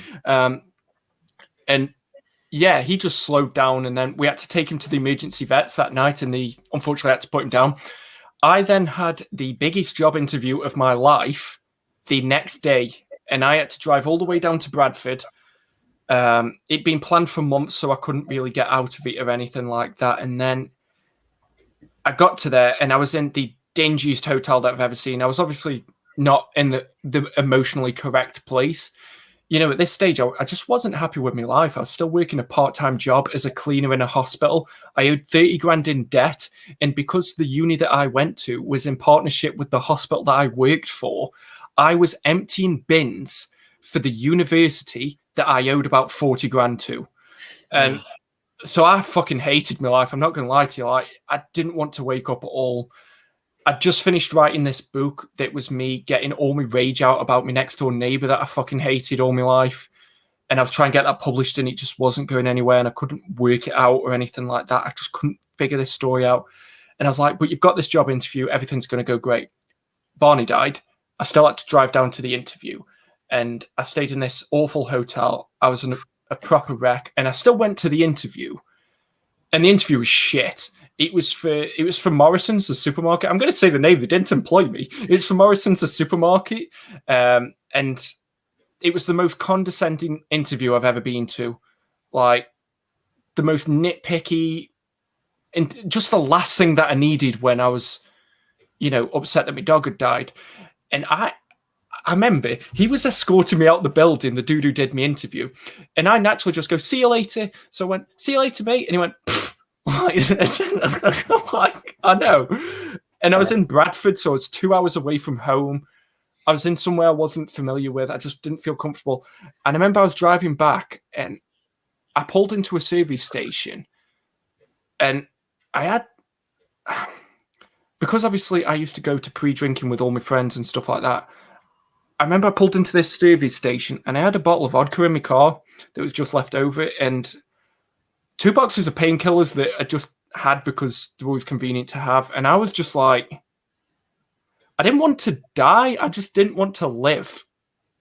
And yeah, he just slowed down, and then we had to take him to the emergency vets that night, and they unfortunately had to put him down. I then had the biggest job interview of my life the next day, and I had to drive all the way down to Bradford. It'd been planned for months, so I couldn't really get out of it or anything like that. And then I got to there, and I was in the dingiest hotel that I've ever seen. I was obviously not in the emotionally correct place. You know, at this stage, I just wasn't happy with my life. I was still working a part-time job as a cleaner in a hospital. I owed 30 grand in debt. And because the uni that I went to was in partnership with the hospital that I worked for, I was emptying bins for the university that I owed about 40 grand to. And so I fucking hated my life. I'm not going to lie to you. Like, I didn't want to wake up at all. I'd just finished writing this book that was me getting all my rage out about my next door neighbor that I fucking hated all my life. And I was trying to get that published and it just wasn't going anywhere and I couldn't work it out or anything like that. I just couldn't figure this story out. And I was like, but you've got this job interview. Everything's going to go great. Barney died. I still had to drive down to the interview and I stayed in this awful hotel. I was in a proper wreck and I still went to the interview and the interview was shit. It was for Morrison's, the supermarket. I'm going to say the name. They didn't employ me. It's for Morrison's, the supermarket. And it was the most condescending interview I've ever been to. Like, the most nitpicky and just the last thing that I needed when I was, you know, upset that my dog had died. And I remember he was escorting me out the building, the dude who did my interview. And I naturally just go, see you later. So I went, see you later, mate. And he went, pfft. Like, I know. And I was in Bradford, so it's 2 hours away from home. I was in somewhere I wasn't familiar with. I just didn't feel comfortable. And I remember I was driving back and I pulled into a service station and I had, because obviously I used to go to pre-drinking with all my friends and stuff like that, I remember I pulled into this service station and I had a bottle of vodka in my car that was just left over, and 2 boxes of painkillers that I just had because they're always convenient to have. And I was just like, I didn't want to die. I just didn't want to live.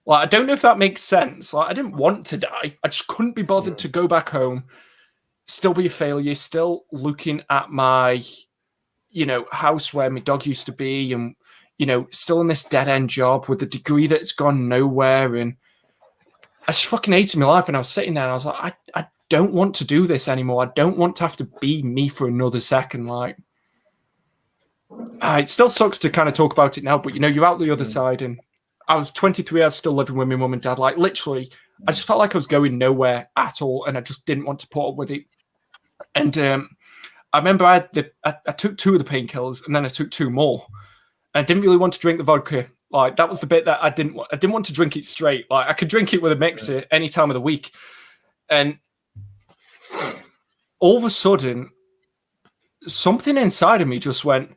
Like, I don't know if that makes sense. Like, I didn't want to die. I just couldn't be bothered to go back home, still be a failure, still looking at my, house where my dog used to be, and, still in this dead-end job with a degree that's gone nowhere. And I just fucking hated my life. And I was sitting there and I was like, I don't want to do this anymore. I don't want to have to be me for another second. Like, it still sucks to kind of talk about it now, but you're out the other side. And I was 23. I was still living with my mum and dad. Like, literally, I just felt like I was going nowhere at all, and I just didn't want to put up with it. And I remember I took 2 of the painkillers, and then I took 2 more. And I didn't really want to drink the vodka. Like, that was the bit that I didn't want to drink it straight. Like, I could drink it with a mixer any time of the week. And all of a sudden, something inside of me just went,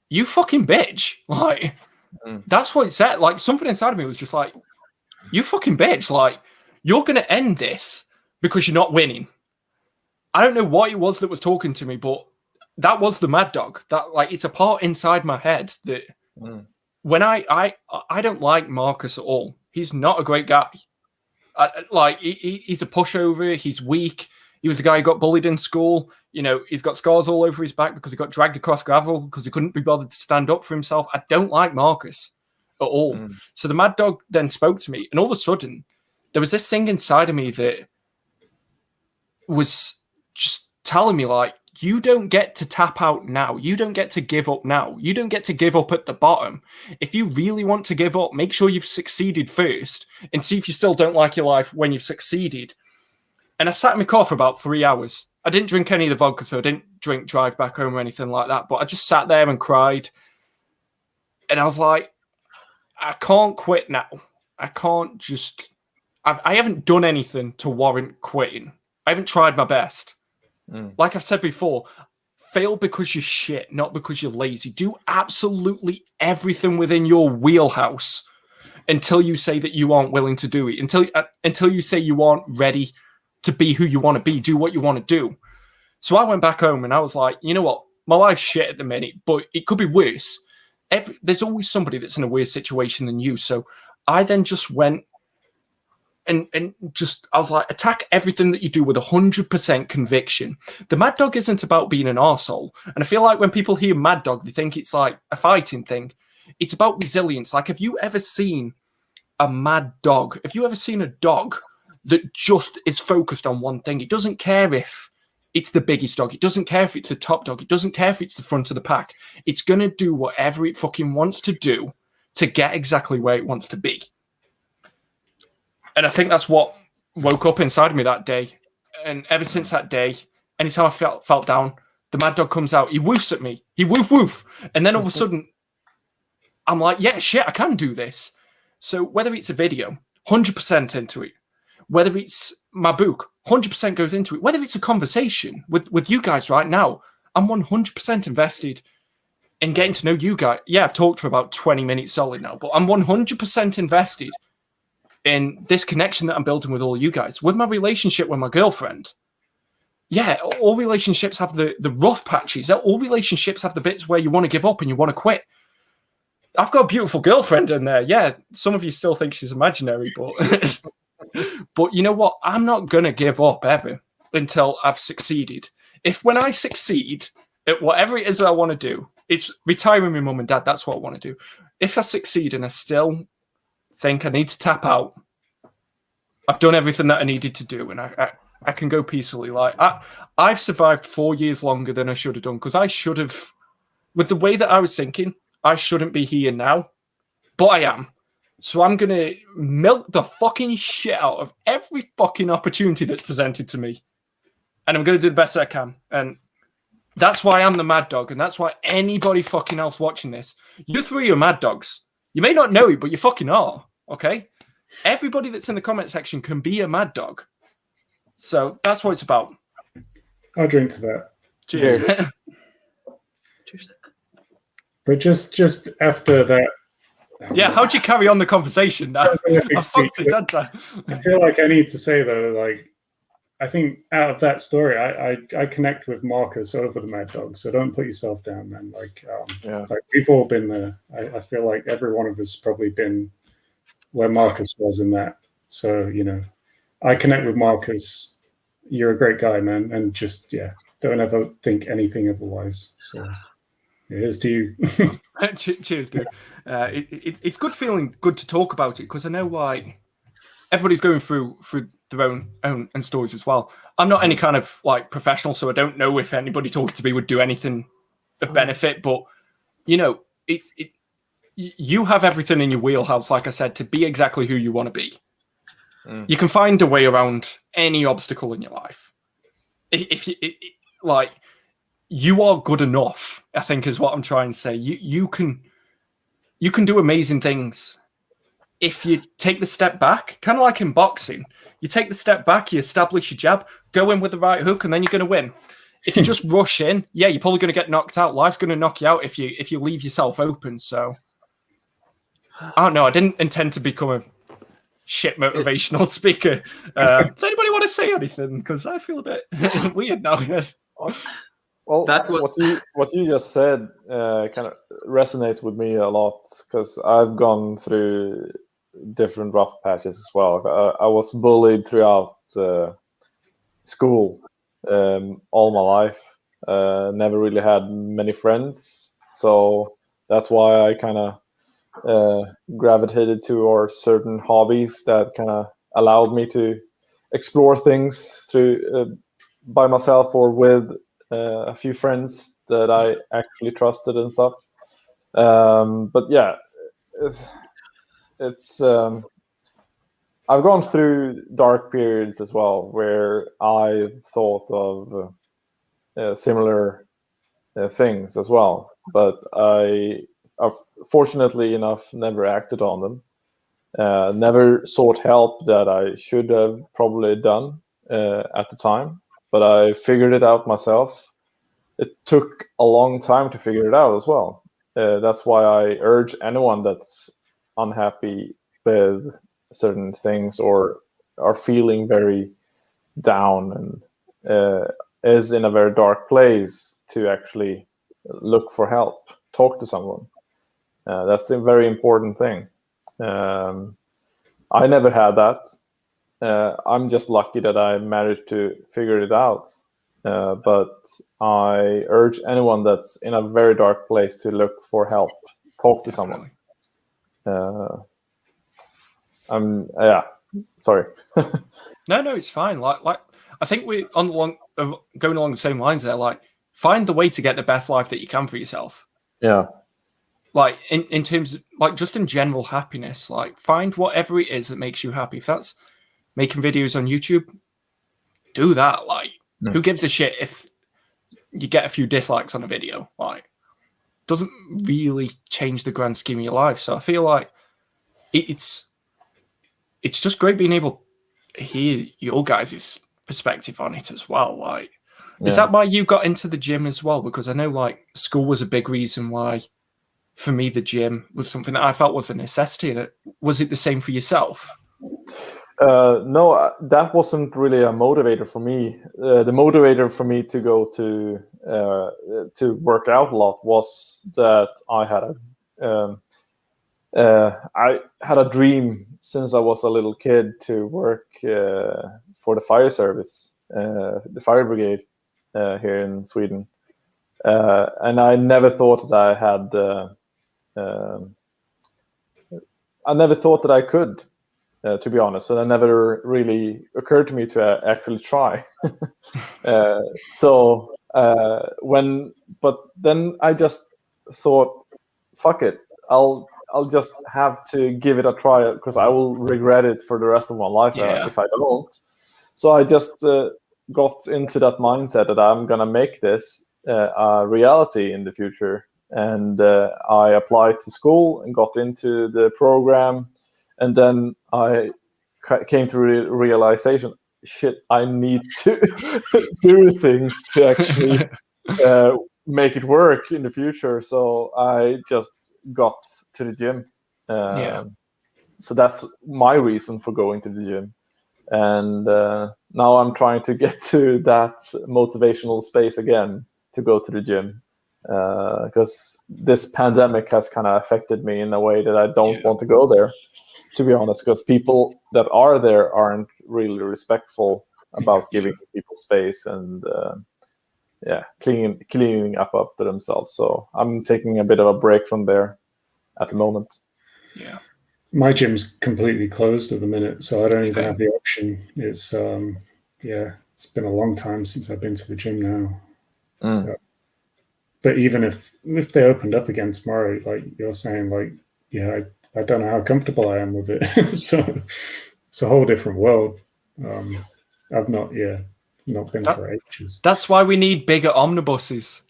"You fucking bitch." Like, that's what it said. Like, something inside of me was just like, "You fucking bitch. Like, you're going to end this because you're not winning." I don't know what it was that was talking to me, but that was the mad dog. That, like, it's a part inside my head that when I don't like Marcus at all. He's not a great guy. He's a pushover. He's weak. He was the guy who got bullied in school. He's got scars all over his back because he got dragged across gravel because he couldn't be bothered to stand up for himself. I don't like Marcus at all. So the mad dog then spoke to me, and all of a sudden, there was this thing inside of me that was just telling me, like, you don't get to tap out now. You don't get to give up now. You don't get to give up at the bottom. If you really want to give up, make sure you've succeeded first and see if you still don't like your life when you've succeeded. And I sat in my car for about 3 hours. I didn't drink any of the vodka, so I didn't drive back home or anything like that. But I just sat there and cried. And I was like, I can't quit now. I can't just... I haven't done anything to warrant quitting. I haven't tried my best. Like I've said before, fail because you're shit, not because you're lazy. Do absolutely everything within your wheelhouse until you say that you aren't willing to do it. Until you say you aren't ready to be who you want to be, do what you want to do. So I went back home and I was like, you know what? My life's shit at the minute, but it could be worse. There's always somebody that's in a worse situation than you. So I then just went and I was like, attack everything that you do with 100% conviction. The Mad Dog isn't about being an arsehole. And I feel like when people hear Mad Dog, they think it's like a fighting thing. It's about resilience. Like, have you ever seen a mad dog? Have you ever seen a dog that just is focused on one thing? It doesn't care if it's the biggest dog. It doesn't care if it's the top dog. It doesn't care if it's the front of the pack. It's going to do whatever it fucking wants to do to get exactly where it wants to be. And I think that's what woke up inside of me that day. And ever since that day, anytime I felt down, the mad dog comes out. He woofs at me. He woof woof. And then all of a sudden, I'm like, yeah, shit, I can do this. So whether it's a video, 100% into it. Whether it's my book, 100% goes into it. Whether it's a conversation with you guys right now, I'm 100% invested in getting to know you guys. Yeah, I've talked for about 20 minutes solid now, but I'm 100% invested in this connection that I'm building with all you guys. With my relationship with my girlfriend, yeah, all relationships have the rough patches. All relationships have the bits where you want to give up and you want to quit. I've got a beautiful girlfriend in there. Yeah, some of you still think she's imaginary, but but you know what? I'm not going to give up ever until I've succeeded. If when I succeed at whatever it is that I want to do, it's retiring my mum and dad. That's what I want to do. If I succeed and I still think I need to tap out, I've done everything that I needed to do, and I can go peacefully. Like, I've survived 4 years longer than I should have done, because I should have, with the way that I was thinking, I shouldn't be here now, but I am. So I'm going to milk the fucking shit out of every fucking opportunity that's presented to me, and I'm going to do the best I can. And that's why I'm the mad dog, and that's why anybody fucking else watching this, you three are mad dogs. You may not know it, but you fucking are, okay? Everybody that's in the comment section can be a mad dog. So that's what it's about. I'll drink to that. Cheers. Cheers. But just after that Yeah, how'd you carry on the conversation now? I fucked it, hadn't I? I feel like I need to say though, like, I think out of that story, I connect with Marcus over the Mad Dog. So don't put yourself down, man. Like we've all been there. I feel like every one of us probably been where Marcus was in that. So I connect with Marcus. You're a great guy, man, and just don't ever think anything otherwise. So here's to you. Cheers, dude. It's good feeling good to talk about it because I know like everybody's going through their own stories as well. I'm not any kind of like professional, so I don't know if anybody talking to me would do anything of benefit. But you have everything in your wheelhouse, like I said, to be exactly who you want to be. You can find a way around any obstacle in your life. If you are good enough, I think is what I'm trying to say. You can do amazing things if you take the step back, kind of like in boxing. You take the step back, you establish your jab, go in with the right hook, and then you're going to win. If you just rush in, you're probably going to get knocked out. Life's going to knock you out if you leave yourself open. So, I don't know. I didn't intend to become a shit motivational speaker. Does anybody want to say anything? Because I feel a bit weird now. Well, what you just said kind of resonates with me a lot because I've gone through different rough patches as well. I was bullied throughout school all my life. Never really had many friends, so that's why I kind of gravitated towards certain hobbies that kind of allowed me to explore things through by myself or with a few friends that I actually trusted and stuff. But yeah, it's I've gone through dark periods as well where I thought of similar things as well, but I've fortunately enough never acted on them. Never sought help that I should have probably done at the time, but I figured it out myself. It took a long time to figure it out as well. That's why I urge anyone that's unhappy with certain things or are feeling very down and is in a very dark place to actually look for help, talk to someone. That's a very important thing. I never had that. I'm just lucky that I managed to figure it out. But I urge anyone that's in a very dark place to look for help, talk to someone. Sorry. No, it's fine. Like I think we're going along the same lines there. Like, find the way to get the best life that you can for yourself. Yeah. Like in terms of, like, just in general happiness, like find whatever it is that makes you happy. If that's making videos on YouTube, do that. Like, who gives a shit if you get a few dislikes on a video? Like, doesn't really change the grand scheme of your life. So I feel like it's just great being able to hear your guys' perspective on it as well. Like, is that why you got into the gym as well? Because I know, like, school was a big reason why, for me, the gym was something that I felt was a necessity. And was it the same for yourself? No, that wasn't really a motivator for me. The motivator for me to go to work out a lot was that I had a dream since I was a little kid to work for the fire service, the fire brigade here in Sweden, and I never thought that I had. I never thought that I could. To be honest, and it never really occurred to me to actually try. But then I just thought, fuck it, I'll just have to give it a try because I will regret it for the rest of my life if I don't. So I just got into that mindset that I'm gonna make this a reality in the future, and I applied to school and got into the program. And then I came to realization, shit, I need to do things to actually make it work in the future. So I just got to the gym So that's my reason for going to the gym. And now I'm trying to get to that motivational space again to go to the gym, because this pandemic has kind of affected me in a way that I don't want to go there, to be honest, because people that are there aren't really respectful about giving people space and cleaning up after themselves. So I'm taking a bit of a break from there at the moment. Yeah. My gym's completely closed at the minute, so I don't even have the option. It's it's been a long time since I've been to the gym now. So, but even if they opened up again tomorrow, like you're saying, like I don't know how comfortable I am with it. So it's a whole different world. I've not been for ages. That's why we need bigger omnibuses.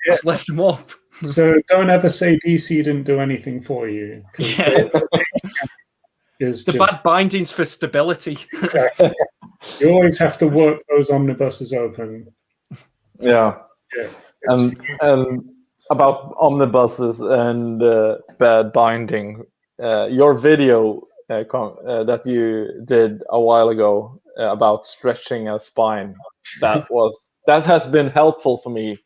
Just lift them up. So don't ever say DC didn't do anything for you. The bad bindings for stability. Exactly. You always have to work those omnibuses open. Yeah. And about omnibuses and bad binding, your video that you did a while ago about stretching a spine, that has been helpful for me.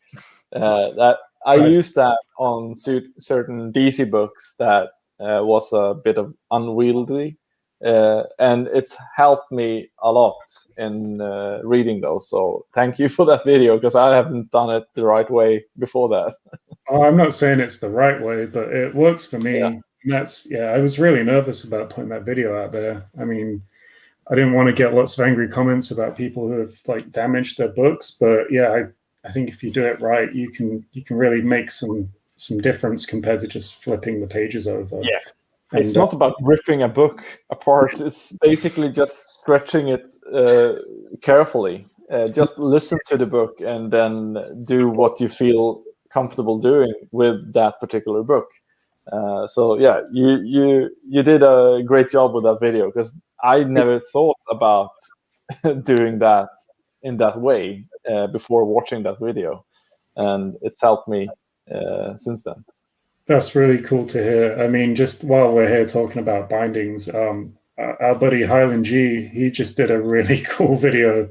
That I used that on certain DC books that was a bit of unwieldy, and it's helped me a lot in reading those. So thank you for that video, because I haven't done it the right way before that. I'm not saying it's the right way, but it works for me. Yeah. And I was really nervous about putting that video out there. I mean, I didn't want to get lots of angry comments about people who have like damaged their books, but I think if you do it right, you can really make some difference compared to just flipping the pages over. Yeah, it's not about ripping a book apart. It's basically just stretching it carefully. Just listen to the book and then do what you feel comfortable doing with that particular book. So yeah, you did a great job with that video, because I never thought about doing that in that way before watching that video, and it's helped me since then. That's really cool to hear. I mean, just while we're here talking about bindings, our buddy Highland G, he just did a really cool video.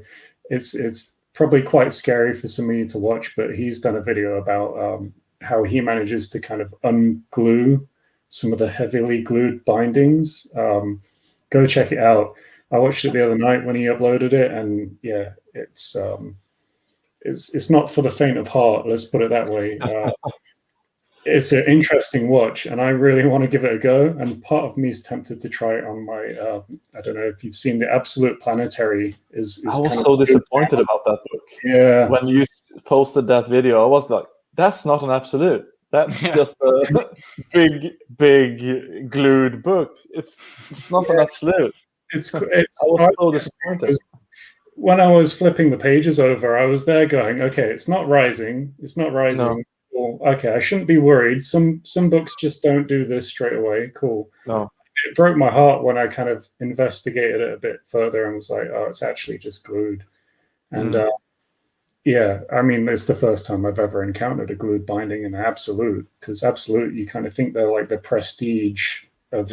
It's probably quite scary for some of you to watch, but he's done a video about how he manages to kind of unglue some of the heavily glued bindings. Go check it out. I watched it the other night when he uploaded it, and yeah, it's not for the faint of heart. Let's put it that way. It's an interesting watch, and I really want to give it a go. And part of me is tempted to try it on my. I don't know if you've seen the Absolute Planetary. I was so disappointed about that book. Yeah, when you posted that video, I was like, "That's not an Absolute. That's just a big glued book. It's not an Absolute." I was so disappointed. When I was flipping the pages over, I was there going, okay, it's not rising. It's not rising. No. Cool. Okay, I shouldn't be worried. Some books just don't do this straight away. Cool. No. It broke my heart when I kind of investigated it a bit further and was like, oh, it's actually just glued. And I mean, it's the first time I've ever encountered a glued binding in Absolute, because Absolute, you kind of think they're like the prestige of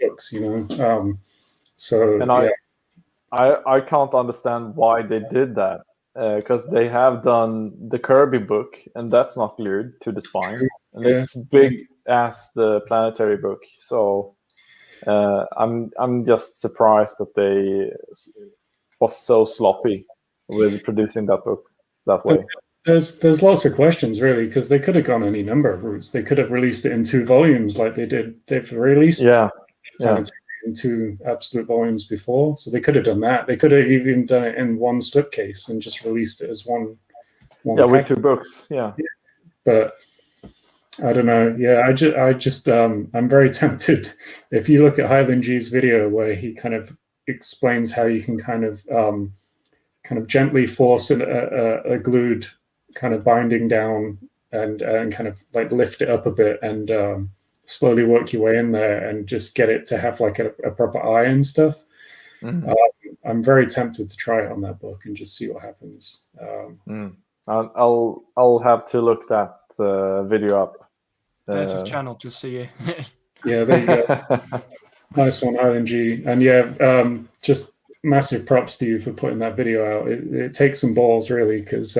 books, you know? I can't understand why they did that, because they have done the Kirby book, and that's not glued to the spine, and it's big as the Planetary book. So I'm just surprised that they was so sloppy with producing that book that way. There's lots of questions, really, because they could have gone any number of routes. They could have released it in 2 volumes like they did. They've released Planetary in 2 Absolute volumes before, so they could have done that. They could have even done it in 1 slipcase and just released it as one with 2 books. But I don't know. I'm very tempted. If you look at Highland G's video where he kind of explains how you can kind of gently force a glued kind of binding down and kind of like lift it up a bit and slowly work your way in there and just get it to have like a proper eye and stuff. I'm very tempted to try it on that book and just see what happens. I'll have to look that video up. There's his channel, just so you Yeah, there you go. Nice one, Highland G. And yeah, just massive props to you for putting that video out. It takes some balls, really, because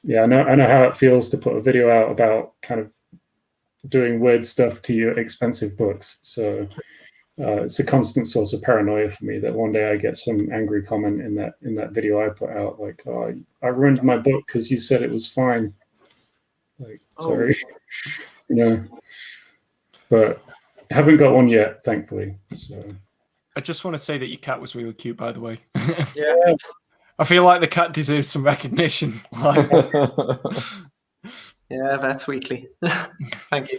yeah, I know how it feels to put a video out about kind of doing weird stuff to your expensive books. So it's a constant source of paranoia for me that one day I get some angry comment in that video I put out, like, "Oh, I ruined my book because you said it was fine." Like, sorry, you know. But I haven't got one yet, thankfully. So I just want to say that your cat was really cute, by the way. Yeah. I feel like the cat deserves some recognition. Like, Yeah, that's weekly. Thank you.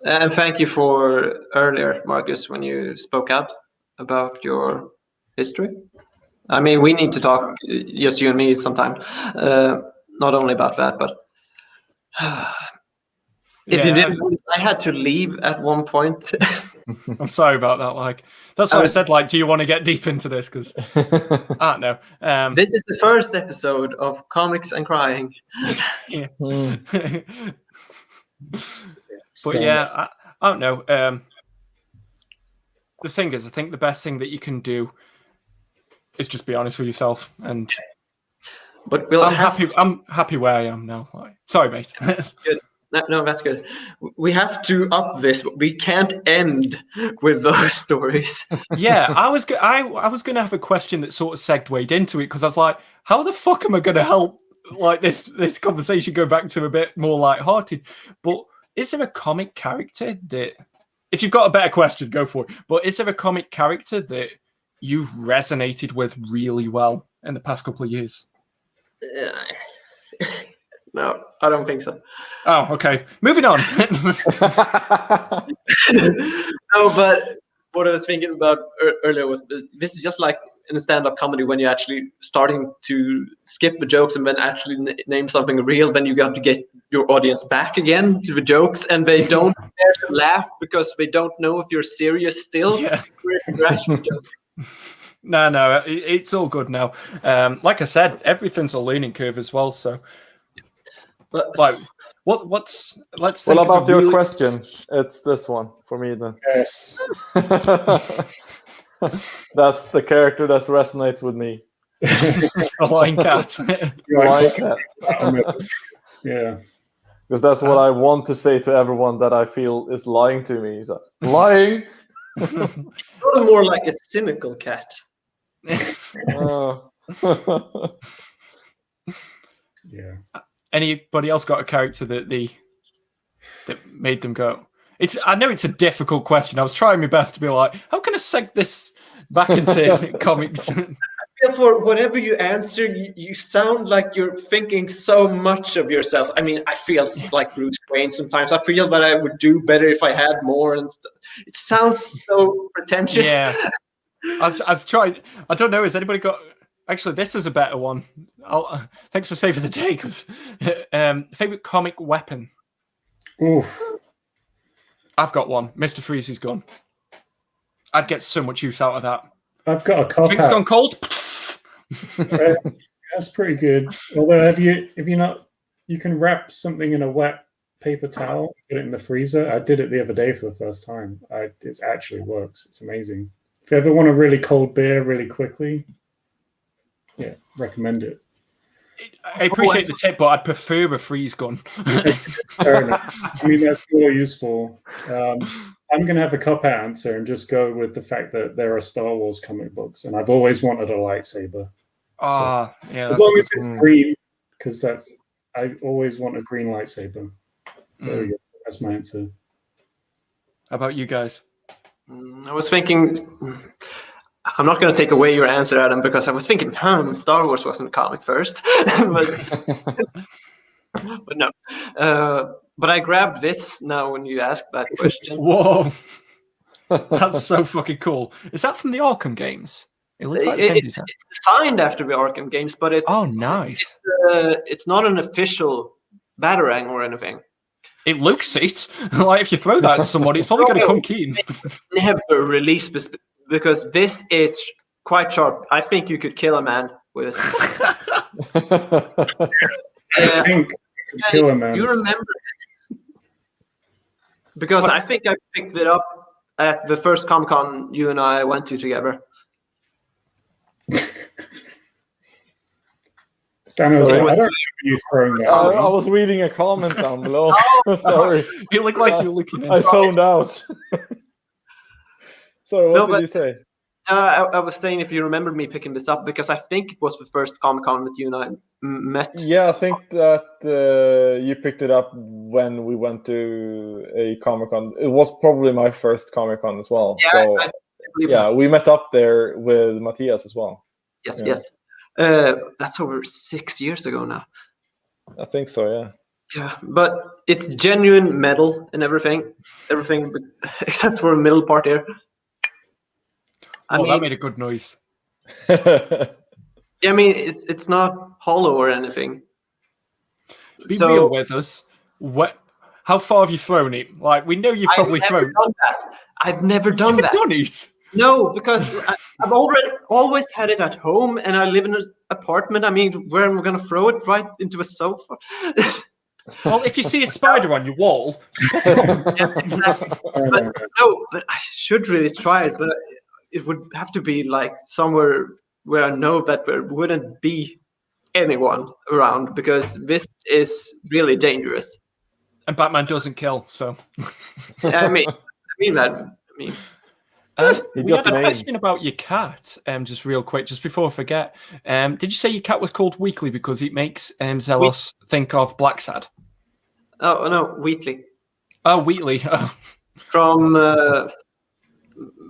And thank you for earlier, Marcus, when you spoke out about your history. I mean, we need to talk, just you and me, sometime. Not only about that, but if you didn't, I had to leave at one point. I'm sorry about that. Like, that's why I said, like, do you want to get deep into this? Because I don't know. This is the first episode of Comics and Crying. Yeah. But yeah, I don't know. The thing is, I think the best thing that you can do is just be honest with yourself. And but we'll I'm happy where I am now. Like, sorry, mate. Good. No, that's good. We have to up this. We can't end with those stories. Yeah, I was going to have a question that sort of segued into it, because I was like, how the fuck am I going to help like this conversation go back to a bit more lighthearted? But is there a comic character that, if you've got a better question, go for it. But is there a comic character that you've resonated with really well in the past couple of years? No, I don't think so. Oh, okay. Moving on. No, but what I was thinking about earlier was this is just like in a stand-up comedy when you're actually starting to skip the jokes and then actually name something real. Then you got to get your audience back again to the jokes, and they don't dare to laugh because they don't know if you're serious still. Yeah. Jokes. No, it's all good now. Like I said, everything's a learning curve as well. So. But like, let's think well, about your really... question, it's this one for me then. Yes. That's the character that resonates with me. A lying cat. Lying cat. Yeah. Because that's what I want to say to everyone that I feel is lying to me. So, lying. Sort of more like a cynical cat. Yeah. Anybody else got a character that made them go? I know it's a difficult question. I was trying my best to be like, how can I seg this back into comics? For whatever you answer, you sound like you're thinking so much of yourself. I mean, I feel like Bruce Wayne sometimes. I feel that I would do better if I had more, and it sounds so pretentious. Yeah, I've tried. I don't know. Has anybody got? Actually, this is a better one. Thanks for saving the day. Because favorite comic weapon. Ooh. I've got one. Mr. Freeze's gun. I'd get so much use out of that. I've got a cop Drink's gone cold. That's pretty good. Although, have you not? You can wrap something in a wet paper towel, put it in the freezer. I did it the other day for the first time. It actually works. It's amazing. If you ever want a really cold beer really quickly, yeah, recommend it. I appreciate the tip, but I'd prefer a freeze gun. Fair enough. I mean, that's more useful. I'm going to have a cop-out answer and just go with the fact that there are Star Wars comic books, and I've always wanted a lightsaber. Yeah. As long as it's green, because I always want a green lightsaber. There we go. That's my answer. How about you guys? I was thinking. I'm not going to take away your answer, Adam, because I was thinking, Star Wars wasn't a comic first, but no. But I grabbed this now when you asked that question. Whoa, that's so fucking cool! Is that from the Arkham games? It looks like it's designed after the Arkham games, but it's nice. It's not an official Batarang or anything. It looks it. Like if you throw that at somebody, it's probably going to come keen. Never released this. Because this is quite sharp. I think you could kill a man with it. I think you could kill a man. You remember Because I think I picked it up at the first Comic-Con you and I went to together. Daniel, I don't remember you throwing that. I was reading a comment down below. Sorry. You look like you're looking in. I zoned out. So what did you say? I was saying if you remember me picking this up, because I think it was the first Comic-Con that you and I met. Yeah, I think that you picked it up when we went to a Comic-Con. It was probably my first Comic-Con as well. Yeah, so I believe that. we met up there with Matthias as well. Yes, Yeah. yes. That's over 6 years ago now. I think so, yeah. Yeah, but it's genuine metal and everything except for the middle part here. That made a good noise. I mean, it's not hollow or anything. Be real with us. How far have you thrown it? Like, we know you've probably thrown. I've never done that. Done it? No, because I've always had it at home, and I live in an apartment. I mean, where am I going to throw it? Right into a sofa? Well, if you see a spider on your wall. Yeah, exactly. But I should really try it. But it would have to be like somewhere where I know that there wouldn't be anyone around, because this is really dangerous. And Batman doesn't kill, so. I mean. We have a question about your cat, just real quick, just before I forget. Did you say your cat was called Weekly because it makes Zelos think of Blacksad? Oh, no, Wheatley. Oh, Wheatley. Oh. From,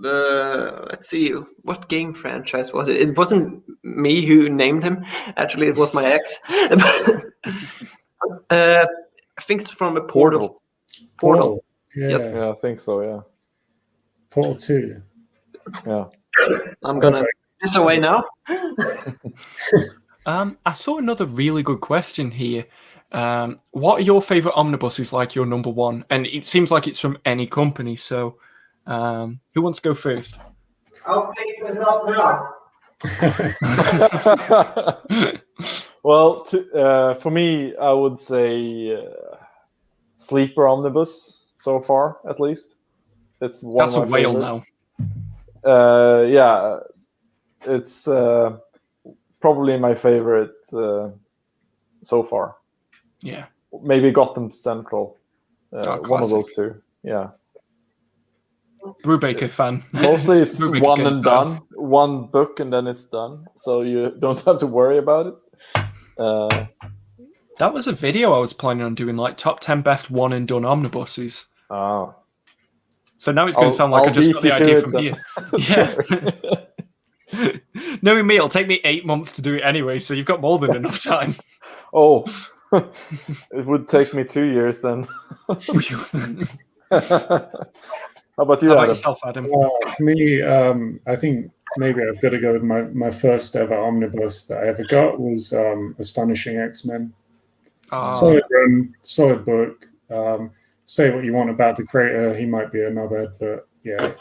let's see, what game franchise was it? It wasn't me who named him. Actually, it was my ex. I think it's from a Portal. Portal. Yeah. Yes. Yeah, I think so, yeah. Portal 2. Yeah. I'm going to put this away now. I saw another really good question here. What are your favorite omnibuses, like your number one? And it seems like it's from any company. So who wants to go first? I'll pick this up now. Well, for me, I would say Sleeper Omnibus so far, at least. It's one. That's of a my whale favorite. now. Yeah, it's probably my favorite so far. Yeah. Maybe Gotham Central. One of those two. Yeah. Brubaker fan. Mostly it's Brubaker's one and done. One book and then it's done. So you don't have to worry about it. That was a video I was planning on doing, like top 10 best one and done omnibuses. Ah. So now it's going to sound like I just got the idea from here. Yeah. Knowing me, it'll take me 8 months to do it anyway, so you've got more than enough time. Oh, it would take me 2 years then. How about you, Adam? Yourself, Adam? For me, I think maybe I've got to go with my first ever omnibus that I ever got was Astonishing X-Men. Solid run, solid book. Say what you want about the creator, he might be a knobhead, but yeah.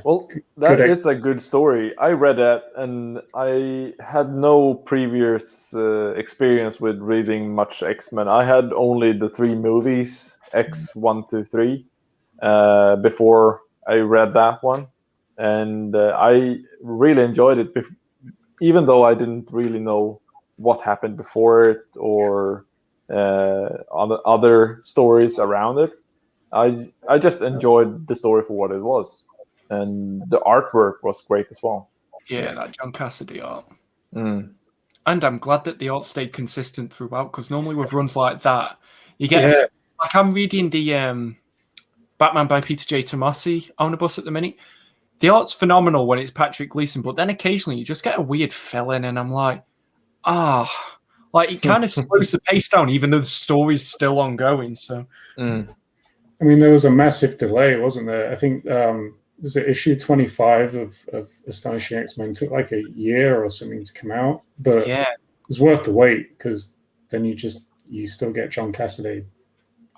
Well, that is a good story. I read that, and I had no previous experience with reading much X-Men. I had only the 3 movies, X 1, 2, 3, before I read that one, and I really enjoyed it. Even though I didn't really know what happened before it or other stories around it, I just enjoyed the story for what it was, and the artwork was great as well. Yeah, that John Cassidy art. And I'm glad that the art stayed consistent throughout, because normally with runs like that, you get like I'm reading the Batman by Peter J. Tomasi omnibus at the minute. The art's phenomenal when it's Patrick Gleason, but then occasionally you just get a weird fill-in, and I'm like, like it kind of slows the pace down, even though the story's still ongoing. So, I mean, there was a massive delay, wasn't there? I think was it issue 25 of Astonishing X-Men took like a year or something to come out, but yeah, it was worth the wait, because then you still get John Cassidy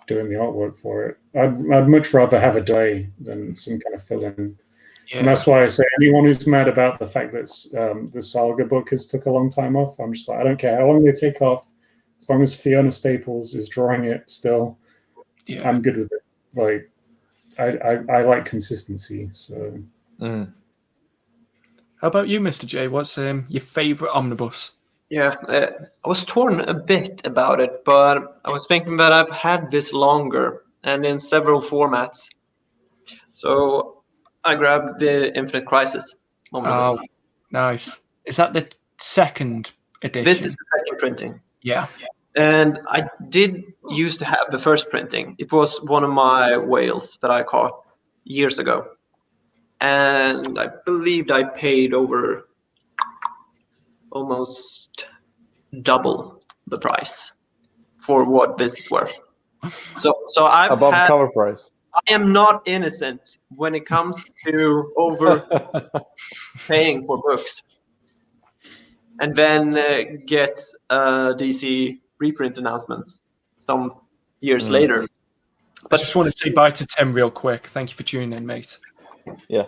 doing the artwork for it. I'd much rather have a delay than some kind of fill-in. Yeah. And that's why I say anyone who's mad about the fact that the Saga book has took a long time off, I'm just like, I don't care how long they take off, as long as Fiona Staples is drawing it still. I'm good with it. Like, I like consistency. So, how about you, Mr. J? What's your favorite omnibus? Yeah, I was torn a bit about it, but I was thinking that I've had this longer and in several formats. So I grabbed the Infinite Crisis omnibus. Oh, nice. Is that the second edition? This is the second printing. Yeah. And I did used to have the first printing. It was one of my whales that I caught years ago. And I believed I paid over almost double the price for what this is worth. So I've above had, cover price. I am not innocent when it comes to overpaying for books. And then get a DC reprint announcement some years later. But I just want to say bye to Tim real quick. Thank you for tuning in, mate. Yeah.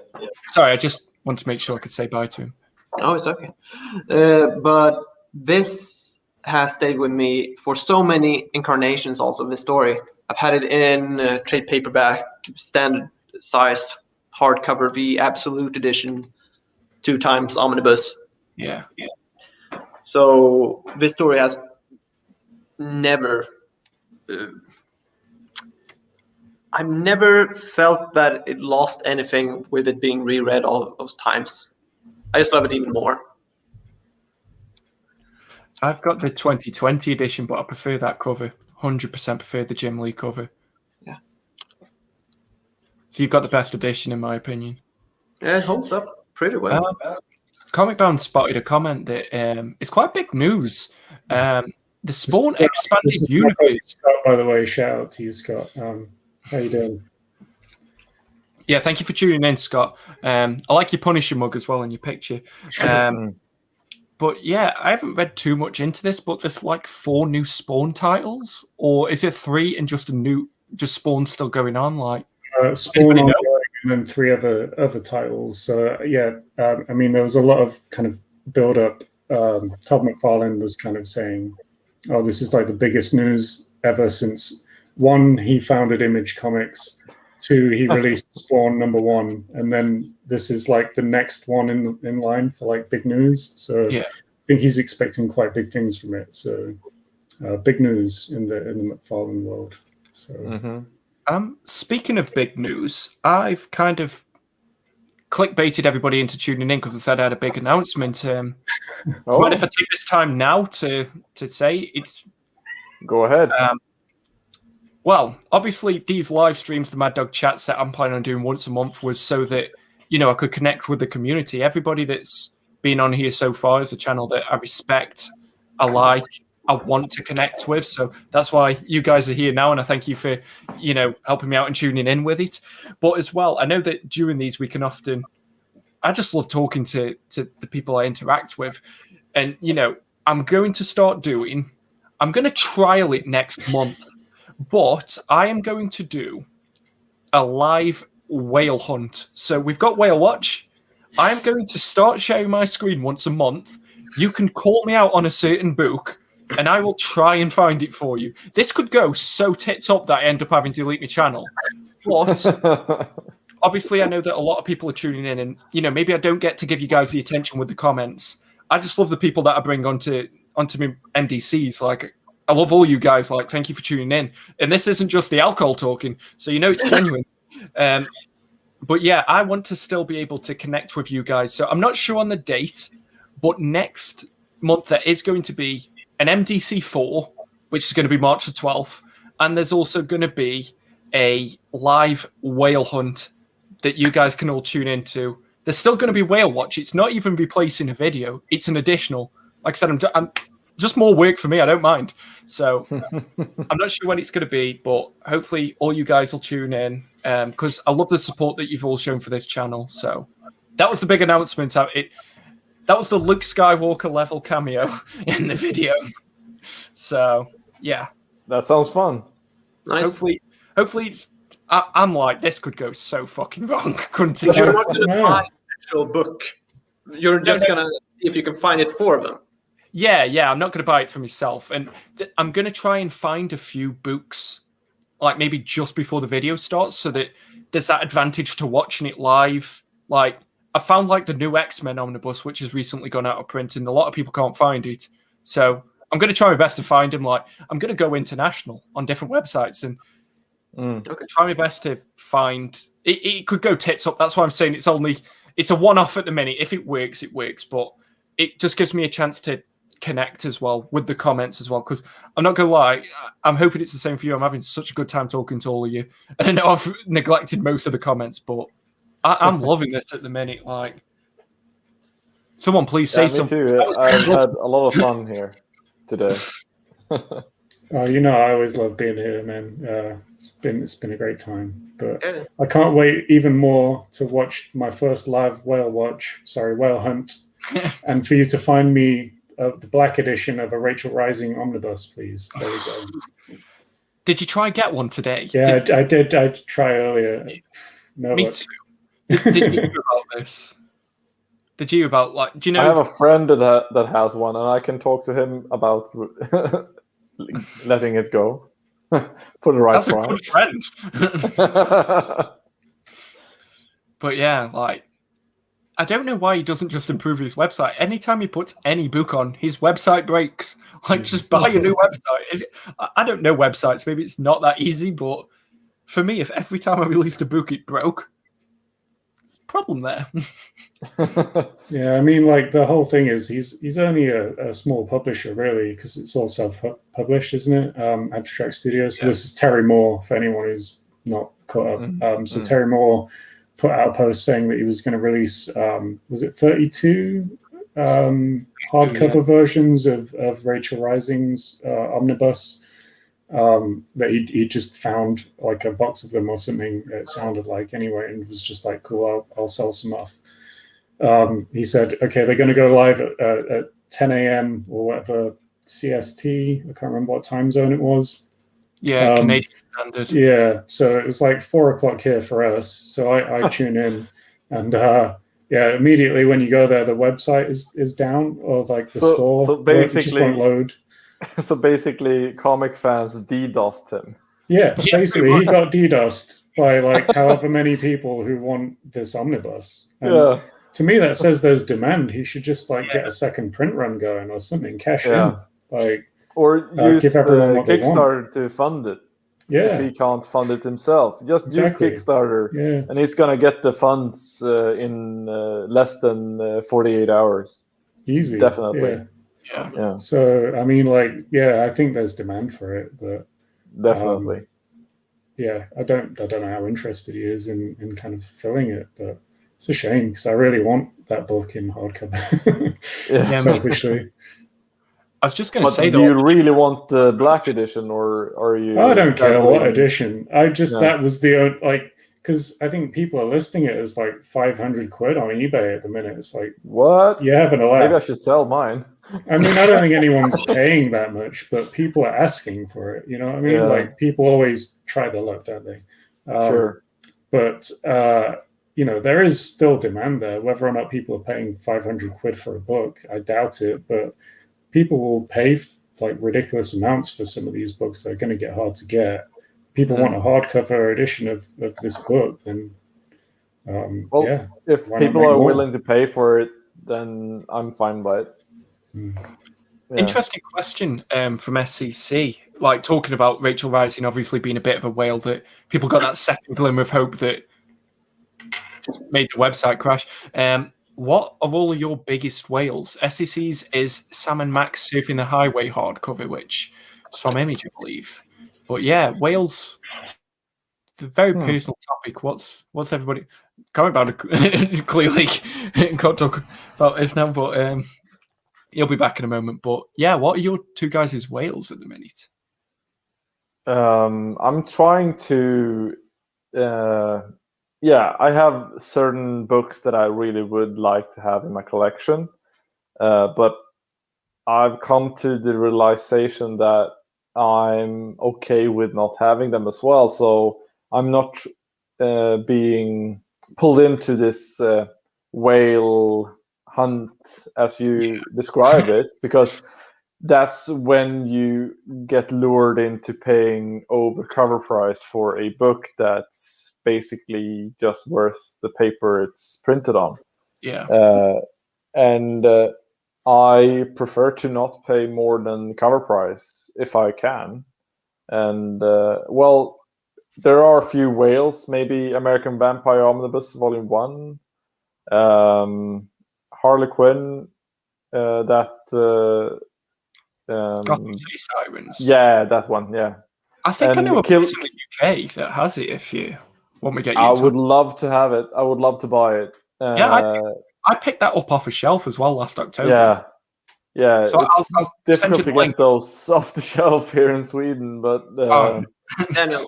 Sorry, I just want to make sure I could say bye to him. Oh, it's okay. But this has stayed with me for so many incarnations also, this story. I've had it in trade paperback, standard size, hardcover V, absolute edition, 2 times omnibus. Yeah. So this story has never... I've never felt that it lost anything with it being reread all those times. I just love it even more. I've got the 2020 edition, but I prefer that cover. 100% prefer the Jim Lee cover. Yeah. So you've got the best edition, in my opinion. Yeah, it holds up pretty well. Comic Bound spotted a comment that it's quite big news. The Spawn expanded universe. Scott, by the way, shout out to you, Scott. How you doing? Yeah, thank you for tuning in, Scott. I like your Punisher mug as well in your picture. But yeah, I haven't read too much into this, but there's like 4 new Spawn titles, or is it 3 and just Spawn still going on? Like Spawn ongoing, and then 3 other titles. Yeah, I mean, there was a lot of kind of build up. Todd McFarlane was kind of saying, "Oh, this is like the biggest news ever since." 1, he founded Image Comics. 2, he released Spawn #1, and then this is like the next one in line for like big news. So yeah. I think he's expecting quite big things from it. So big news in the McFarlane world. So speaking of big news, I've kind of clickbaited everybody into tuning in because I said I had a big announcement. Mind if I take this time now to say it's? Go ahead. Well, obviously, these live streams, the Mad Dog chat set I'm planning on doing once a month was so that, I could connect with the community. Everybody that's been on here so far is a channel that I respect, I like, I want to connect with. So that's why you guys are here now, and I thank you for, helping me out and tuning in with it. But as well, I know that during these we can often, I just love talking to the people I interact with. And, I'm going to trial it next month. But I am going to do a live whale hunt. So we've got Whale Watch. I'm going to start sharing my screen once a month. You can call me out on a certain book, and I will try and find it for you. This could go so tits up that I end up having to delete my channel. But obviously, I know that a lot of people are tuning in, and maybe I don't get to give you guys the attention with the comments. I just love the people that I bring onto my MDCs. Like, I love all you guys. Like, thank you for tuning in. And this isn't just the alcohol talking, so it's genuine. But yeah, I want to still be able to connect with you guys. So I'm not sure on the date, but next month there is going to be an MDC 4, which is going to be March the 12th. And there's also going to be a live whale hunt that you guys can all tune into. There's still going to be Whale Watch. It's not even replacing a video. It's an additional. Like I said, I'm just more work for me. I don't mind. So I'm not sure when it's going to be, but hopefully all you guys will tune in because I love the support that you've all shown for this channel. So that was the big announcement. That was the Luke Skywalker level cameo in the video. So yeah, that sounds fun. Nice. Hopefully I'm like, this could go so fucking wrong. Couldn't it? You're not going to buy an actual book. You're just going to see if you can find it for them. Yeah, I'm not going to buy it for myself. And I'm going to try and find a few books like maybe just before the video starts, so that there's that advantage to watching it live. Like I found like the new X-Men omnibus, which has recently gone out of print, and a lot of people can't find it. So I'm going to try my best to find him. Like I'm going to go international on different websites and try my best to find. It could go tits up. That's why I'm saying it's a one-off at the minute. If it works, it works. But it just gives me a chance to connect as well with the comments as well. Because I'm not going to lie, I'm hoping it's the same for you. I'm having such a good time talking to all of you. And I know I've neglected most of the comments, but I'm loving this at the minute. Like, someone please say something. Me too. I've had a lot of fun here today. I always love being here, man. It's been a great time, but I can't wait even more to watch my first live whale hunt, and for you to find me the black edition of a Rachel Rising omnibus, please. There we go. Did you try and get one today? Yeah, I did. I tried earlier. No, me too. Did you hear about this? Did you about like? Do you know? I have a friend that has one, and I can talk to him about letting it go for the right price. That's a good friend. But yeah, like I don't know why he doesn't just improve his website. Anytime he puts any book on, his website breaks. Like, just buy a new website. I don't know websites. Maybe it's not that easy, but for me, if every time I released a book it broke, there's a problem there. Yeah, I mean, like the whole thing is he's only a small publisher, really, because it's all self-published, isn't it? Abstract Studios. So this is Terry Moore, for anyone who's not caught up. Terry Moore put out a post saying that he was going to release, was it 32 hardcover versions of Rachel Rising's omnibus, that he just found like a box of them or something, it sounded like, anyway, and was just like, cool, I'll sell some off. He said, okay, they're going to go live at 10 a.m. or whatever CST. I can't remember what time zone it was. Yeah, Canadian Standard. Yeah, so it was like 4 o'clock here for us. So I tune in, and immediately when you go there, the website is down, or like the store. So basically, it just won't load. So basically, comic fans DDoSed him. Yeah, basically, he got DDoSed by like however many people who want this omnibus. And to me, that says there's demand. He should just like get a second print run going or something, cash in, like, or use give everyone what Kickstarter to fund it. Yeah, if he can't fund it himself, just use Kickstarter, and he's gonna get the funds in less than 48 hours. Easy, definitely. Yeah. So I mean, like, I think there's demand for it, but definitely. I don't know how interested he is in kind of filling it, but it's a shame because I really want that book in hardcover. Selfishly. I was just going to say, do you really want the black edition, or are you? I don't care what edition. I just that was the like, because I think people are listing it as like 500 quid on eBay at the minute. It's like, what? You having a laugh? Maybe I should sell mine. I mean, I don't think anyone's paying that much, but people are asking for it. You know what I mean? Like, people always try their luck, don't they? Sure. But there is still demand there. Whether or not people are paying 500 quid for a book, I doubt it. But people will pay like ridiculous amounts for some of these books that are going to get hard to get. People want a hardcover edition of this book, and if people are willing to pay for it, then I'm fine by it. Interesting question from SCC. Like, talking about Rachel Rising obviously being a bit of a whale, that people got that second glimmer of hope that just made the website crash. What are all of your biggest whales? SCC's is Sam and Max Surfing the Highway hardcover, which is from Image, I believe. But yeah, whales. It's a very personal topic. What's everybody coming about it? Clearly can't talk about this now, but he'll be back in a moment. But yeah, what are your two guys' whales at the minute? I'm trying to I have certain books that I really would like to have in my collection, but I've come to the realization that I'm okay with not having them as well. So I'm not being pulled into this whale hunt as you describe it, because that's when you get lured into paying over cover price for a book that's basically just worth the paper it's printed on. Yeah. And I prefer to not pay more than cover price if I can. And well, there are a few whales, maybe American Vampire Omnibus Volume 1, Harley Quinn, Gotham City Sirens. Yeah, that one, yeah. I think I know a place in the UK that has it if you want me to get you I into would love to have it. I would love to buy it. I picked that up off a shelf as well last October. Yeah, so it's I'll difficult to get those off the shelf here in Sweden, but Daniel.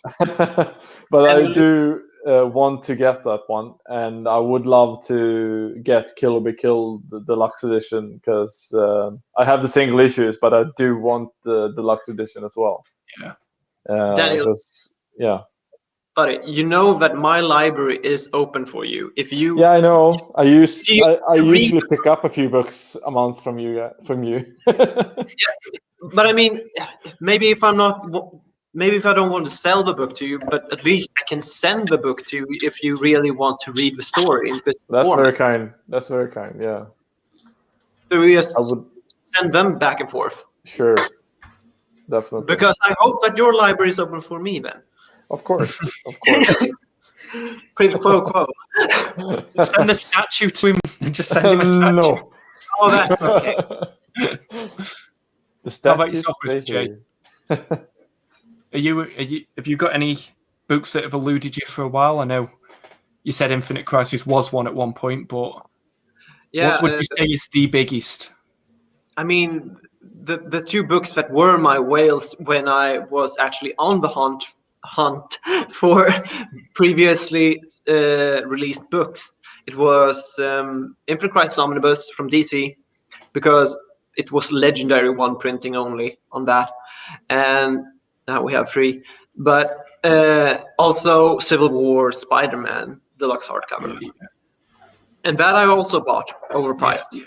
but I do want to get that one, and I would love to get Kill or Be Killed, the deluxe edition, because I have the single issues, but I do want the deluxe edition as well. Yeah, Daniel. Yeah. Buddy, you know that my library is open for you. If you I know. I usually pick up a few books a month from you. Yeah, but I mean, maybe if I don't want to sell the book to you, but at least I can send the book to you if you really want to read the story. That's very kind. That's very kind. Yeah. So we just send them back and forth. Sure. Definitely. Because I hope that your library is open for me then. Of course. Of course. Pretty quo. Send a statue to him and just send him a statue. No. Oh, that's okay. How about yourself, Mr. J? Have you got any books that have eluded you for a while? I know you said Infinite Crisis was one at one point, but what would you say is the biggest? I mean, the two books that were my whales when I was actually on the hunt for previously released books. It was Infinite Crisis Omnibus from DC, because it was legendary one printing only on that, and now we have 3. But also Civil War Spider-Man deluxe hardcover, and that I also bought overpriced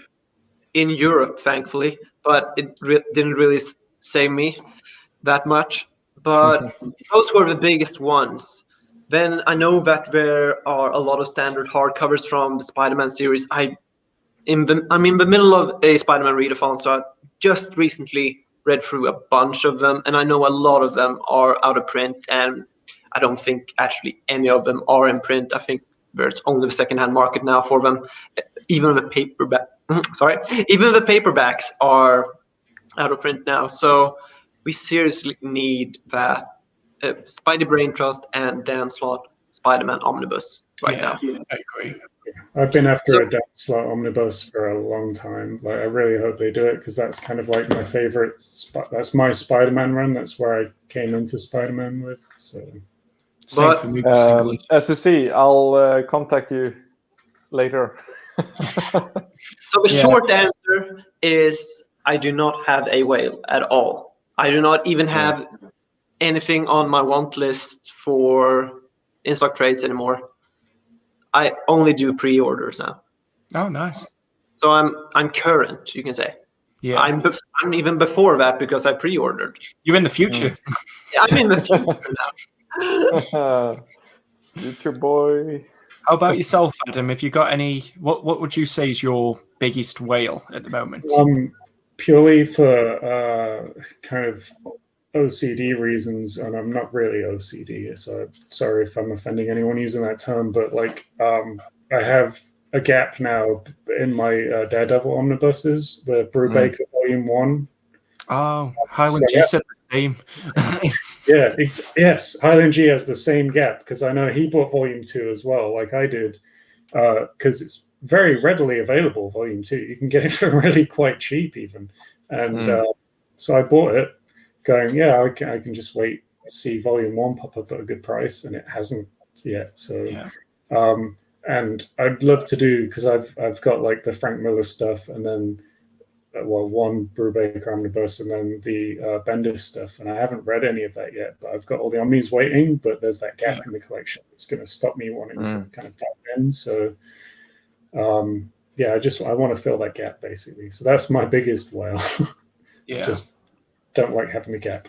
in Europe, thankfully, but it didn't really save me that much. But those were the biggest ones. Then I know that there are a lot of standard hardcovers from the Spider-Man series. I'm in the middle of a Spider-Man readathon, so I just recently read through a bunch of them, and I know a lot of them are out of print, and I don't think actually any of them are in print. I think there's only the secondhand market now for them. Even the paperbacks are out of print now. So we seriously need that Spidey Brain Trust and Dan Slott Spider-Man Omnibus now. I agree. I've been after a Dan Slott Omnibus for a long time. Like, I really hope they do it, because that's kind of like my favorite. That's my Spider-Man run. That's where I came into Spider-Man with. So, as you see, I'll contact you later. So the short answer is I do not have a whale at all. I do not even have anything on my want list for in-stock trades anymore. I only do pre-orders now. Oh, nice. So I'm current, you can say. Yeah. I'm even before that because I pre-ordered. You're in the future. I'm in the future now. Future boy. How about yourself, Adam? If you got any, what would you say is your biggest whale at the moment? Purely for kind of OCD reasons, and I'm not really OCD, so sorry if I'm offending anyone using that term, but like I have a gap now in my Daredevil omnibuses, the Brubaker Volume 1. Oh, Highland G said the same. Yes, Highland G has the same gap, because I know he bought Volume 2 as well, like I did, because it's very readily available, Volume 2. You can get it for really quite cheap even. And so I bought it, going, I can just wait, see Volume 1 pop up at a good price, and it hasn't yet. So, and I'd love to do, because I've got like the Frank Miller stuff, and then one Brubaker omnibus, and then the Bendis stuff, and I haven't read any of that yet. But I've got all the Omnis waiting, but there's that gap in the collection that's going to stop me wanting to kind of dive in. So, I want to fill that gap basically. So that's my biggest whale. just don't like having the gap.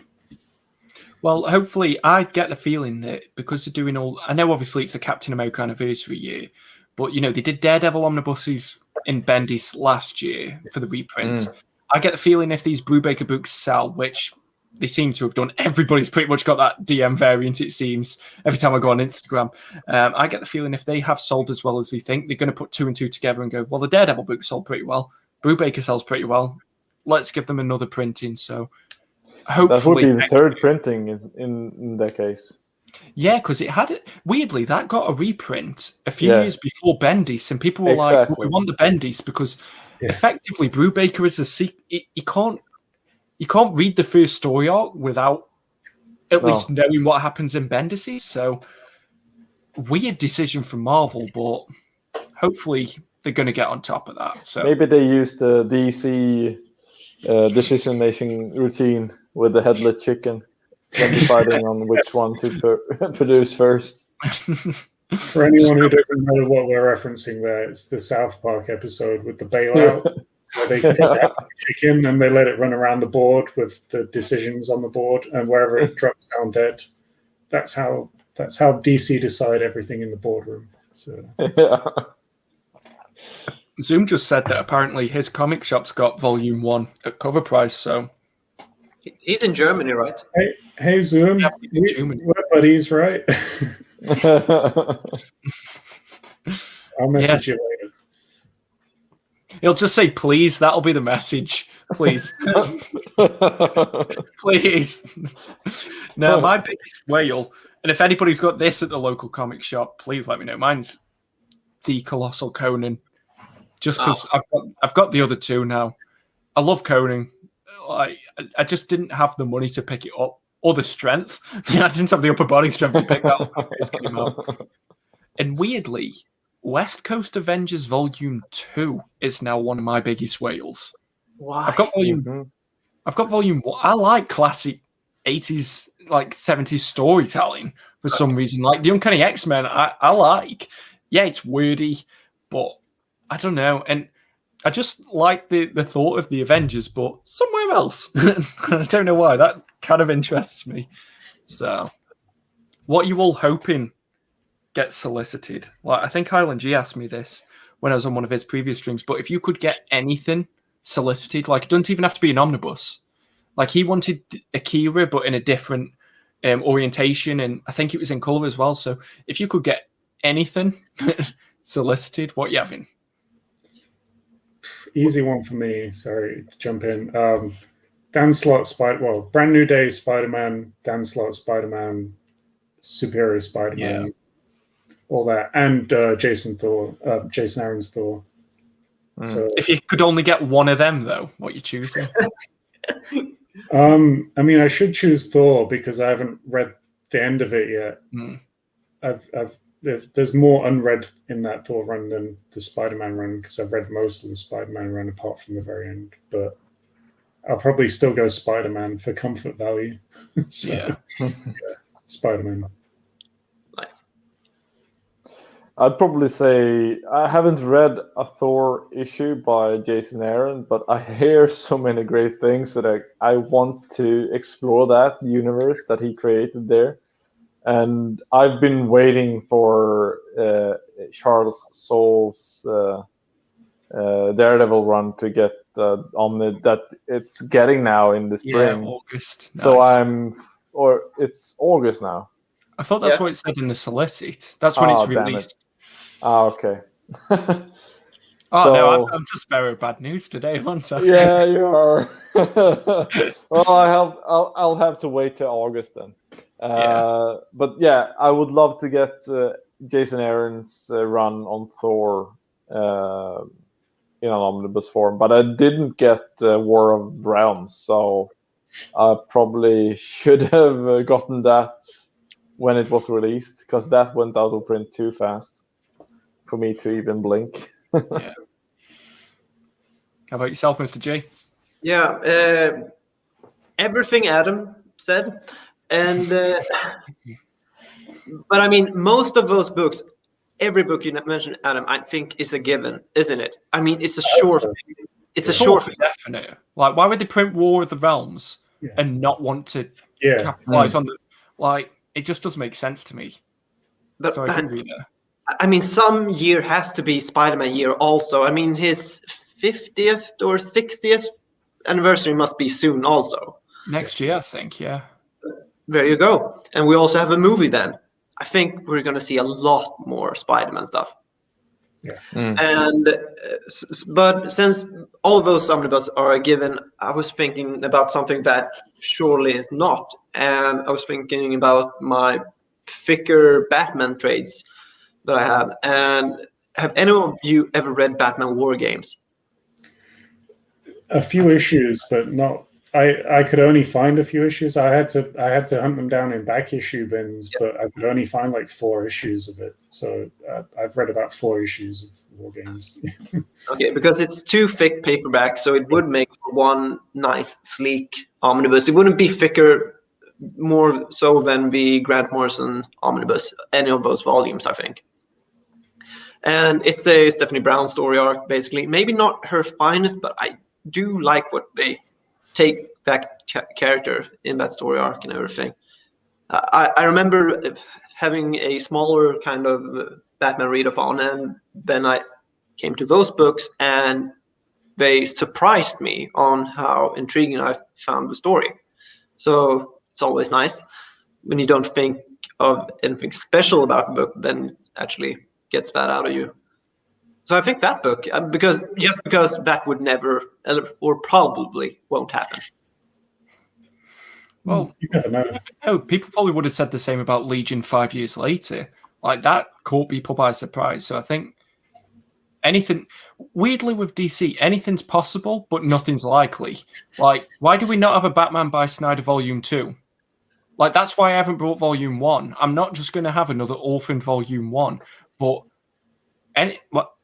Well, hopefully, I get the feeling that because they're doing all... I know, obviously, it's a Captain America anniversary year, but, they did Daredevil omnibuses in Bendis last year for the reprint. I get the feeling if these Brubaker books sell, which they seem to have done, everybody's pretty much got that DM variant, it seems, every time I go on Instagram. I get the feeling if they have sold as well as they think, they're going to put 2 and 2 together and go, well, the Daredevil book sold pretty well. Brubaker sells pretty well. Let's give them another printing, so... Hopefully, that would be the third printing in that case. Yeah, because it had weirdly that got a reprint a few years before Bendis, and people were like, well, "We want the Bendis because effectively Brubaker is a secret. You can't read the first story arc without at least knowing what happens in Bendis." So weird decision from Marvel, but hopefully they're going to get on top of that. So maybe they use the DC decision-making routine with the headless chicken when deciding on which one to produce first. For anyone who doesn't know what we're referencing there, it's the South Park episode with the bailout, where they take out the chicken and they let it run around the board with the decisions on the board, and wherever it drops down dead, that's how DC decide everything in the boardroom. So. Zoom just said that apparently his comic shop's got volume 1 at cover price, so... He's in Germany, right? Hey Zoom, we're buddies, right? I'll message you later. He'll just say, please, that'll be the message. Please. Please. No, my biggest whale, and if anybody's got this at the local comic shop, please let me know. Mine's the Colossal Conan. Just because I've got the other two now. I love Conan. I just didn't have the money to pick it up, or the strength. I didn't have the upper body strength to pick that up when it came out. And weirdly, West Coast Avengers Volume 2 is now one of my biggest whales. Why? I've got Volume 1. I like classic 80s, like 70s storytelling for some reason. Like the Uncanny X-Men, I like. Yeah, it's wordy, but I don't know. And I just like the thought of the Avengers, but somewhere else. I don't know why. That kind of interests me. So, what are you all hoping gets solicited? Like, I think Highland G asked me this when I was on one of his previous streams, but if you could get anything solicited, like it doesn't even have to be an omnibus. Like he wanted Akira, but in a different orientation, and I think it was in colour as well. So if you could get anything solicited, what are you having? Easy one for me. Sorry to jump in. Dan Slott Brand New Day Spider-Man, Dan Slott Spider-Man, Superior Spider-Man, all that, and Jason Aaron's Thor. So, if you could only get one of them, though, what are you choosing? I mean, I should choose Thor because I haven't read the end of it yet. There's more unread in that Thor run than the Spider-Man run because I've read most of the Spider-Man run apart from the very end. But I'll probably still go Spider-Man for comfort value. So, yeah, Spider-Man. Nice. I'd probably say I haven't read a Thor issue by Jason Aaron, but I hear so many great things that I want to explore that universe that he created there. And I've been waiting for Charles Soule's Daredevil run to get on that it's getting now in the spring. Yeah, August. Nice. So it's August now. I thought that's what it said in the solicit. That's when it's released. Okay. No, I'm just bearing bad news today, aren't I? Yeah, you are. Well, I'll have to wait till August then. But yeah, I would love to get Jason Aaron's run on Thor in an omnibus form, but I didn't get War of Realms, so I probably should have gotten that when it was released, because that went out of print too fast for me to even blink. Yeah. How about yourself, Mr. J? Yeah, everything Adam said. And but I mean, most of those books, every book you mentioned, Adam, I think is a given, isn't it? I mean, it's a sure thing. it's a short for definite. Like, why would they print War of the Realms and not want to capitalize on the like? It just doesn't make sense to me. But so I agree there. I mean, some year has to be Spider-Man year also. I mean, his 50th or 60th anniversary must be soon also. Next year, I think, yeah. There you go. And we also have a movie then. I think we're going to see a lot more Spider-Man stuff. Yeah. And but since all of those omnibus are a given, I was thinking about something that surely is not. And I was thinking about my thicker Batman trades that I have. And have any of you ever read Batman War Games? A few issues, but not. I could only find a few issues. I had to hunt them down in back issue bins, but I could only find like 4 issues of it. So I've read about 4 issues of War Games. Okay, because it's 2 thick paperbacks, so it would make for one nice, sleek omnibus. It wouldn't be thicker, more so than the Grant Morrison omnibus, any of those volumes, I think. And it's a Stephanie Brown story arc, basically. Maybe not her finest, but I do like what they take that character in that story arc and everything. I remember having a smaller kind of Batman readathon, and then I came to those books, and they surprised me on how intriguing I found the story. So it's always nice when you don't think of anything special about the book, then actually gets that out of you. So I think that book, because that would never, or probably won't happen. Well, you never know. Oh, people probably would have said the same about Legion 5 years later. Like, that caught people by surprise. So I think anything, weirdly with DC, anything's possible, but nothing's likely. Like, why do we not have a Batman by Snyder Volume 2? Like, that's why I haven't brought Volume 1. I'm not just going to have another Orphan Volume 1, but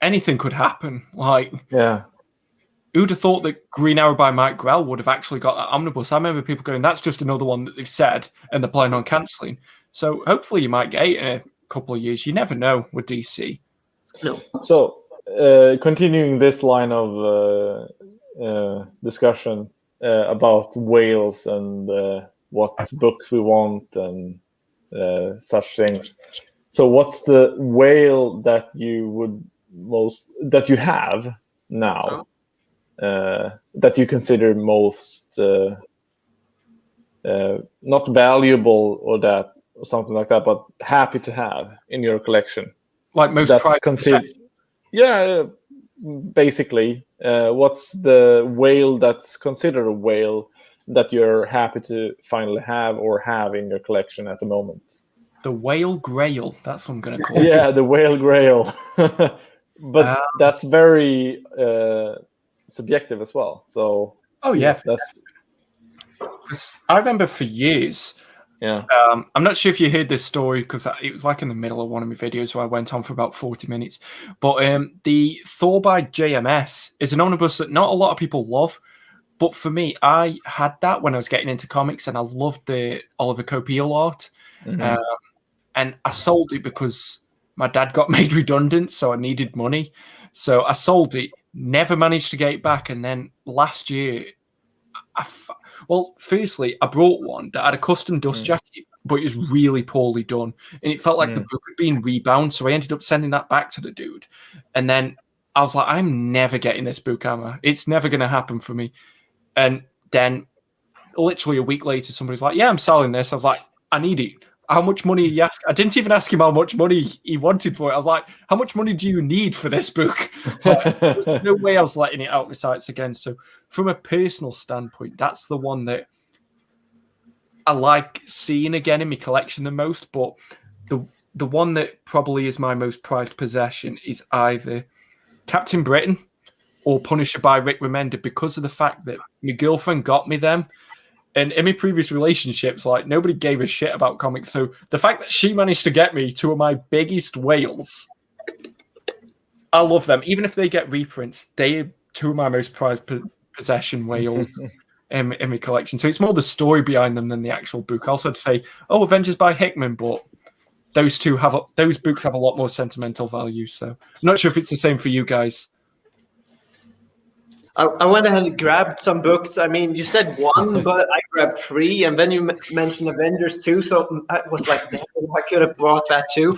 anything could happen. Like, who'd have thought that Green Arrow by Mike Grell would have actually got that omnibus? I remember people going, that's just another one that they've said, and they're planning on cancelling. So hopefully you might get it in a couple of years. You never know with DC. No. So, continuing this line of discussion about whales and what books we want and such things. So what's the whale that you have now that you consider most not valuable or something like that, but happy to have in your collection? Like most that's considered. Yeah, basically. What's the whale that's considered a whale that you're happy to finally have or have in your collection at the moment? The Whale Grail, that's what I'm going to call it. Yeah, the Whale Grail. But that's very subjective as well. So, that's. I remember for years. Yeah. I'm not sure if you heard this story because it was like in the middle of one of my videos where I went on for about 40 minutes. But the Thor by JMS is an omnibus that not a lot of people love. But for me, I had that when I was getting into comics, and I loved the Oliver Copiel art. Mm-hmm. And I sold it because my dad got made redundant, so I needed money. So I sold it, never managed to get it back. And then last year, firstly, I brought one that had a custom dust jacket, but it was really poorly done. And it felt like the book had been rebound, so I ended up sending that back to the dude. And then I was like, I'm never getting this book, am I? It's never going to happen for me. And then literally a week later, somebody's like, yeah, I'm selling this. I was like, I need it. How much money you ask? I didn't even ask him how much money he wanted for it. I was like, how much money do you need for this book? There's no way I was letting it out the sites again. So from a personal standpoint, that's the one that I like seeing again in my collection the most. But the one that probably is my most prized possession is either Captain Britain or Punisher by Rick Remender, because of the fact that my girlfriend got me them. And in my previous relationships, like, nobody gave a shit about comics. So the fact that she managed to get me two of my biggest whales, I love them. Even if they get reprints, they're two of my most prized possession whales in my collection. So it's more the story behind them than the actual book. I also had to say, Avengers by Hickman, but those books have a lot more sentimental value. So I'm not sure if it's the same for you guys. I went ahead and grabbed some books. I mean, you said one, but I grabbed 3, and then you mentioned Avengers 2, so I was like, damn, I could have brought that too.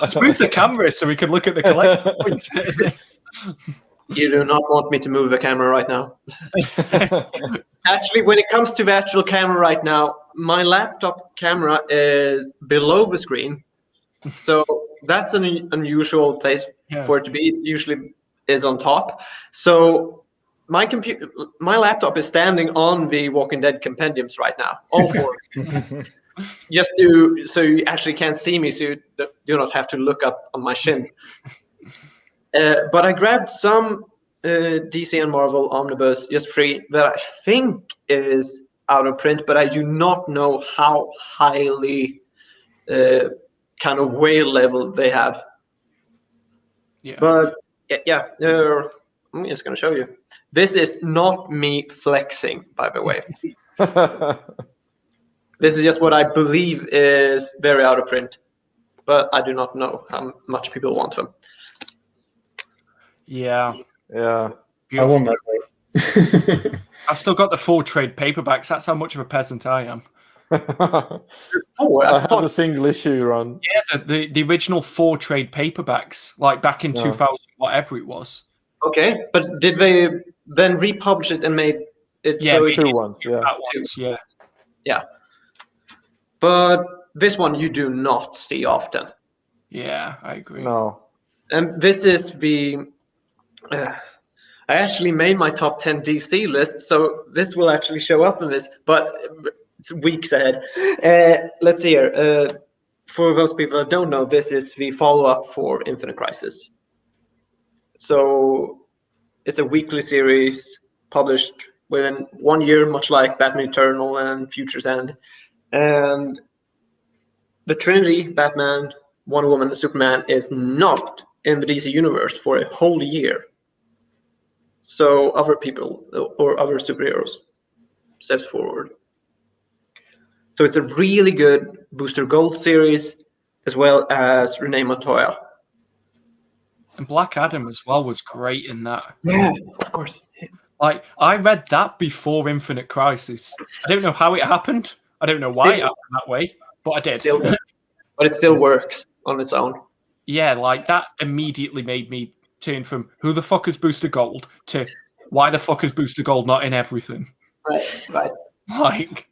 Let's move the camera so we could look at the collection. You do not want me to move the camera right now. Actually, when it comes to the actual camera right now, my laptop camera is below the screen. So that's an unusual place for it to be. It usually is on top. So my laptop is standing on the Walking Dead compendiums right now, all 4. Just so you actually can't see me, so you do not have to look up on my shin. But I grabbed some DC and Marvel omnibus, just 3, that I think is out of print, but I do not know how highly kind of whale level they have. Yeah. But yeah, I'm just going to show you. This is not me flexing, by the way. This is just what I believe is very out of print, but I do not know how much people want them. Yeah. Yeah. I want that. I've still got the 4 trade paperbacks. That's how much of a peasant I am. I had a single issue run. Yeah, the original 4 trade paperbacks, like back in 2000, whatever it was. Okay, but did they then republish it and made it so 2 ones, yeah. Yeah. But this one you do not see often. Yeah, I agree. No. And this is the... I actually made my top 10 DC list, so this will actually show up in this, but it's weeks ahead. Let's see here. For those people that don't know, this is the follow-up for Infinite Crisis. So it's a weekly series published within 1 year, much like Batman Eternal and Future's End. And the Trinity, Batman, Wonder Woman, and Superman, is not in the DC universe for a whole year. So other people or other superheroes steps forward. So it's a really good Booster Gold series, as well as Renee Montoya. And Black Adam as well was great in that. Yeah, of course. Like, I read that before Infinite Crisis. I don't know how it happened. I don't know why it happened that way, but I did. But it still works on its own. Yeah, like that immediately made me turn from who the fuck is Booster Gold to why the fuck is Booster Gold not in everything? Right. Like,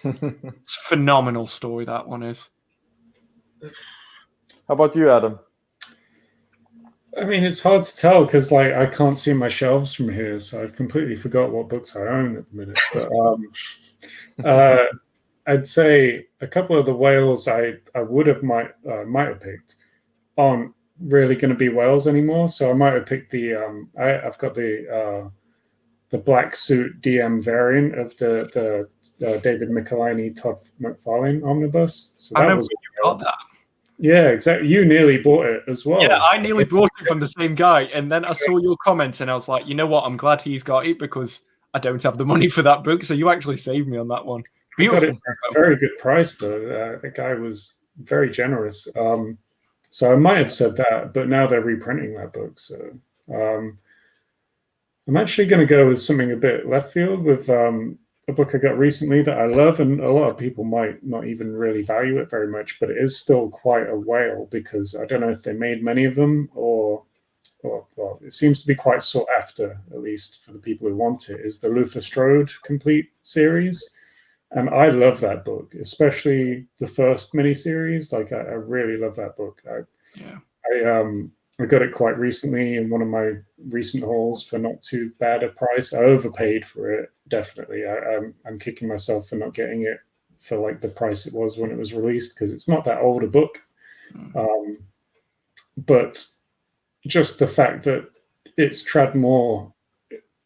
it's a phenomenal story, that one is. How about you, Adam? I mean, it's hard to tell because, like, I can't see my shelves from here, so I completely forgot what books I own at the minute. But I'd say a couple of the whales I would have might have picked aren't really going to be whales anymore. So I might have picked the I've got the black suit DM variant of the David Michelinie, Todd McFarlane omnibus. So I remember you got that. Yeah, exactly. You nearly bought it as well. Yeah, I nearly bought it from the same guy, and then I saw your comment, and I was like, you know what? I'm glad he's got it because I don't have the money for that book. So you actually saved me on that one. Beautiful. Got it at a very good price, though. The guy was very generous. So I might have said that, but now they're reprinting that book. So I'm actually going to go with something a bit left field with a book I got recently that I love, and a lot of people might not even really value it very much, but it is still quite a whale because I don't know if they made many of them or well, it seems to be quite sought after, at least for the people who want it, is the Luther Strode complete series. And I love that book, especially the first miniseries. Like, I really love that book. I got it quite recently in one of my recent hauls for not too bad a price. I overpaid for it, definitely. I'm kicking myself for not getting it for like the price it was when it was released because it's not that old a book. But just the fact that it's trad more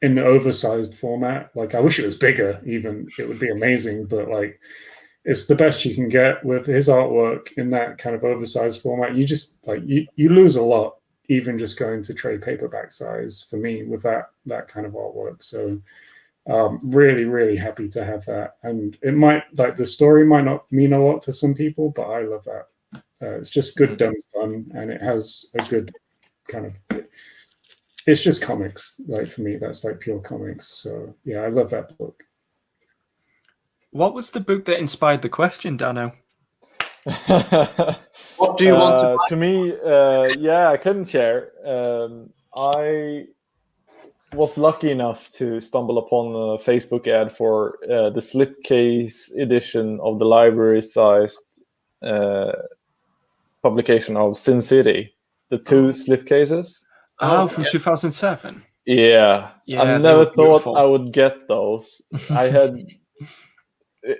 in the oversized format, like I wish it was bigger even, it would be amazing, but like it's the best you can get with his artwork in that kind of oversized format. You just like you lose a lot even just going to trade paperback size for me with that kind of artwork. So really, really happy to have that. And it might, like, the story might not mean a lot to some people, but I love that. It's just good, dumb fun, and it has a good kind of it's just comics. Like for me, that's like pure comics. So yeah, I love that book. What was the book that inspired the question, Dano? What do you want to buy? To me, yeah, I couldn't share. I was lucky enough to stumble upon a Facebook ad for the slipcase edition of the library-sized publication of Sin City, the 2 slipcases. Oh, from 2007. Yeah, I never thought I would get those.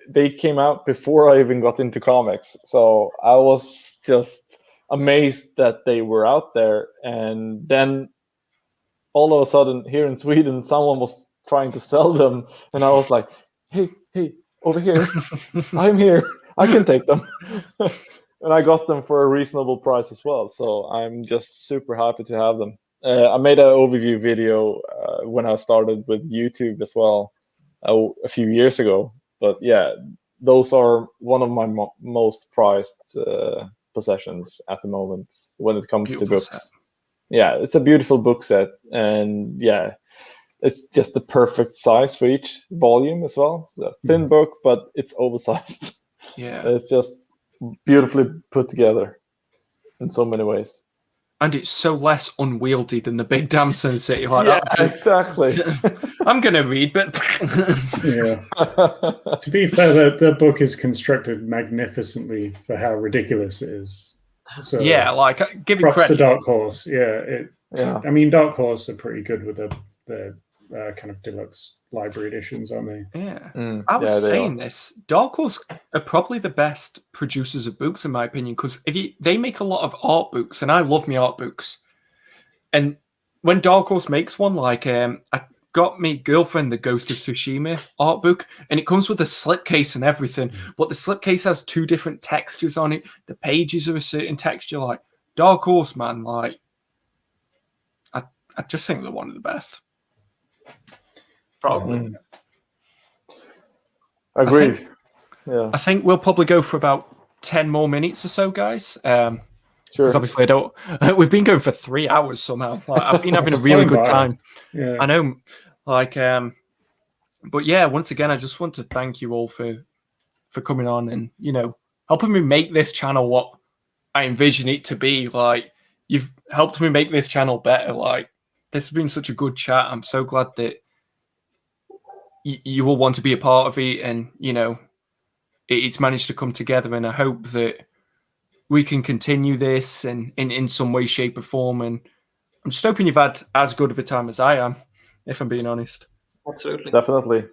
They came out before I even got into comics, so I was just amazed that they were out there. And then all of a sudden, here in Sweden, someone was trying to sell them, and I was like, "Hey, over here! I'm here. I can take them." And I got them for a reasonable price as well. So I'm just super happy to have them. I made an overview video when I started with YouTube as well a few years ago. But yeah, those are one of my most prized possessions at the moment when it comes to books. Set. Yeah, it's a beautiful book set, and yeah, it's just the perfect size for each volume as well. It's a thin book, but it's oversized. Yeah, it's just beautifully put together in so many ways. And it's so less unwieldy than the big damn Sin City. Like yeah, exactly. I'm going to read, but... yeah. To be fair, the book is constructed magnificently for how ridiculous it is. So yeah, like, give it props credit. to Dark Horse. Yeah. I mean, Dark Horse are pretty good with the kind of deluxe library editions, aren't they? Yeah. I was saying this. Dark Horse are probably the best producers of books, in my opinion, because they make a lot of art books, and I love my art books. And when Dark Horse makes one, like I got my girlfriend the Ghost of Tsushima art book, and it comes with a slipcase and everything, but the slipcase has 2 different textures on it. The pages are a certain texture. Like Dark Horse, man, like I just think they're one of the best. Probably. Agreed. I think we'll probably go for about 10 more minutes or so, guys. Sure. Because obviously we've been going for 3 hours somehow. Like, I've been having a really good time. Yeah. I know. Like, but yeah, once again, I just want to thank you all for coming on and, helping me make this channel what I envision it to be. Like, you've helped me make this channel better. Like, this has been such a good chat. I'm so glad that you will want to be a part of it, and it's managed to come together, and I hope that we can continue this and in some way, shape or form, and I'm just hoping you've had as good of a time as I am, if I'm being honest. Absolutely. Definitely.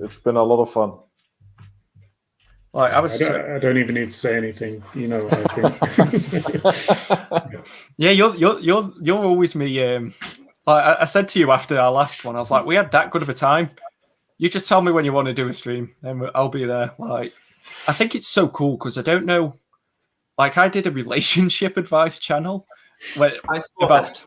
It's been a lot of fun. Like, I don't even need to say anything, I think. Yeah, you're always me. Like I said to you after our last one, I was like, we had that good of a time. You just tell me when you want to do a stream, and I'll be there. Like, I think it's so cool because I don't know. Like, I did a relationship advice channel. I saw that.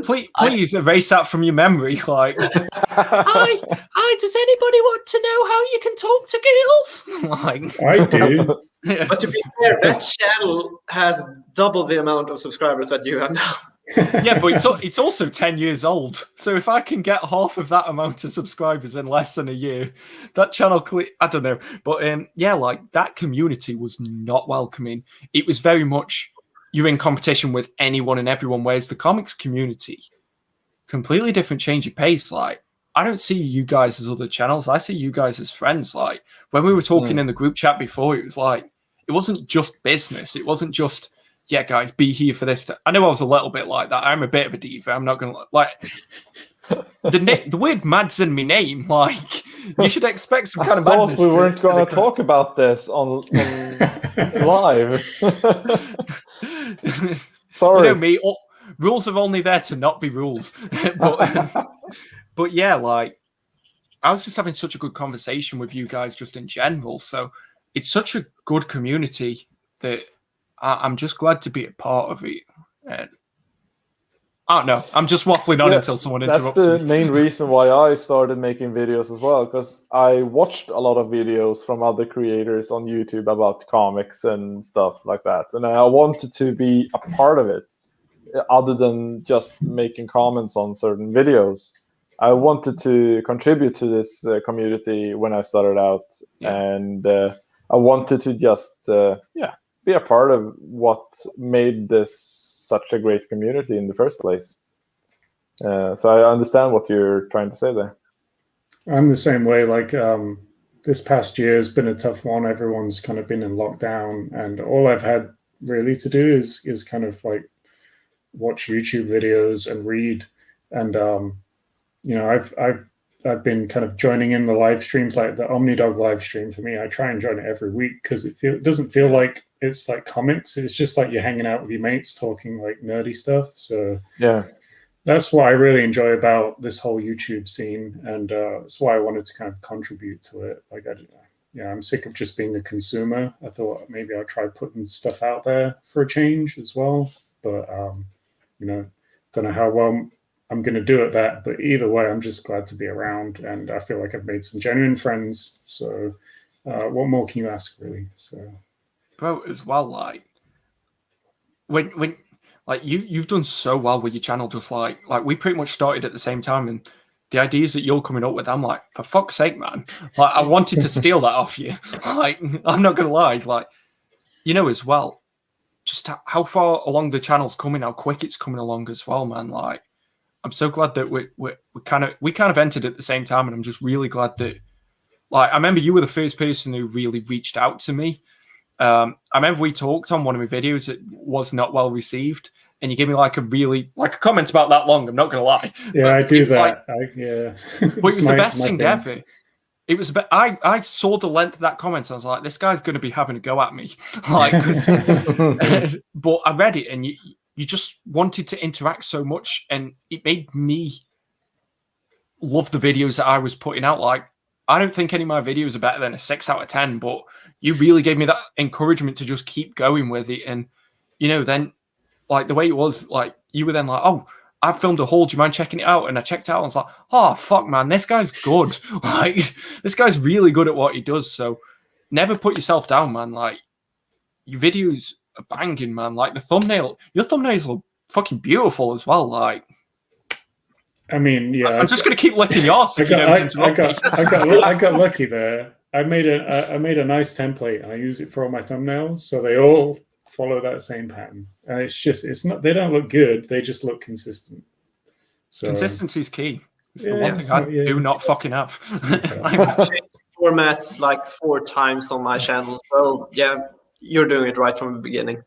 Please erase that from your memory. Like, hi, does anybody want to know how you can talk to girls? Like, I do. But to be fair, that channel has double the amount of subscribers that you have now. Yeah, but it's also 10 years old. So if I can get half of that amount of subscribers in less than a year, that channel, I don't know. But yeah, like, that community was not welcoming. It was very much you're in competition with anyone and everyone, whereas the comics community, completely different change of pace. Like, I don't see you guys as other channels. I see you guys as friends. Like, when we were talking in the group chat before, it was like, it wasn't just business. It wasn't just, yeah, guys, be here for this. I know I was a little bit like that. I'm a bit of a diva. I'm not going to, like, the word mad's in my name. Like, you should expect some kind of madness. We weren't going to talk about this on live. Sorry. Me, rules are only there to not be rules. But yeah, like, I was just having such a good conversation with you guys just in general. So it's such a good community that I'm just glad to be a part of it. And I don't know. I'm just waffling on until someone interrupts me. That's the main reason why I started making videos as well, because I watched a lot of videos from other creators on YouTube about comics and stuff like that. And I wanted to be a part of it. other than just making comments on certain videos. I wanted to contribute to this community when I started out, and I wanted to just be a part of what made this such a great community in the first place. So I understand what you're trying to say there. I'm the same way. Like this past year has been a tough one. Everyone's kind of been in lockdown, and all I've had really to do is kind of like watch YouTube videos and read. And I've been kind of joining in the live streams, like the OmniDog live stream. For me, I try and join it every week because it doesn't feel like it's like comics. It's just like you're hanging out with your mates talking like nerdy stuff. So yeah. That's what I really enjoy about this whole YouTube scene, and that's why I wanted to kind of contribute to it. Like, I'm sick of just being a consumer. I thought maybe I'll try putting stuff out there for a change as well. But don't know how well I'm going to do at that. But either way, I'm just glad to be around, and I feel like I've made some genuine friends. So, what more can you ask, really? So, bro, as well, like when. Like you've done so well with your channel, just like we pretty much started at the same time, and the ideas that you're coming up with, I'm like, for fuck's sake, man! Like I wanted to steal that off you. Like I'm not gonna lie, like as well, just how far along the channel's coming, how quick it's coming along as well, man. Like I'm so glad that we kind of entered at the same time, and I'm just really glad that like I remember you were the first person who really reached out to me. I remember we talked on one of my videos that was not well received, and you gave me like a comment about that long. I'm not gonna lie. Yeah, but I do that. But it was the best thing ever. It was. I saw the length of that comment. And I was like, this guy's gonna be having a go at me. Like, but I read it, and you just wanted to interact so much, and it made me love the videos that I was putting out. Like, I don't think any of my videos are better than a 6 out of 10, but you really gave me that encouragement to just keep going with it. And, then like the way it was, like you were then like, oh, I filmed a haul. Do you mind checking it out? And I checked it out and I was like, oh, fuck, man, this guy's good. Like, this guy's really good at what he does. So never put yourself down, man. Like, your videos are banging, man. Like your thumbnails look fucking beautiful as well. Like, I mean, yeah. I'm just gonna keep licking your ass if you don't interrupt me. I got lucky there. I made a nice template and I use it for all my thumbnails, so they all follow that same pattern. And it's not. They don't look good. They just look consistent. So consistency is key. It's the one thing I do not fucking have. I've changed formats like 4 times on my channel. So yeah, you're doing it right from the beginning.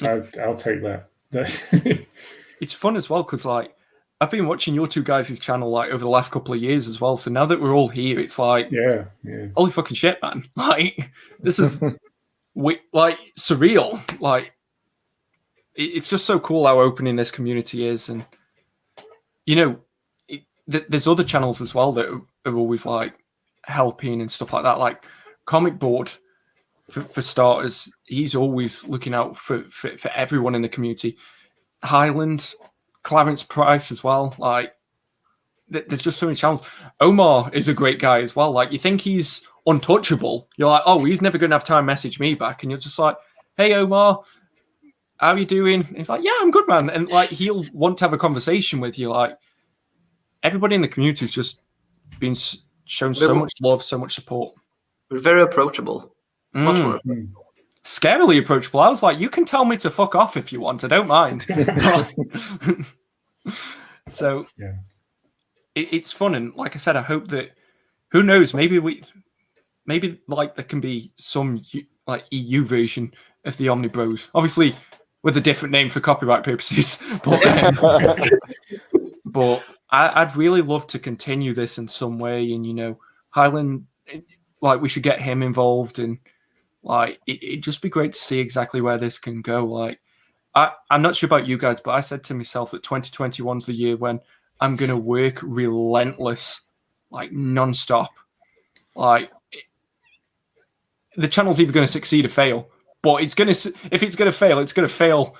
I'll take that. It's fun as well because like I've been watching your two guys' channel like over the last couple of years as well. So now that we're all here, it's like holy fucking shit, man! Like this is like surreal. Like it's just so cool how opening this community is, and there's other channels as well that are always like helping and stuff like that. Like Comic Board, for starters, he's always looking out for everyone in the community. Highland, Clarence Price as well. Like, there's just so many channels. Omar is a great guy as well. Like, you think he's untouchable. You're like, oh, he's never going to have time to message me back. And you're just like, hey, Omar, how are you doing? And he's like, yeah, I'm good, man. And, like, he'll want to have a conversation with you. Like, everybody in the community has just been shown so much love, so much support. We're very approachable. Much more approachable. Scarily approachable. I was like, you can tell me to fuck off if you want. I don't mind. So it's fun. And like I said, I hope that, who knows, maybe like there can be some like EU version of the Omni Bros. Obviously with a different name for copyright purposes. But I'd really love to continue this in some way. And, Highland, like we should get him involved, and like it'd just be great to see exactly where this can go. Like I'm not sure about you guys, but I said to myself that 2021's the year when I'm gonna work relentless, like non-stop. Like the channel's either gonna succeed or fail, but if it's gonna fail, it's gonna fail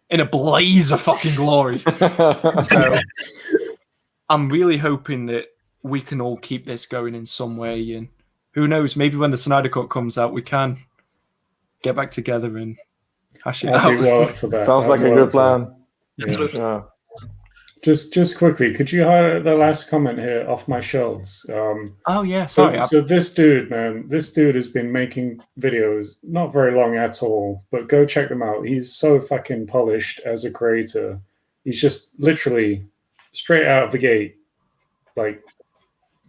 in a blaze of fucking glory. So I'm really hoping that we can all keep this going in some way, and who knows, maybe when the Snyder Cut comes out, we can get back together and Hash it I'll be out. well up for that. Sounds like a good plan. Yeah. Just quickly, could you highlight the last comment here off my shelves? Oh yeah, sorry. So this dude, man, this dude has been making videos not very long at all, but go check them out. He's so fucking polished as a creator. He's just literally straight out of the gate. Like,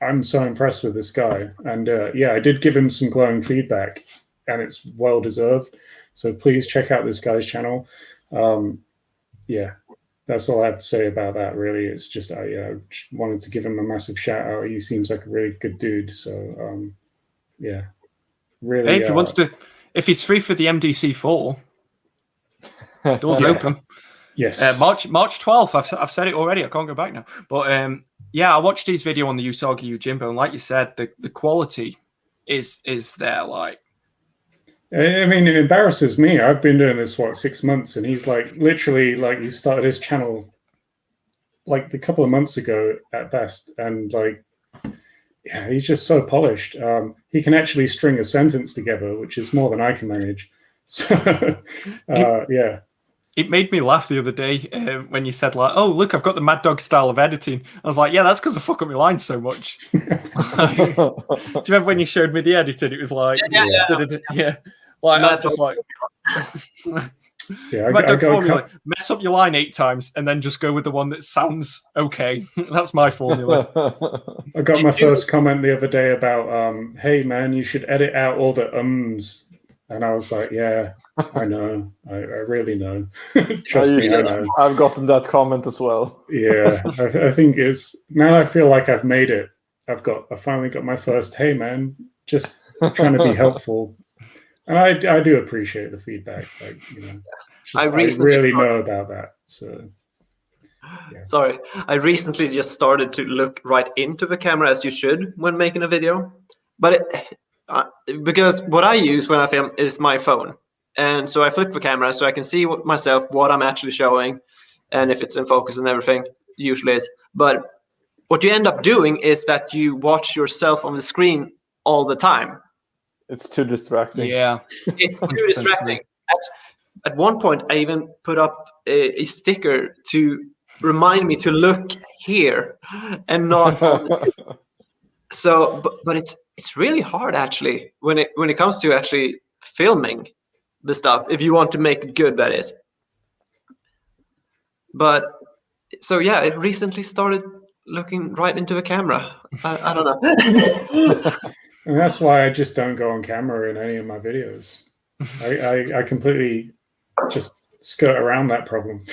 I'm so impressed with this guy. And yeah, I did give him some glowing feedback, and it's well deserved. So please check out this guy's channel. Yeah. That's all I have to say about that, really. It's just I just wanted to give him a massive shout out. He seems like a really good dude. So, yeah, really. Hey, if he wants to, if he's free for the MDC 4, doors open. Yes. March 12th. I've said it already. I can't go back now. But yeah, I watched his video on the Usagi Yojimbo, and like you said, the quality is there. Like, I mean, it embarrasses me. I've been doing this 6 months, and he's like literally like he started his channel like a couple of months ago at best, and like yeah, he's just so polished. He can actually string a sentence together, which is more than I can manage. So yeah. It made me laugh the other day when you said, like, oh, look, I've got the Mad Dog style of editing. I was like, yeah, that's because I fuck up my lines so much. Do you remember when you showed me the editing? It was like, yeah. Like, I was just like, yeah, Mad Dog formula, mess up your line 8 times and then just go with the one that sounds okay. That's my formula. I got my first comment the other day about, hey, man, you should edit out all the ums. And I was like, yeah, I know. I really know. Trust me, I know. I've gotten that comment as well. Yeah, I think it's now I feel like I've made it. I finally got my first, hey, man, just trying to be helpful. And I do appreciate the feedback. Like, you know, I really know about that. So, yeah. Sorry, I recently just started to look right into the camera as you should when making a video. But because what I use when I film is my phone, and so I flip the camera so I can see myself what I'm actually showing, and if it's in focus and everything, usually is. But what you end up doing is that you watch yourself on the screen all the time. It's too distracting. Yeah, it's too distracting. At one point, I even put up a sticker to remind me to look here and not. So, but it's really hard actually when it comes to actually filming the stuff. If you want to make it good, that is. But so yeah, it recently started looking right into the camera. I don't know. And that's why I just don't go on camera in any of my videos. I completely just skirt around that problem.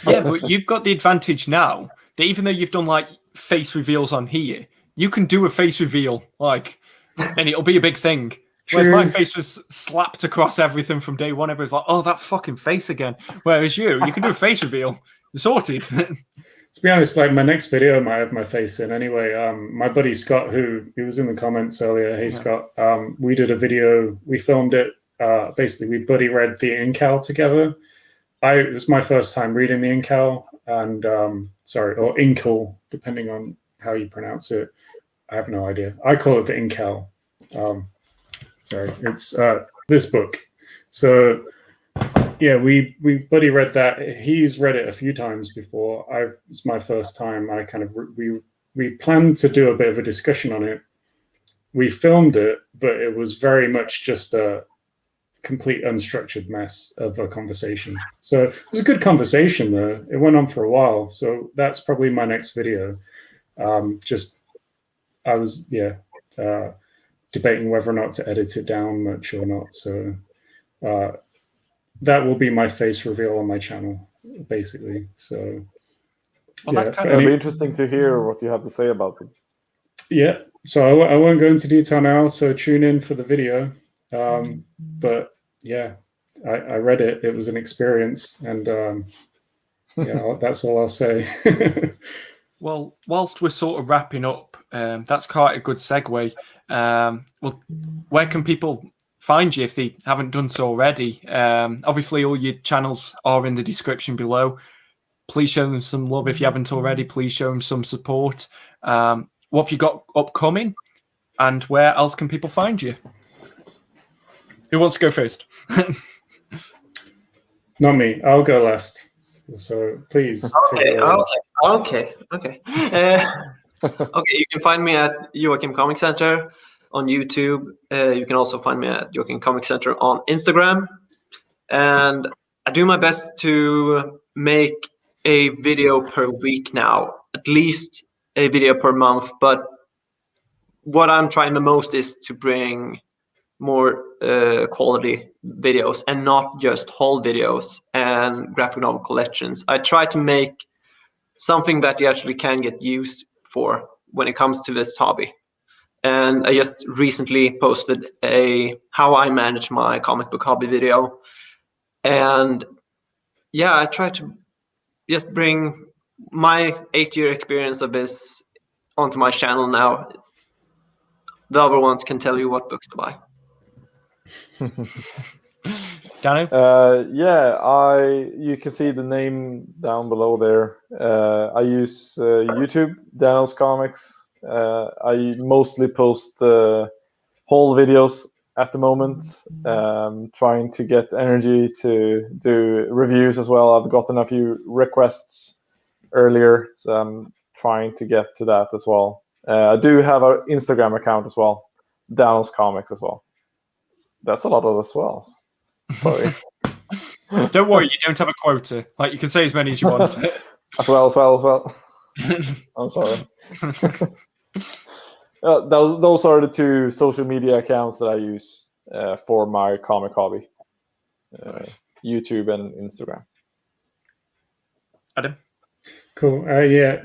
Yeah, but you've got the advantage now that even though you've done like face reveals on here, you can do a face reveal, like, and it'll be a big thing. Whereas my face was slapped across everything from day one. Everyone's like, oh, that fucking face again. Whereas you can do a face reveal. You're sorted. To be honest, like my next video might have my face in anyway. My buddy Scott, he was in the comments earlier. Hey, Scott, we did a video. We filmed it. Basically, we buddy read the incal together. It was my first time reading the incal, and or inkle, depending on how you pronounce it. I have no idea. I call it the incal. Sorry, it's this book. So yeah, we buddy read that. He's read it a few times before. It's my first time. I kind of we planned to do a bit of a discussion on it. We filmed it, but it was very much just a complete unstructured mess of a conversation. So it was a good conversation though. It went on for a while. So that's probably my next video. I was debating whether or not to edit it down much or not. So that will be my face reveal on my channel, basically. So it'll be interesting to hear what you have to say about it. Yeah. So I won't go into detail now. So tune in for the video. But yeah, I read it. It was an experience, and that's all I'll say. Well, whilst we're sort of wrapping up, that's quite a good segue. Well, where can people find you if they haven't done so already? Obviously, all your channels are in the description below. Please show them some love if you haven't already. Please show them some support. What have you got upcoming? And where else can people find you? Who wants to go first? Not me. I'll go last. So please. Okay. Okay. Okay. You can find me at Joakim Comic Center on YouTube. You can also find me at Joakim Comic Center on Instagram. And I do my best to make a video per week now, at least a video per month. But what I'm trying the most is to bring more quality videos and not just haul videos and graphic novel collections. I try to make something that you actually can get used for when it comes to this hobby. And I just recently posted a how I manage my comic book hobby video. And yeah, I try to just bring my 8-year experience of this onto my channel now. The other ones can tell you what books to buy. Danoh? You can see the name down below there. I use YouTube, Danoh's Comics. I mostly post haul videos at the moment, trying to get energy to do reviews as well. I've gotten a few requests earlier, so I'm trying to get to that as well. I do have an Instagram account as well, Danoh's Comics as well. That's a lot of as well. Sorry. Don't worry, you don't have a quota. Like, you can say as many as you want. as well. I'm sorry. Those are the two social media accounts that I use for my comic hobby. Nice. YouTube and Instagram. Adam? Cool.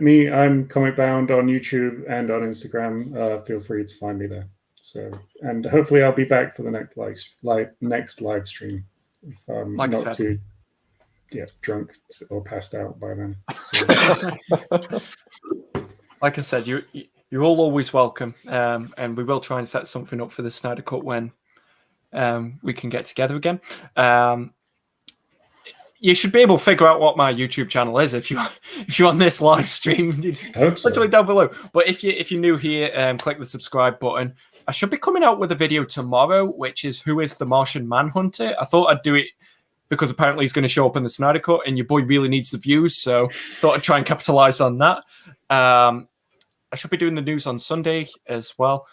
Me, I'm Comic Bound on YouTube and on Instagram. Feel free to find me there. So, and hopefully I'll be back for the next live stream if I'm not too drunk or passed out by then. So. Like I said, you're all always welcome, and we will try and set something up for the Snyder Cut when we can get together again. You should be able to figure out what my YouTube channel is if you're on this live stream. Literally down below. But if you're new here, click the subscribe button. I should be coming out with a video tomorrow, which is Who is the Martian Manhunter? I thought I'd do it because apparently he's going to show up in the Snyder Cut, and your boy really needs the views, so thought I'd try and capitalize on that. I should be doing the news on Sunday as well.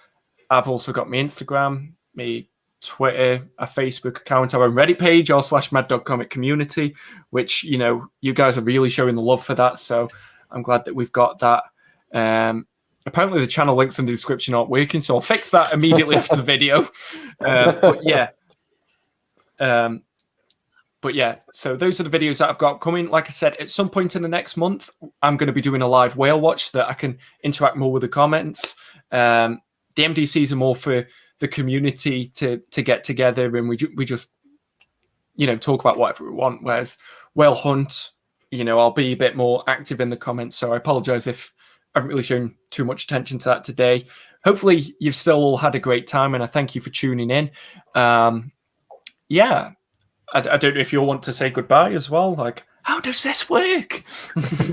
I've also got my Instagram, my Twitter, a Facebook account, our own Reddit page, r/Maddogg Comic Community, which, you guys are really showing the love for that, so I'm glad that we've got that. Apparently the channel links in the description aren't working, so I'll fix that immediately after the video. But yeah, so those are the videos that I've got coming. Like I said, at some point in the next month, I'm going to be doing a live whale watch that I can interact more with the comments. The MDCs are more for the community to get together, and we just talk about whatever we want. Whereas Whale Hunt, I'll be a bit more active in the comments. So I apologize if I haven't really shown too much attention to that today. Hopefully you've still all had a great time, and I thank you for tuning in. I don't know if you all want to say goodbye as well. Like, how does this work?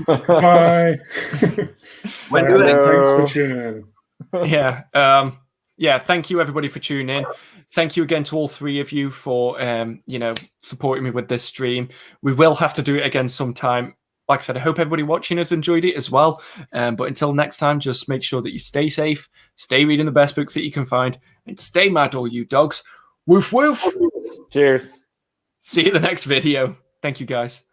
Bye. Thanks for tuning in. Thank you everybody for tuning in. Thank you again to all three of you for supporting me with this stream. We will have to do it again sometime. Like I said, I hope everybody watching has enjoyed it as well. But until next time, just make sure that you stay safe, stay reading the best books that you can find, and stay mad, all you dogs. Woof woof. Cheers. See you in the next video. Thank you, guys.